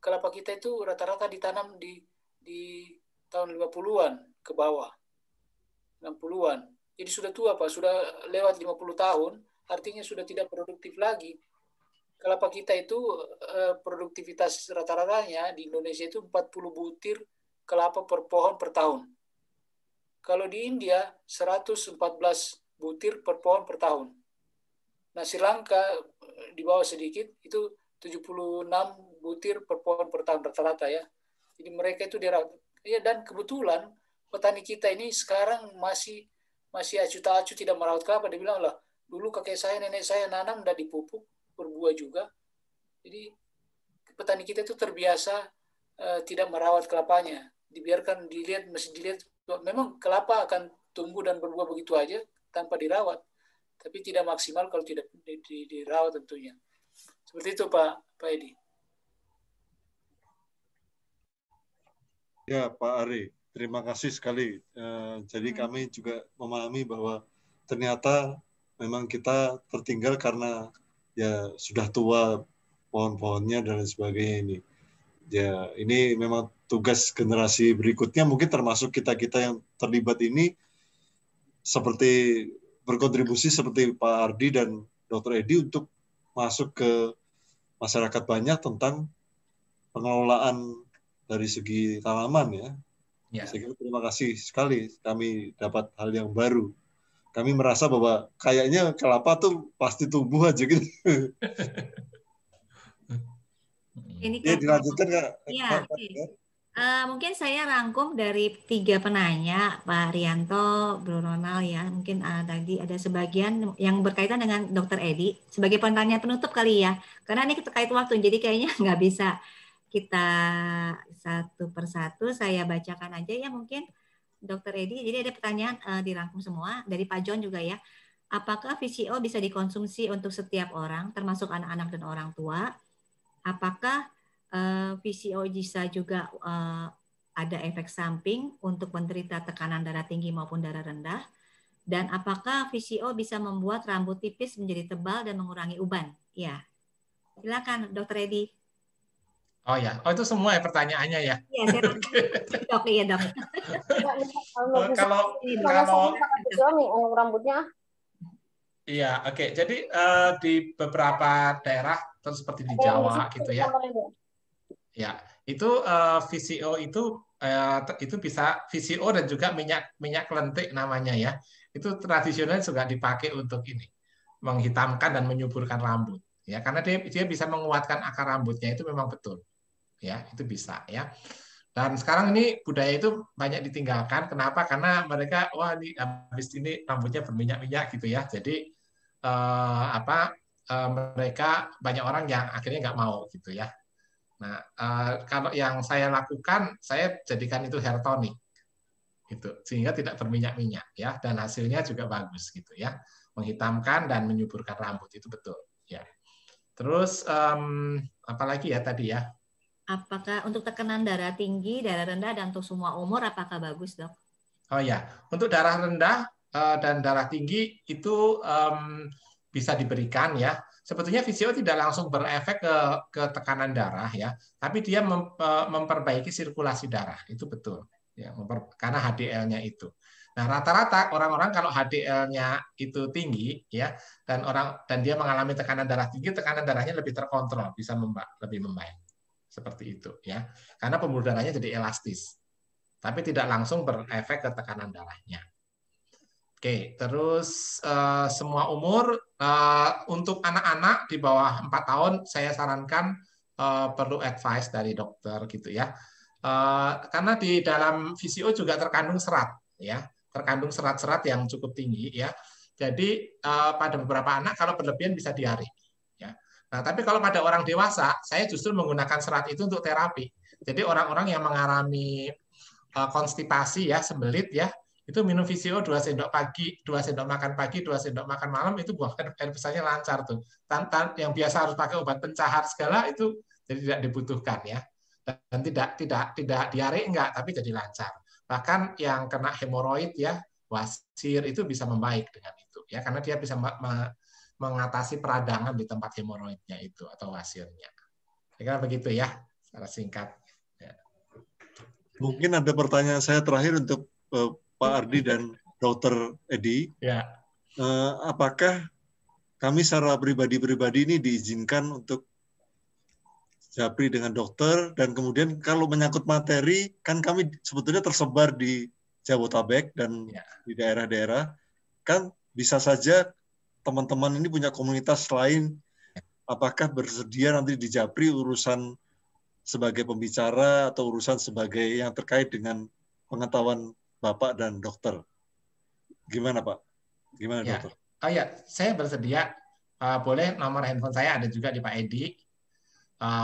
kelapa kita itu rata-rata ditanam di tahun 50-an ke bawah. 60-an. Jadi sudah tua, Pak, sudah lewat 50 tahun, artinya sudah tidak produktif lagi. Kelapa kita itu produktivitas rata-ratanya di Indonesia itu 40 butir kelapa per pohon per tahun. Kalau di India 114 butir per pohon per tahun. Nah, Sri Lanka di bawah sedikit itu 76 butir per pohon per tahun rata-rata ya. Jadi mereka itu ya, dan kebetulan petani kita ini sekarang masih acuh tak acuh tidak merawat kelapa. Dia bilang lah, dulu kakek saya, nenek saya nanam udah dipupuk, berbuah juga. Jadi petani kita itu terbiasa tidak merawat kelapanya. Dibiarkan dilihat, mesti dilihat. Memang kelapa akan tumbuh dan berbuah begitu aja tanpa dirawat. Tapi tidak maksimal kalau tidak dirawat tentunya. Seperti itu Pak Edi. Ya Pak Ari, terima kasih sekali. Jadi kami juga memahami bahwa ternyata memang kita tertinggal karena ya sudah tua pohon-pohonnya dan sebagainya ini. Ya ini memang tugas generasi berikutnya, mungkin termasuk kita-kita yang terlibat ini seperti berkontribusi seperti Pak Ardi dan Dr. Edi untuk masuk ke masyarakat banyak tentang pengelolaan dari segi tanaman ya. Saya kira terima kasih sekali kami dapat hal yang baru. Kami merasa bahwa kayaknya kelapa tuh pasti tumbuh aja gitu. Ini ya dilanjutkan Kak. Ya, mungkin saya rangkum dari 3 penanya, Pak Rianto, Bro Ronald ya. Mungkin tadi ada sebagian yang berkaitan dengan Dr. Edi. Sebagai pertanyaan penutup kali ya. Karena ini terkait waktu, jadi kayaknya nggak bisa kita satu persatu. Saya bacakan aja ya mungkin, Dr. Edi. Jadi ada pertanyaan dirangkum semua. Dari Pak John juga ya. Apakah VCO bisa dikonsumsi untuk setiap orang, termasuk anak-anak dan orang tua? Apakah VCO bisa juga ada efek samping untuk penderita tekanan darah tinggi maupun darah rendah? Dan apakah VCO bisa membuat rambut tipis menjadi tebal dan mengurangi uban? Ya, silakan Dr. Edi. Oh ya, itu semua ya pertanyaannya ya. Iya, saya dok, iya dok. Kalau rambutnya. Iya, oke. Jadi di beberapa daerah, terus seperti di Jawa gitu ya. Ya, itu VCO itu bisa VCO dan juga minyak kelentik namanya ya. Itu tradisional juga dipakai untuk ini, menghitamkan dan menyuburkan rambut. Ya, karena dia bisa menguatkan akar rambutnya, itu memang betul. Ya, itu bisa ya. Dan sekarang ini budaya itu banyak ditinggalkan. Kenapa? Karena mereka ini habis ini rambutnya berminyak-minyak gitu ya. Jadi mereka banyak orang yang akhirnya nggak mau gitu ya. Nah, kalau yang saya lakukan, saya jadikan itu hair tonic gitu, sehingga tidak berminyak-minyak ya, dan hasilnya juga bagus gitu ya, menghitamkan dan menyuburkan rambut, itu betul ya. Terus apalagi ya tadi ya? Apakah untuk tekanan darah tinggi, darah rendah, dan untuk semua umur, apakah bagus, dok? Oh ya, untuk darah rendah dan darah tinggi itu bisa diberikan ya. Sebetulnya VCO tidak langsung berefek ke tekanan darah ya, tapi dia memperbaiki sirkulasi darah, itu betul ya, karena HDL-nya itu. Nah, rata-rata orang-orang kalau HDL-nya itu tinggi ya, dan dia mengalami tekanan darah tinggi, tekanan darahnya lebih terkontrol, bisa lebih membaik. Seperti itu ya. Karena pembuluh darahnya jadi elastis. Tapi tidak langsung berefek ke tekanan darahnya. Oke, terus semua umur untuk anak-anak di bawah 4 tahun saya sarankan perlu advice dari dokter gitu ya. Karena di dalam VCO juga terkandung serat ya, terkandung serat-serat yang cukup tinggi ya. Jadi pada beberapa anak kalau berlebihan bisa diare. Nah, tapi kalau pada orang dewasa, saya justru menggunakan serat itu untuk terapi. Jadi orang-orang yang mengalami konstipasi ya, sembelit ya, itu minum VCO 2 sendok pagi, 2 sendok makan pagi, 2 sendok makan malam, itu buang air besarnya lancar tuh. Yang biasa harus pakai obat pencahar segala itu jadi tidak dibutuhkan ya. Dan tidak diare enggak, tapi jadi lancar. Bahkan yang kena hemoroid ya, wasir itu bisa membaik dengan itu ya, karena dia bisa mengatasi peradangan di tempat hemoroidnya itu atau wasirnya. Kira-kira begitu ya, secara singkat. Ya. Mungkin ada pertanyaan saya terakhir untuk Pak Ardi dan Dr. Edi. Ya. Apakah kami secara pribadi-pribadi ini diizinkan untuk japri dengan dokter, dan kemudian kalau menyangkut materi, kan kami sebetulnya tersebar di Jabodetabek dan di daerah-daerah, kan bisa saja teman-teman ini punya komunitas lain, apakah bersedia nanti di japri urusan sebagai pembicara atau urusan sebagai yang terkait dengan pengetahuan Bapak dan dokter. Gimana Pak? Gimana Ya. dokter? Oh ya, saya bersedia. Boleh nomor handphone saya ada juga di Pak Edi.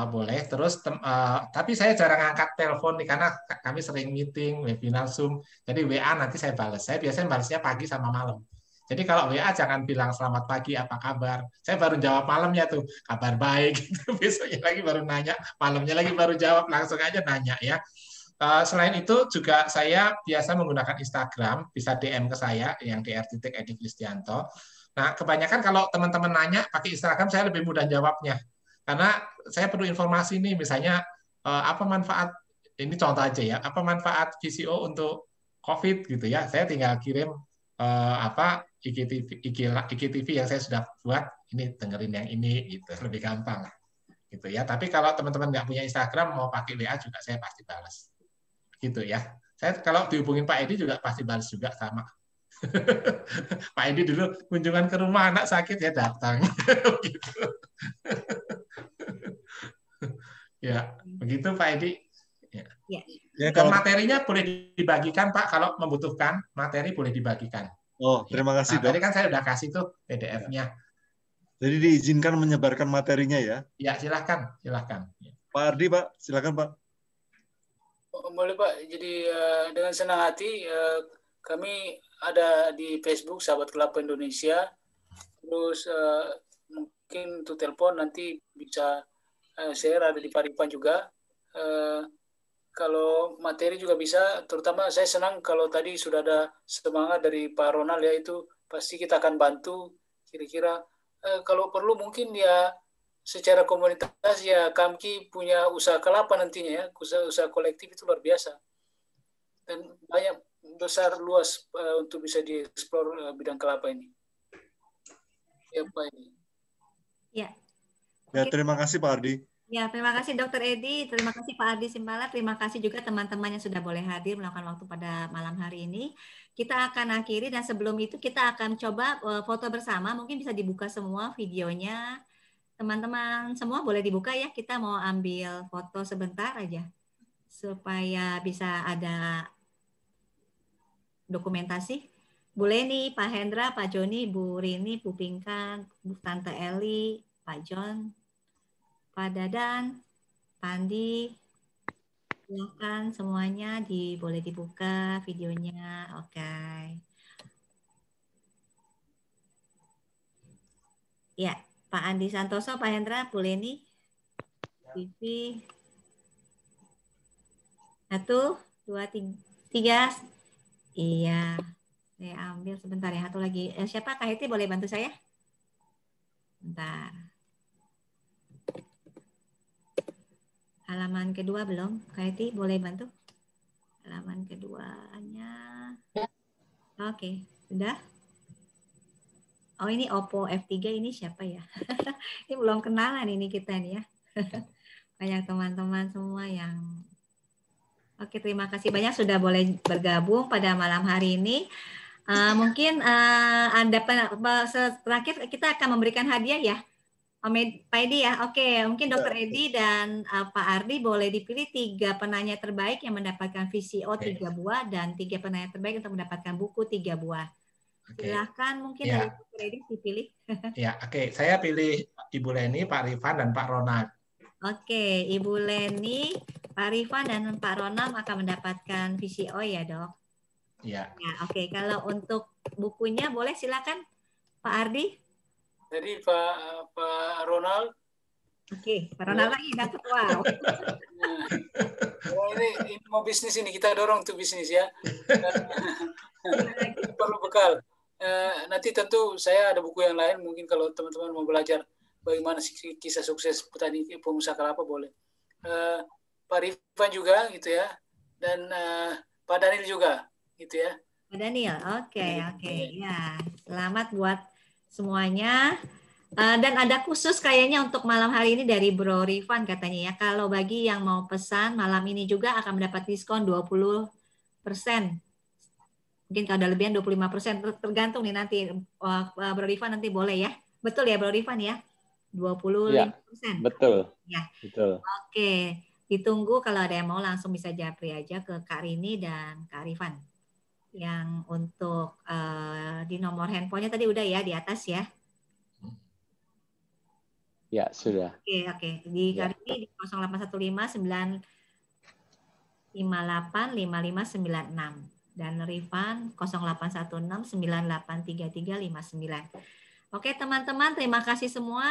Boleh. Terus tapi saya jarang angkat telepon nih karena kami sering meeting, webinar, Zoom. Jadi WA nanti saya balas. Saya biasanya balasnya pagi sama malam. Jadi kalau WA jangan bilang selamat pagi, apa kabar. Saya baru jawab malamnya tuh, kabar baik. Besoknya lagi baru nanya, malamnya lagi baru jawab, langsung aja nanya ya. Selain itu juga saya biasa menggunakan Instagram, bisa DM ke saya yang dr.edi Kristianto. Nah, kebanyakan kalau teman-teman nanya pakai Instagram saya lebih mudah jawabnya. Karena saya perlu informasi nih, misalnya apa manfaat, ini contoh aja ya, apa manfaat VCO untuk COVID gitu ya. Saya tinggal kirim IGTV yang saya sudah buat, ini dengerin yang ini gitu, lebih gampang gitu ya. Tapi kalau teman-teman nggak punya Instagram mau pakai WA juga saya pasti balas. Gitu ya. Saya kalau dihubungin Pak Edi juga pasti balas juga sama. Pak Edi dulu kunjungan ke rumah anak sakit ya datang. Gitu. Ya, begitu Pak Edi. Ya. Ya, Dan materinya boleh dibagikan Pak kalau membutuhkan materi boleh dibagikan. Oh, terima kasih Nah, Dok. tadi kan saya udah kasih tuh PDF-nya. Jadi diizinkan menyebarkan materinya ya? Ya, silahkan. Pak Ardi Pak, silakan Pak. Boleh Pak, jadi dengan senang hati kami ada di Facebook Sahabat Kelapa Indonesia, terus mungkin untuk telepon nanti bisa share, ada di Pak Rifan juga. Kalau materi juga bisa, terutama saya senang kalau tadi sudah ada semangat dari Pak Ronald ya, itu pasti kita akan bantu. Kira-kira kalau perlu mungkin ya secara komunitas ya Kamki punya usaha kelapa nantinya ya, usaha kolektif itu luar biasa dan banyak besar luas untuk bisa dieksplor bidang kelapa ini. Ya Pak ini. Ya. Ya, terima kasih Pak Ardi. Ya, terima kasih Dr. Edi, terima kasih Pak Ardi Simbala, terima kasih juga teman-teman yang sudah boleh hadir melakukan waktu pada malam hari ini. Kita akan akhiri dan sebelum itu kita akan coba foto bersama, mungkin bisa dibuka semua videonya. Teman-teman semua boleh dibuka ya, kita mau ambil foto sebentar aja supaya bisa ada dokumentasi. Bu Leni, Pak Hendra, Pak Joni, Bu Rini, Bu Pinkan, Bu Tante Eli, Pak John, Pak Dadan, Pandi, silakan semuanya boleh dibuka videonya. Oke. Ya. Pak Andi Santoso, Pak Hendra, Bu Leni, TV, 1, 2, 3. Iya, saya ambil sebentar ya. Satu lagi. Siapa? Kak Heti boleh bantu saya? Bentar. Halaman kedua belum? Kak Heti boleh bantu? Halaman keduanya. Oke, sudah? Oh ini Oppo F3 ini siapa ya? Ini belum kenalan ini kita nih ya. Banyak teman-teman semua yang... Oke, terima kasih banyak sudah boleh bergabung pada malam hari ini. Mungkin ada terakhir kita akan memberikan hadiah ya. Pak Edi ya, oke. Mungkin Dr. Edi dan Pak Ardi boleh dipilih 3 penanya terbaik yang mendapatkan VCO 3 buah dan 3 penanya terbaik untuk mendapatkan buku 3 buah. Silahkan mungkin ya. dari Dr. Edi dipilih. Ya, oke. Saya pilih Ibu Leni, Pak Rifan, dan Pak Ronald. Oke, Ibu Leni, Pak Rifan, dan Pak Ronald akan mendapatkan VCO ya, Dok? Ya. Ya, oke. Kalau untuk bukunya boleh silakan Pak Ardi. Jadi Pak Ronald. Oke, Pak Ronald lagi dapat. Wow. Nah, ini mau bisnis ini, kita dorong untuk bisnis ya. Perlu bekal. Nanti tentu saya ada buku yang lain, mungkin kalau teman-teman mau belajar bagaimana kisah sukses petani pengusaha kelapa boleh. Pak Rifan juga gitu ya, dan Pak Daniel juga gitu ya. Pak Daniel, oke. Ya, selamat buat semuanya. Dan ada khusus kayaknya untuk malam hari ini dari Bro Rifan katanya ya. Kalau bagi yang mau pesan malam ini juga akan mendapat diskon 20%. Mungkin kalau ada lebihan 25%, tergantung nih nanti Bro Rifan nanti boleh ya. Betul ya Bro Rifan ya? 25%. Ya, betul. Ya. Betul. Oke, ditunggu kalau ada yang mau langsung bisa japri aja ke Kak Rini dan Kak Rifan. Yang untuk di nomor handphonenya tadi udah ya di atas ya. Ya, sudah. Oke. Di Kartini di 0815-958-5596 dan Rifan 0816-983359. Oke, teman-teman, terima kasih semua.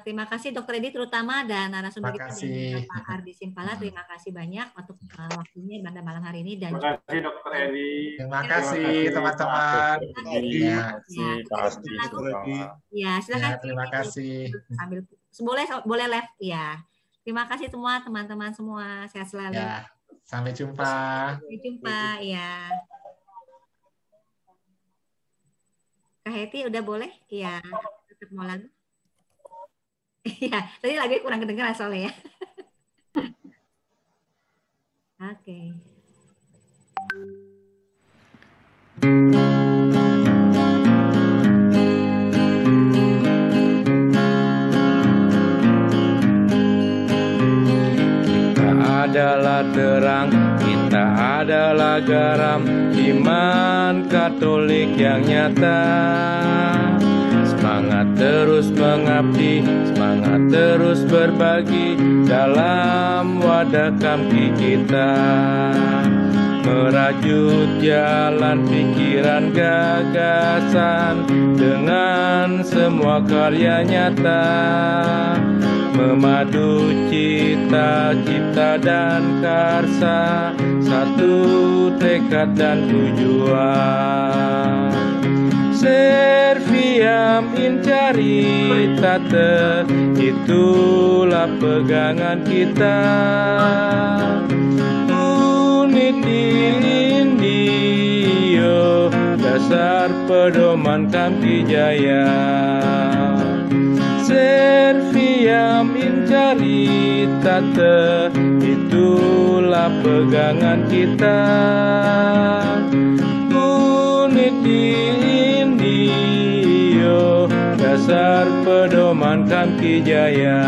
Terima kasih Dr. Edi terutama dan narasumber kita dan Pak Ardi Simpala. Terima kasih banyak untuk waktunya pada malam hari ini dan terima kasih Dr. Edi. Terima kasih teman-teman. Terima kasih Pak Ardi. Ya, silakan. Terima kasih. Sambil boleh live ya. Terima kasih semua teman-teman semua. Sehat selalu. Ya, sampai jumpa. Sampai jumpa ya. Kak Heti udah boleh? Iya, tetap mau lagu. Iya, tadi lagunya kurang kedengeran soalnya ya. Oke. Kita adalah terang, kita adalah garam, iman Katolik yang nyata. Semangat terus mengabdi, semangat terus berbagi dalam wadah kamki kita. Merajut jalan pikiran gagasan dengan semua karya nyata. Memadu cita-cita dan karsa, satu tekad dan tujuan. Serviam in caritate, itulah pegangan kita. Unity Indio, dasar pedoman Kamki Jaya. Serviam in caritate, itulah pegangan kita. Unity Indio, dasar pedoman Kamki Jaya.